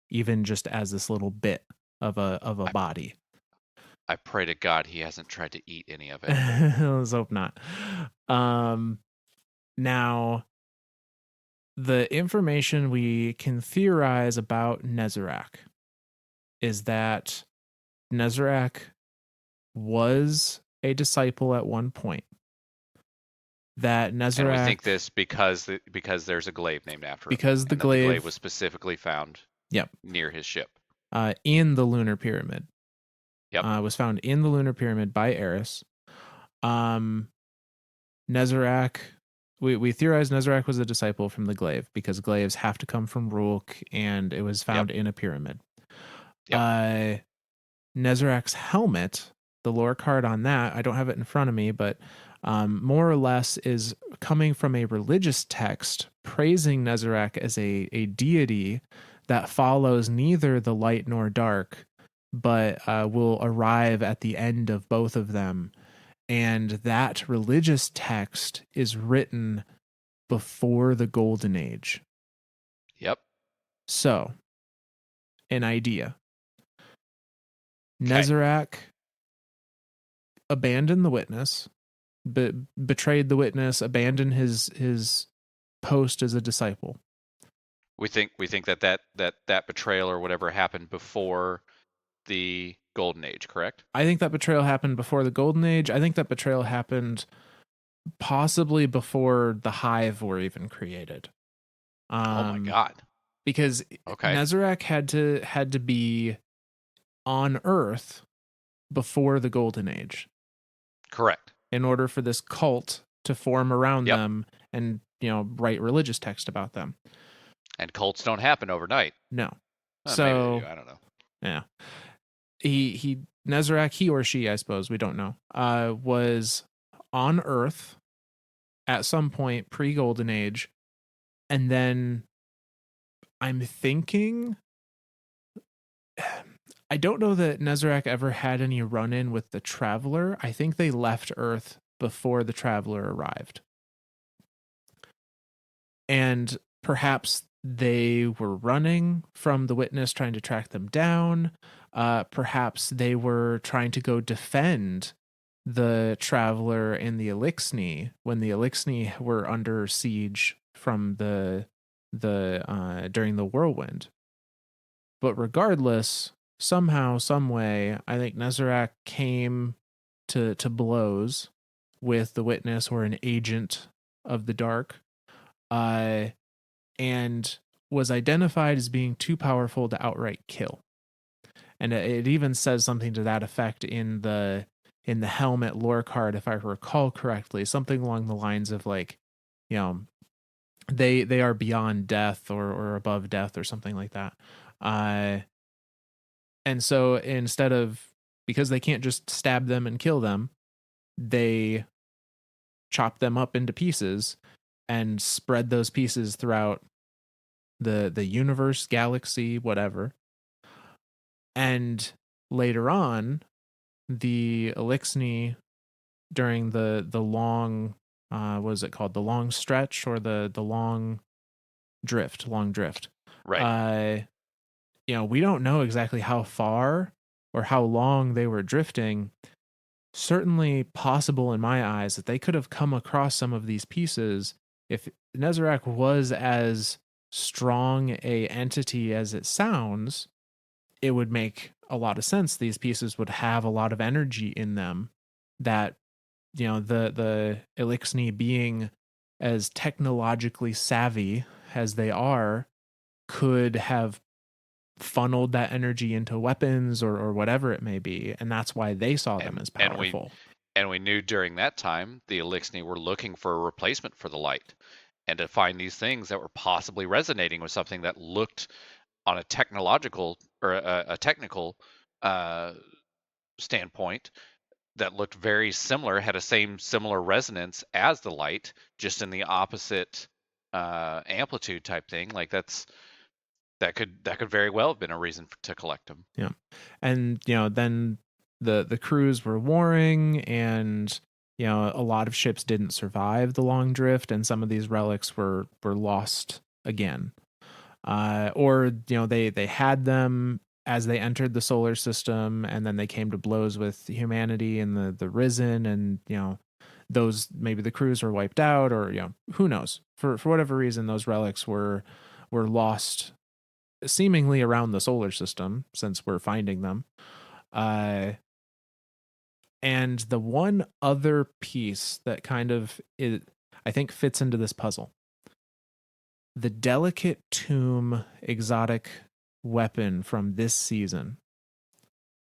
Speaker 2: even just as this little bit of a body.
Speaker 1: I pray to God he hasn't tried to eat any of it.
Speaker 2: Let's hope not. Now, the information we can theorize about Nezarec is that Nezarec was a disciple at one point. That Nezarec,
Speaker 1: and we think this because there's a glaive named after him.
Speaker 2: Because the glaive
Speaker 1: was specifically found near his ship.
Speaker 2: In the lunar pyramid.
Speaker 1: Yep.
Speaker 2: Was found in the lunar pyramid by Eris. Nezarec, we theorize Nezarec was a disciple from the glaive because glaives have to come from Rulk, and it was found in a pyramid. Yep. Nezarec's helmet, the lore card on that, I don't have it in front of me, but more or less is coming from a religious text praising Nezarec as a deity that follows neither the light nor dark, but will arrive at the end of both of them. And that religious text is written before the Golden Age.
Speaker 1: Yep.
Speaker 2: So, an idea. Nezarec abandoned the witness, betrayed the witness, abandoned his post as a disciple.
Speaker 1: We think that betrayal or whatever happened before the Golden Age, correct?
Speaker 2: I think that betrayal happened before the Golden Age. I think that betrayal happened possibly before the Hive were even created.
Speaker 1: Oh my God!
Speaker 2: Because Nezarec had to be on Earth before the Golden Age.
Speaker 1: Correct.
Speaker 2: In order for this cult to form around them and, write religious text about them.
Speaker 1: And cults don't happen overnight.
Speaker 2: No.
Speaker 1: So maybe they do. I don't know.
Speaker 2: Yeah. Nezarec, he or she, I suppose, we don't know, was on Earth at some point pre-Golden Age, and then I'm thinking, I don't know that Nezarec ever had any run-in with the Traveler. I think they left Earth before the Traveler arrived. And perhaps they were running from the witness, trying to track them down. Perhaps they were trying to go defend the Traveler and the Elixni when the Elixni were under siege from the during the Whirlwind. But regardless, somehow, some way, I think Nezarec came to blows with the witness or an agent of the dark, and was identified as being too powerful to outright kill. And it even says something to that effect in the in the helmet lore card, if I recall correctly, something along the lines of like, you know, they are beyond death or above death or something like that. Uh, and so instead of, because they can't just stab them and kill them, they chop them up into pieces and spread those pieces throughout the universe, galaxy, whatever. And later on, the Elixni during the long what is it called? The long stretch or the long drift.
Speaker 1: Right.
Speaker 2: Uh we don't know exactly how far or how long they were drifting. Certainly possible in my eyes that they could have come across some of these pieces if Nezarec was as strong a entity as it sounds. It would make a lot of sense. These pieces would have a lot of energy in them that the Elixni, being as technologically savvy as they are, could have funneled that energy into weapons or whatever it may be, and that's why they saw them
Speaker 1: and
Speaker 2: as
Speaker 1: and we
Speaker 2: powerful.
Speaker 1: and we knew during that time the Elixni were looking for a replacement for the light, and to find these things that were possibly resonating with something that looked on a technological or a technical uh, standpoint that looked very similar, had a similar resonance as the light, just in the opposite amplitude type thing. Like that could very well have been a reason to collect them.
Speaker 2: Yeah. And then the crews were warring, and a lot of ships didn't survive the long drift, and some of these relics were lost again. Or they had them as they entered the solar system, and then they came to blows with humanity and the risen, and those, maybe the crews were wiped out, or who knows, for whatever reason those relics were lost seemingly around the solar system, since we're finding them. Uh, and the one other piece that kind of I think fits into this puzzle, the delicate tomb exotic weapon from this season.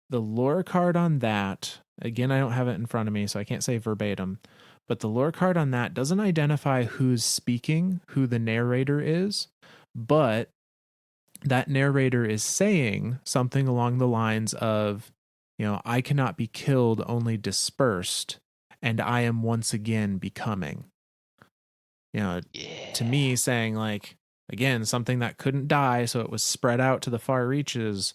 Speaker 2: The lore card on that, again, I don't have it in front of me, so I can't say verbatim, but the lore card on that doesn't identify who's speaking, who the narrator is, but that narrator is saying something along the lines of, I cannot be killed, only dispersed, and I am once again becoming. To me,
Speaker 1: Yeah.
Speaker 2: saying, like, again, something that couldn't die, so it was spread out to the far reaches,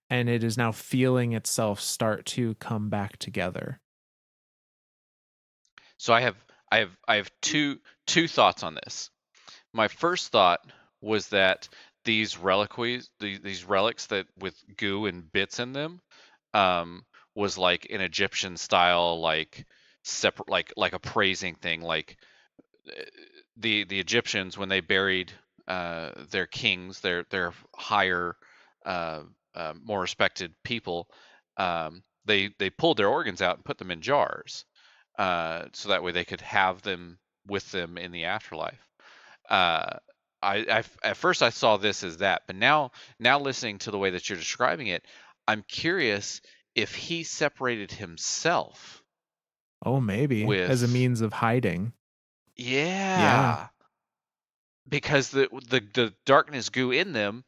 Speaker 2: and it is now feeling itself start to come back together.
Speaker 1: So I have two thoughts on this. My first thought was that these reliquies, these relics that with goo and bits in them, was like an Egyptian style, like separate, like a praising thing. Like the Egyptians, when they buried their kings, their higher, more respected people, they pulled their organs out and put them in jars, so that way they could have them with them in the afterlife. Uh, at first I saw this as that, but now listening to the way that you're describing it, I'm curious if he separated himself
Speaker 2: Oh, maybe as a
Speaker 1: with,
Speaker 2: means of hiding. Yeah.
Speaker 1: yeah, because the darkness goo in them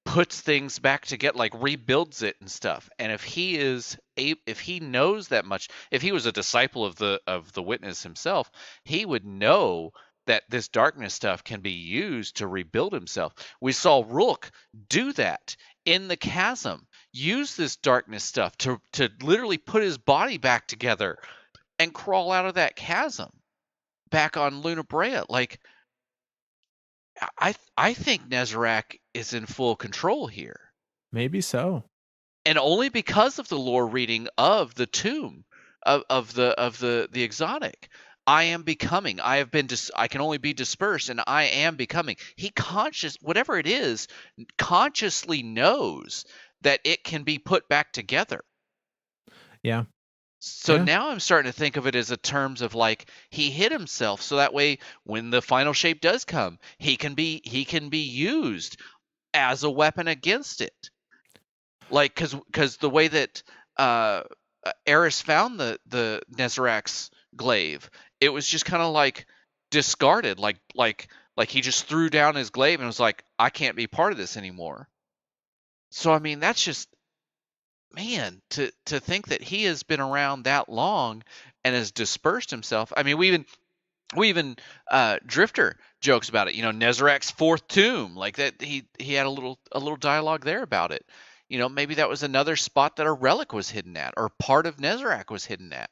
Speaker 1: puts things back together, like rebuilds it and stuff. And if he knows that much, if he was a disciple of the witness himself, he would know that this darkness stuff can be used to rebuild himself. We saw Rook do that in the chasm, use this darkness stuff to literally put his body back together and crawl out of that chasm back on Luna Brea. Like, I think Nezarec is in full control here,
Speaker 2: Maybe so.
Speaker 1: and only because of the lore reading of the tomb of the exotic. I am becoming. I have been. I can only be dispersed, and I am becoming. He whatever it is, consciously knows that it can be put back together.
Speaker 2: Yeah.
Speaker 1: So
Speaker 2: Yeah.
Speaker 1: now I'm starting to think of it as a terms of like he hid himself, so that way when the final shape does come, he can be used as a weapon against it. Like, because the way that uh Eris found the Nezarec's glaive, it was just kind of like discarded, like he just threw down his glaive and was like, I can't be part of this anymore. So I mean, that's just, man, to think that he has been around that long and has dispersed himself. I mean, we even Drifter jokes about it. Nezarec's fourth tomb, like that. He had a little dialogue there about it. Maybe that was another spot that a relic was hidden at, or part of Nezarec was hidden at,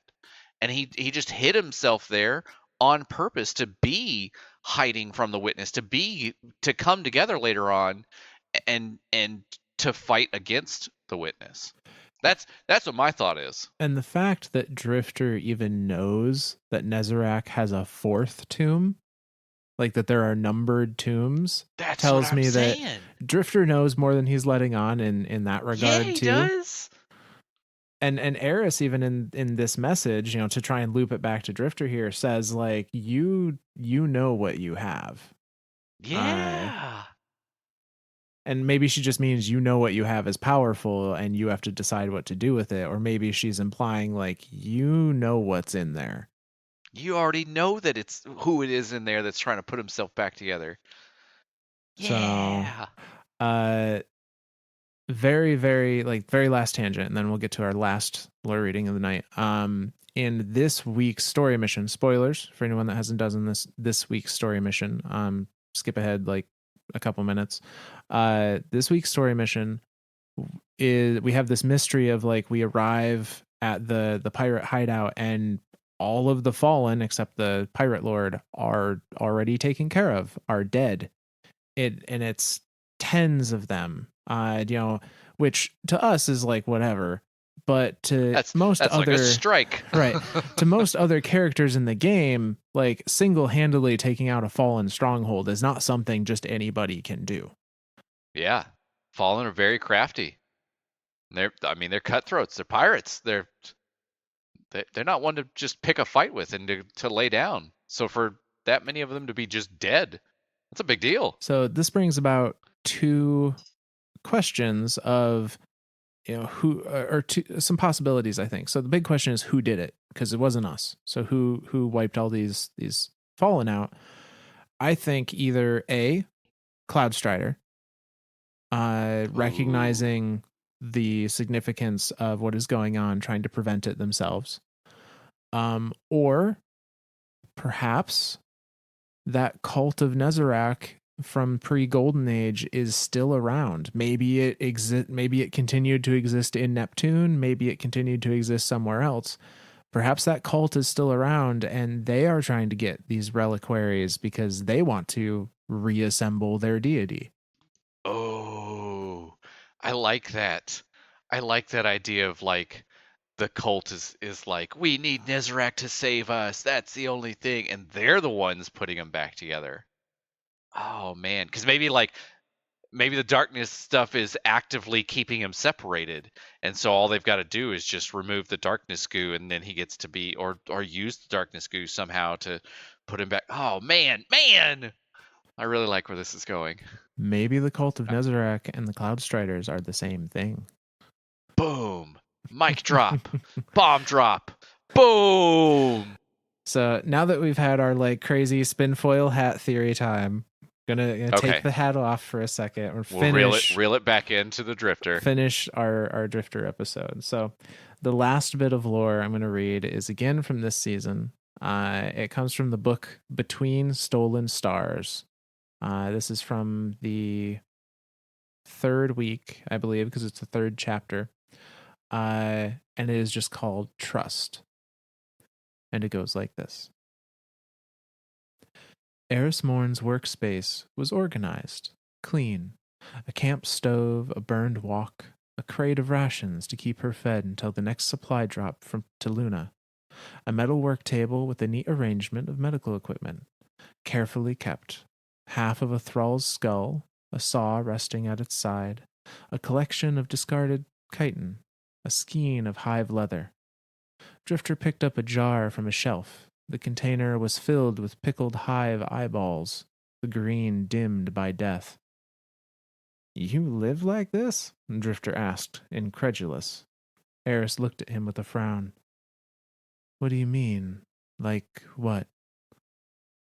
Speaker 1: and he just hid himself there on purpose to be hiding from the witness, to come together later on, and to fight against the witness. That's what my thought is.
Speaker 2: And the fact that Drifter even knows that Nezarec has a fourth tomb, like that there are numbered tombs,
Speaker 1: That's what
Speaker 2: tells
Speaker 1: I'm
Speaker 2: me that
Speaker 1: saying.
Speaker 2: Drifter knows more than he's letting on in that
Speaker 1: Yeah,
Speaker 2: regard
Speaker 1: he
Speaker 2: too.
Speaker 1: does.
Speaker 2: And Eris, even in this message, to try and loop it back to Drifter here, says like you know what you have.
Speaker 1: Yeah.
Speaker 2: And maybe she just means you know what you have is powerful and you have to decide what to do with it. Or maybe she's implying like you know what's in there.
Speaker 1: You already know that it's who it is in there that's trying to put himself back together.
Speaker 2: So
Speaker 1: Yeah.
Speaker 2: uh very, very very last tangent, and then we'll get to our last lore reading of the night. In this week's story mission, spoilers for anyone that hasn't done this week's story mission. Skip ahead like a couple minutes. This week's story mission is we have this mystery of like we arrive at the pirate hideout and all of the fallen except the pirate lord are already taken care of, are dead. It's tens of them. Which to us is like whatever, but to most
Speaker 1: That's like a
Speaker 2: other
Speaker 1: strike.
Speaker 2: right, to most other characters in the game, like single-handedly taking out a fallen stronghold is not something just anybody can do.
Speaker 1: Yeah. Fallen are very crafty. They're cutthroats. They're pirates. They're not one to just pick a fight with and to lay down. So for that many of them to be just dead, that's a big deal.
Speaker 2: So this brings about two questions of who or some possibilities, I think. So the big question is who did it, because it wasn't us. So who wiped all these fallen out? I think either A, Cloudstrider, recognizing the significance of what is going on, trying to prevent it themselves, or perhaps that cult of Nezarec from pre-Golden Age is still around. Maybe it continued to exist in Neptune, maybe it continued to exist somewhere else. Perhaps that cult is still around and they are trying to get these reliquaries because they want to reassemble their deity.
Speaker 1: Oh, I like that. I like that idea of like the cult is like, we need Nezarec to save us. That's the only thing, and they're the ones putting them back together. Oh man, because maybe the darkness stuff is actively keeping him separated, and so all they've got to do is just remove the darkness goo, and then he gets to be or use the darkness goo somehow to put him back. Oh man, I really like where this is going.
Speaker 2: Maybe the cult of Nezarec and the Cloudstriders are the same thing.
Speaker 1: Boom. Mic drop. Bomb drop. Boom.
Speaker 2: So now that we've had our like crazy spin foil hat theory time, gonna take the hat off for a second.
Speaker 1: We'll reel it back into the Drifter.
Speaker 2: Finish our Drifter episode. So the last bit of lore I'm gonna read is again from this season. It comes from the book Between Stolen Stars. This is from the third week, I believe, because it's the third chapter. And it is just called Trust. And it goes like this. Eris Morn's workspace was organized, clean. A camp stove, a burned wok, a crate of rations to keep her fed until the next supply drop from to Luna. A metal work table with a neat arrangement of medical equipment, carefully kept. Half of a thrall's skull, a saw resting at its side, a collection of discarded chitin, a skein of hive leather. Drifter picked up a jar from a shelf. The container was filled with pickled hive eyeballs, the green dimmed by death. You live like this? Drifter asked, incredulous. Eris looked at him with a frown. What do you mean? Like what?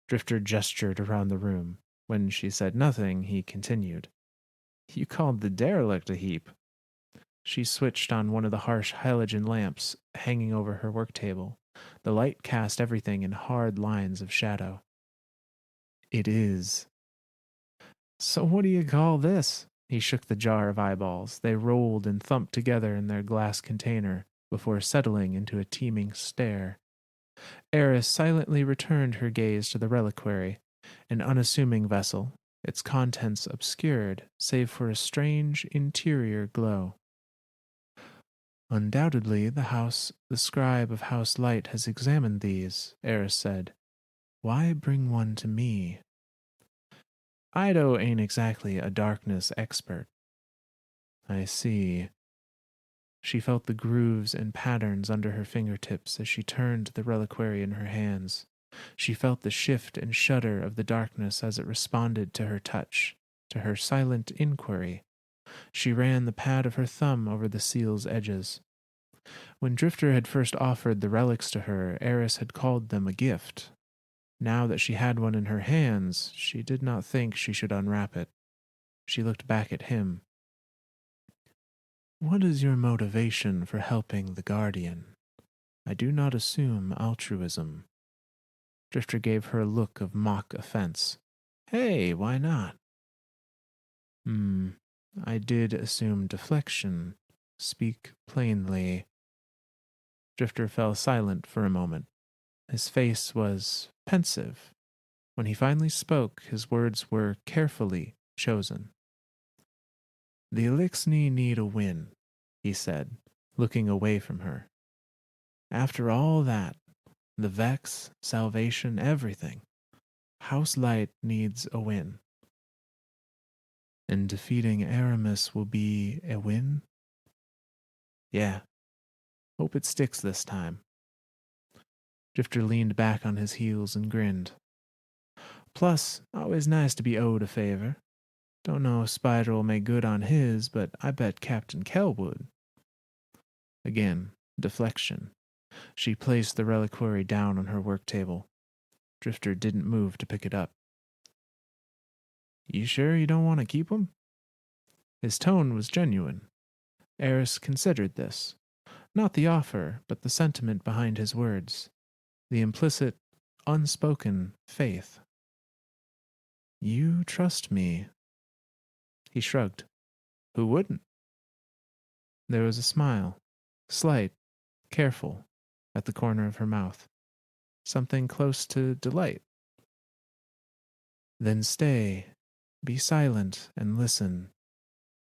Speaker 2: Drifter gestured around the room. When she said nothing, he continued. You called the derelict a heap. She switched on one of the harsh halogen lamps hanging over her work table. The light cast everything in hard lines of shadow. It is. So what do you call this? He shook the jar of eyeballs. They rolled and thumped together in their glass container before settling into a teeming stare. Eris silently returned her gaze to the reliquary, an unassuming vessel, its contents obscured save for a strange interior glow. Undoubtedly, the scribe of House Light has examined these, Eris said. Why bring one to me? Ido ain't exactly a darkness expert. I see. She felt the grooves and patterns under her fingertips as she turned the reliquary in her hands. She felt the shift and shudder of the darkness as it responded to her touch, to her silent inquiry. She ran the pad of her thumb over the seal's edges. When Drifter had first offered the relics to her, Eris had called them a gift. Now that she had one in her hands, she did not think she should unwrap it. She looked back at him. What is your motivation for helping the Guardian? I do not assume altruism. Drifter gave her a look of mock offense. Hey, why not? I did assume deflection. Speak plainly. Drifter fell silent for a moment. His face was pensive. When he finally spoke, his words were carefully chosen. The Elixni need a win, he said, looking away from her. After all that, the Vex, salvation, everything, House Light needs a win. And defeating Aramis will be a win? Yeah. Hope it sticks this time. Drifter leaned back on his heels and grinned. Plus, always nice to be owed a favor. Don't know if Spider will make good on his, but I bet Captain Kell would. Again, deflection. She placed the reliquary down on her work table. Drifter didn't move to pick it up. You sure you don't want to keep him? His tone was genuine. Eris considered this. Not the offer, but the sentiment behind his words. The implicit, unspoken faith. You trust me. He shrugged. Who wouldn't? There was a smile, slight, careful, at the corner of her mouth. Something close to delight. Then stay, be silent, and listen.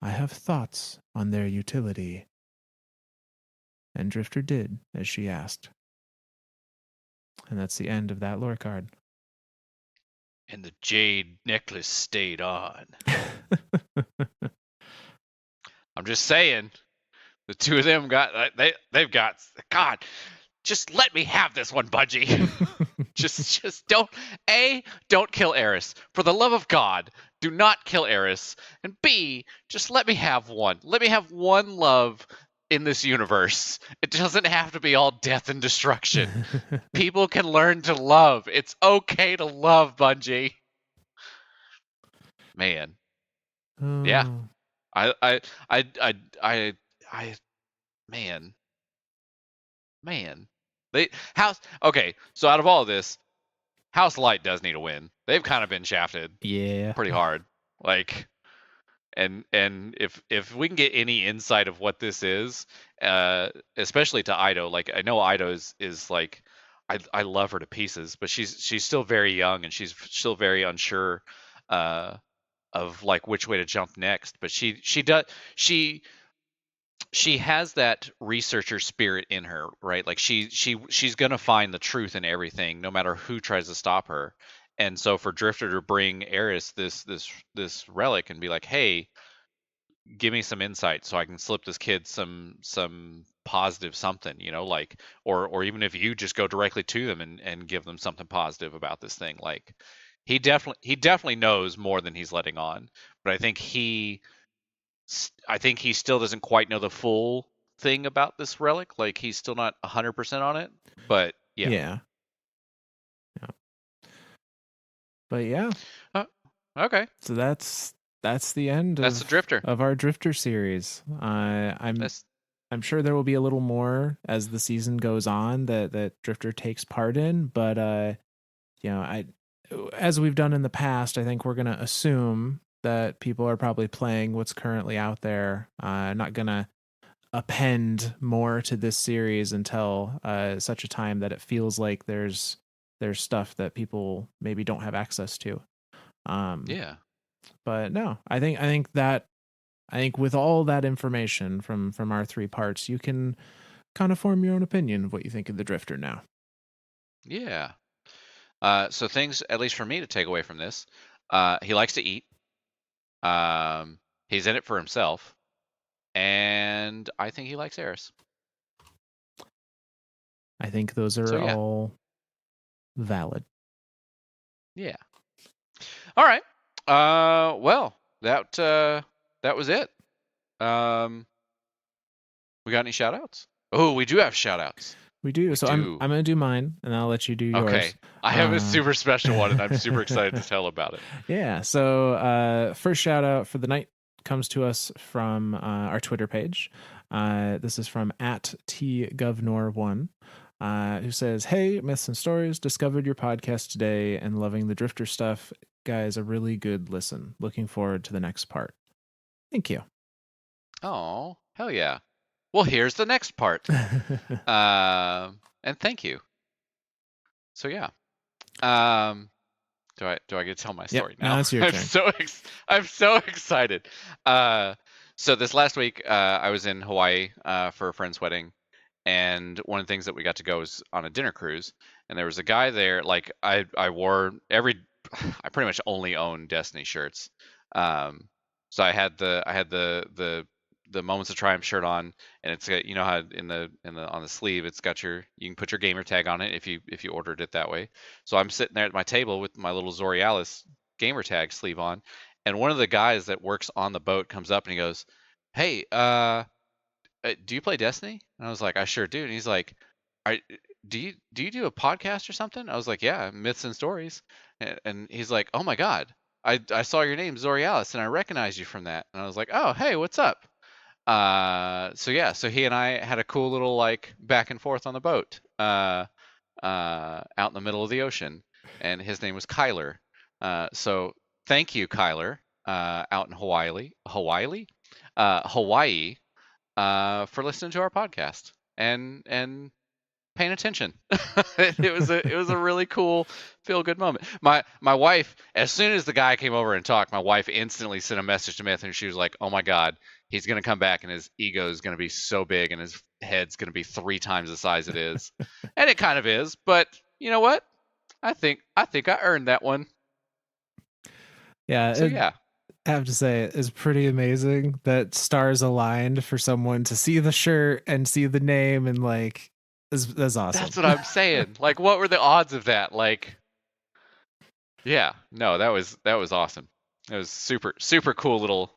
Speaker 2: I have thoughts on their utility. And Drifter did as she asked. And that's the end of that lore card.
Speaker 1: And the jade necklace stayed on. I'm just saying, the two of them they've got God. Just let me have this one, Bungie. just don't kill Eris. For the love of God, do not kill Eris. And B, just let me have one. Let me have one love in this universe. It doesn't have to be all death and destruction. People can learn to love. It's okay to love, Bungie. Man. Yeah.
Speaker 2: Oh.
Speaker 1: I man. Okay, so out of all of this, House Light does need a win. They've kind of been shafted
Speaker 2: Yeah.
Speaker 1: pretty hard. Like, and if we can get any insight of what this is, especially to Ido, like I know Ido is like, I love her to pieces, but she's still very young and she's still very unsure of like which way to jump next. But she has that researcher spirit in her, right? Like she's gonna find the truth in everything, no matter who tries to stop her. And so for Drifter to bring Eris this relic and be like, hey, give me some insight so I can slip this kid some positive something, like, or even if you just go directly to them and give them something positive about this thing, like he definitely knows more than he's letting on. But I think he still doesn't quite know the full thing about this relic. Like he's still not 100% on it, but yeah.
Speaker 2: Yeah. But yeah.
Speaker 1: Okay.
Speaker 2: So that's the end
Speaker 1: That's the Drifter.
Speaker 2: of our Drifter series. I'm sure there will be a little more as the season goes on that Drifter takes part in, but I as we've done in the past, I think we're going to assume that people are probably playing what's currently out there. Not going to append more to this series until such a time that it feels like there's stuff that people maybe don't have access to.
Speaker 1: Yeah.
Speaker 2: But no, I think with all that information from our 3 parts, you can kind of form your own opinion of what you think of the Drifter now.
Speaker 1: Yeah. So things, at least for me, to take away from this, he likes to eat. He's in it for himself, and I think he likes Eris.
Speaker 2: I think those are
Speaker 1: So yeah.
Speaker 2: all valid.
Speaker 1: Yeah. All right. Well, that was it. We got any shout outs? Oh, we do have shout outs.
Speaker 2: We do.
Speaker 1: We
Speaker 2: So
Speaker 1: do.
Speaker 2: I'm gonna do mine, and I'll let you do yours.
Speaker 1: Okay. I have a super special one, and I'm super excited to tell about it.
Speaker 2: Yeah. So first shout out for the night comes to us from our Twitter page. This is from @tgovnor1, who says, "Hey, Myths and Stories, discovered your podcast today and loving the Drifter stuff. Guys, a really good listen. Looking forward to the next part." Thank you.
Speaker 1: Oh, hell yeah. Well, here's the next part. And thank you. So yeah. Do I get to tell my story now?
Speaker 2: Now it's your turn.
Speaker 1: I'm so excited. So this last week, I was in Hawaii for a friend's wedding, and one of the things that we got to go was on a dinner cruise, and there was a guy there. Like I wore I pretty much only own Destiny shirts. So I had the Moments of Triumph shirt on, and it's got, you know how in the on the sleeve it's got you can put your gamer tag on it if you ordered it that way. So I'm sitting there at my table with my little Ztorialis gamer tag sleeve on, and one of the guys that works on the boat comes up and he goes, "Hey, do you play Destiny?" And I was like, "I sure do." And he's like, "I do you do a podcast or something?" I was like, "Yeah, Myths and Stories." And he's like, "Oh my God, I saw your name Ztorialis and I recognize you from that." And I was like, "Oh, hey, what's up?" So yeah, so he and I had a cool little like back and forth on the boat, out in the middle of the ocean, and his name was Kyler. So thank you, Kyler, out in Hawaii, for listening to our podcast and paying attention. It was a really cool feel good moment. My wife, as soon as the guy came over and talked, my wife instantly sent a message to Myth, and she was like, "Oh my God, he's gonna come back and his ego is gonna be so big and his head's gonna be 3 times the size it is," and it kind of is. But you know what? I think I earned that one.
Speaker 2: Yeah.
Speaker 1: So yeah.
Speaker 2: I have to say, it's pretty amazing that stars aligned for someone to see the shirt and see the name, and like, that's awesome.
Speaker 1: That's what I'm saying. Like, what were the odds of that? Like, yeah, no, that was awesome. It was super cool little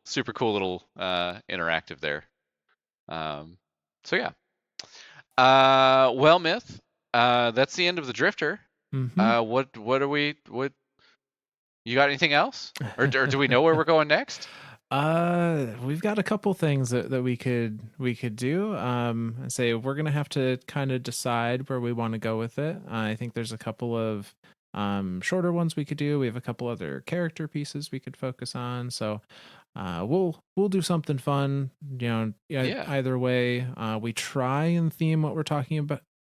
Speaker 1: interactive there. So yeah. Well, Myth, that's the end of the Drifter.
Speaker 2: Mm-hmm.
Speaker 1: What are we what you got anything else? Or do we know where we're going next?
Speaker 2: We've got a couple things that we could do. I say we're gonna have to kind of decide where we want to go with it. I think there's a couple of shorter ones we could do. We have a couple other character pieces we could focus on. So we'll do something fun.
Speaker 1: Yeah.
Speaker 2: Either way, we try and theme what we're talking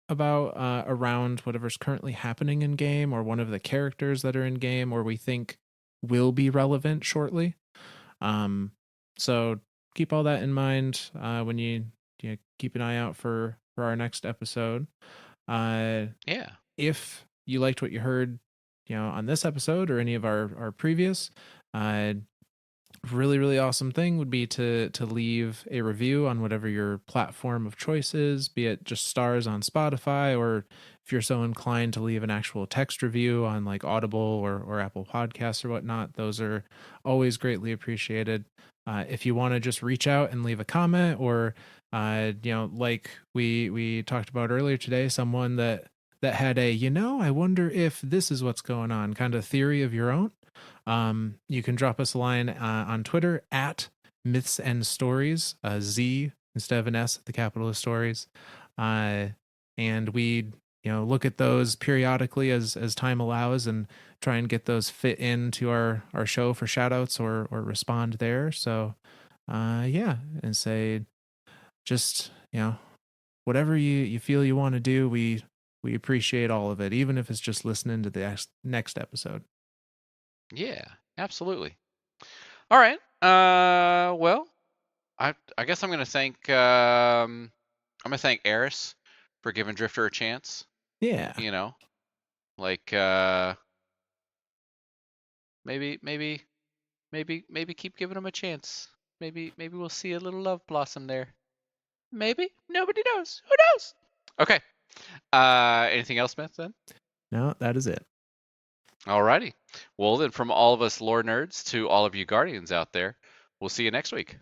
Speaker 2: about around whatever's currently happening in game, or one of the characters that are in game, or we think will be relevant shortly. So keep all that in mind when you keep an eye out for our next episode.
Speaker 1: Yeah.
Speaker 2: If you liked what you heard, on this episode or any of our previous, really awesome thing would be to leave a review on whatever your platform of choice is, be it just stars on Spotify, or if you're so inclined to leave an actual text review on like Audible or Apple Podcasts or whatnot. Those are always greatly appreciated. If you want to just reach out and leave a comment, or Like we talked about earlier today, someone that had a, I wonder if this is what's going on kind of theory of your own. You can drop us a line on Twitter at Myths and Stories, Z instead of an S at the capital of Stories. And we, look at those periodically as time allows and try and get those fit into our show for shout outs or respond there. So, yeah, and say just, whatever you feel you want to do, we appreciate all of it, even if it's just listening to the next episode.
Speaker 1: Yeah, absolutely. All right. Well, I guess I'm gonna thank Eris for giving Drifter a chance.
Speaker 2: Yeah.
Speaker 1: You know, like maybe keep giving him a chance. Maybe we'll see a little love blossom there. Maybe nobody knows. Who knows? Okay. Anything else, Smith? Then.
Speaker 2: No, that is it.
Speaker 1: Alrighty. Well, then, from all of us lore nerds to all of you guardians out there, we'll see you next week.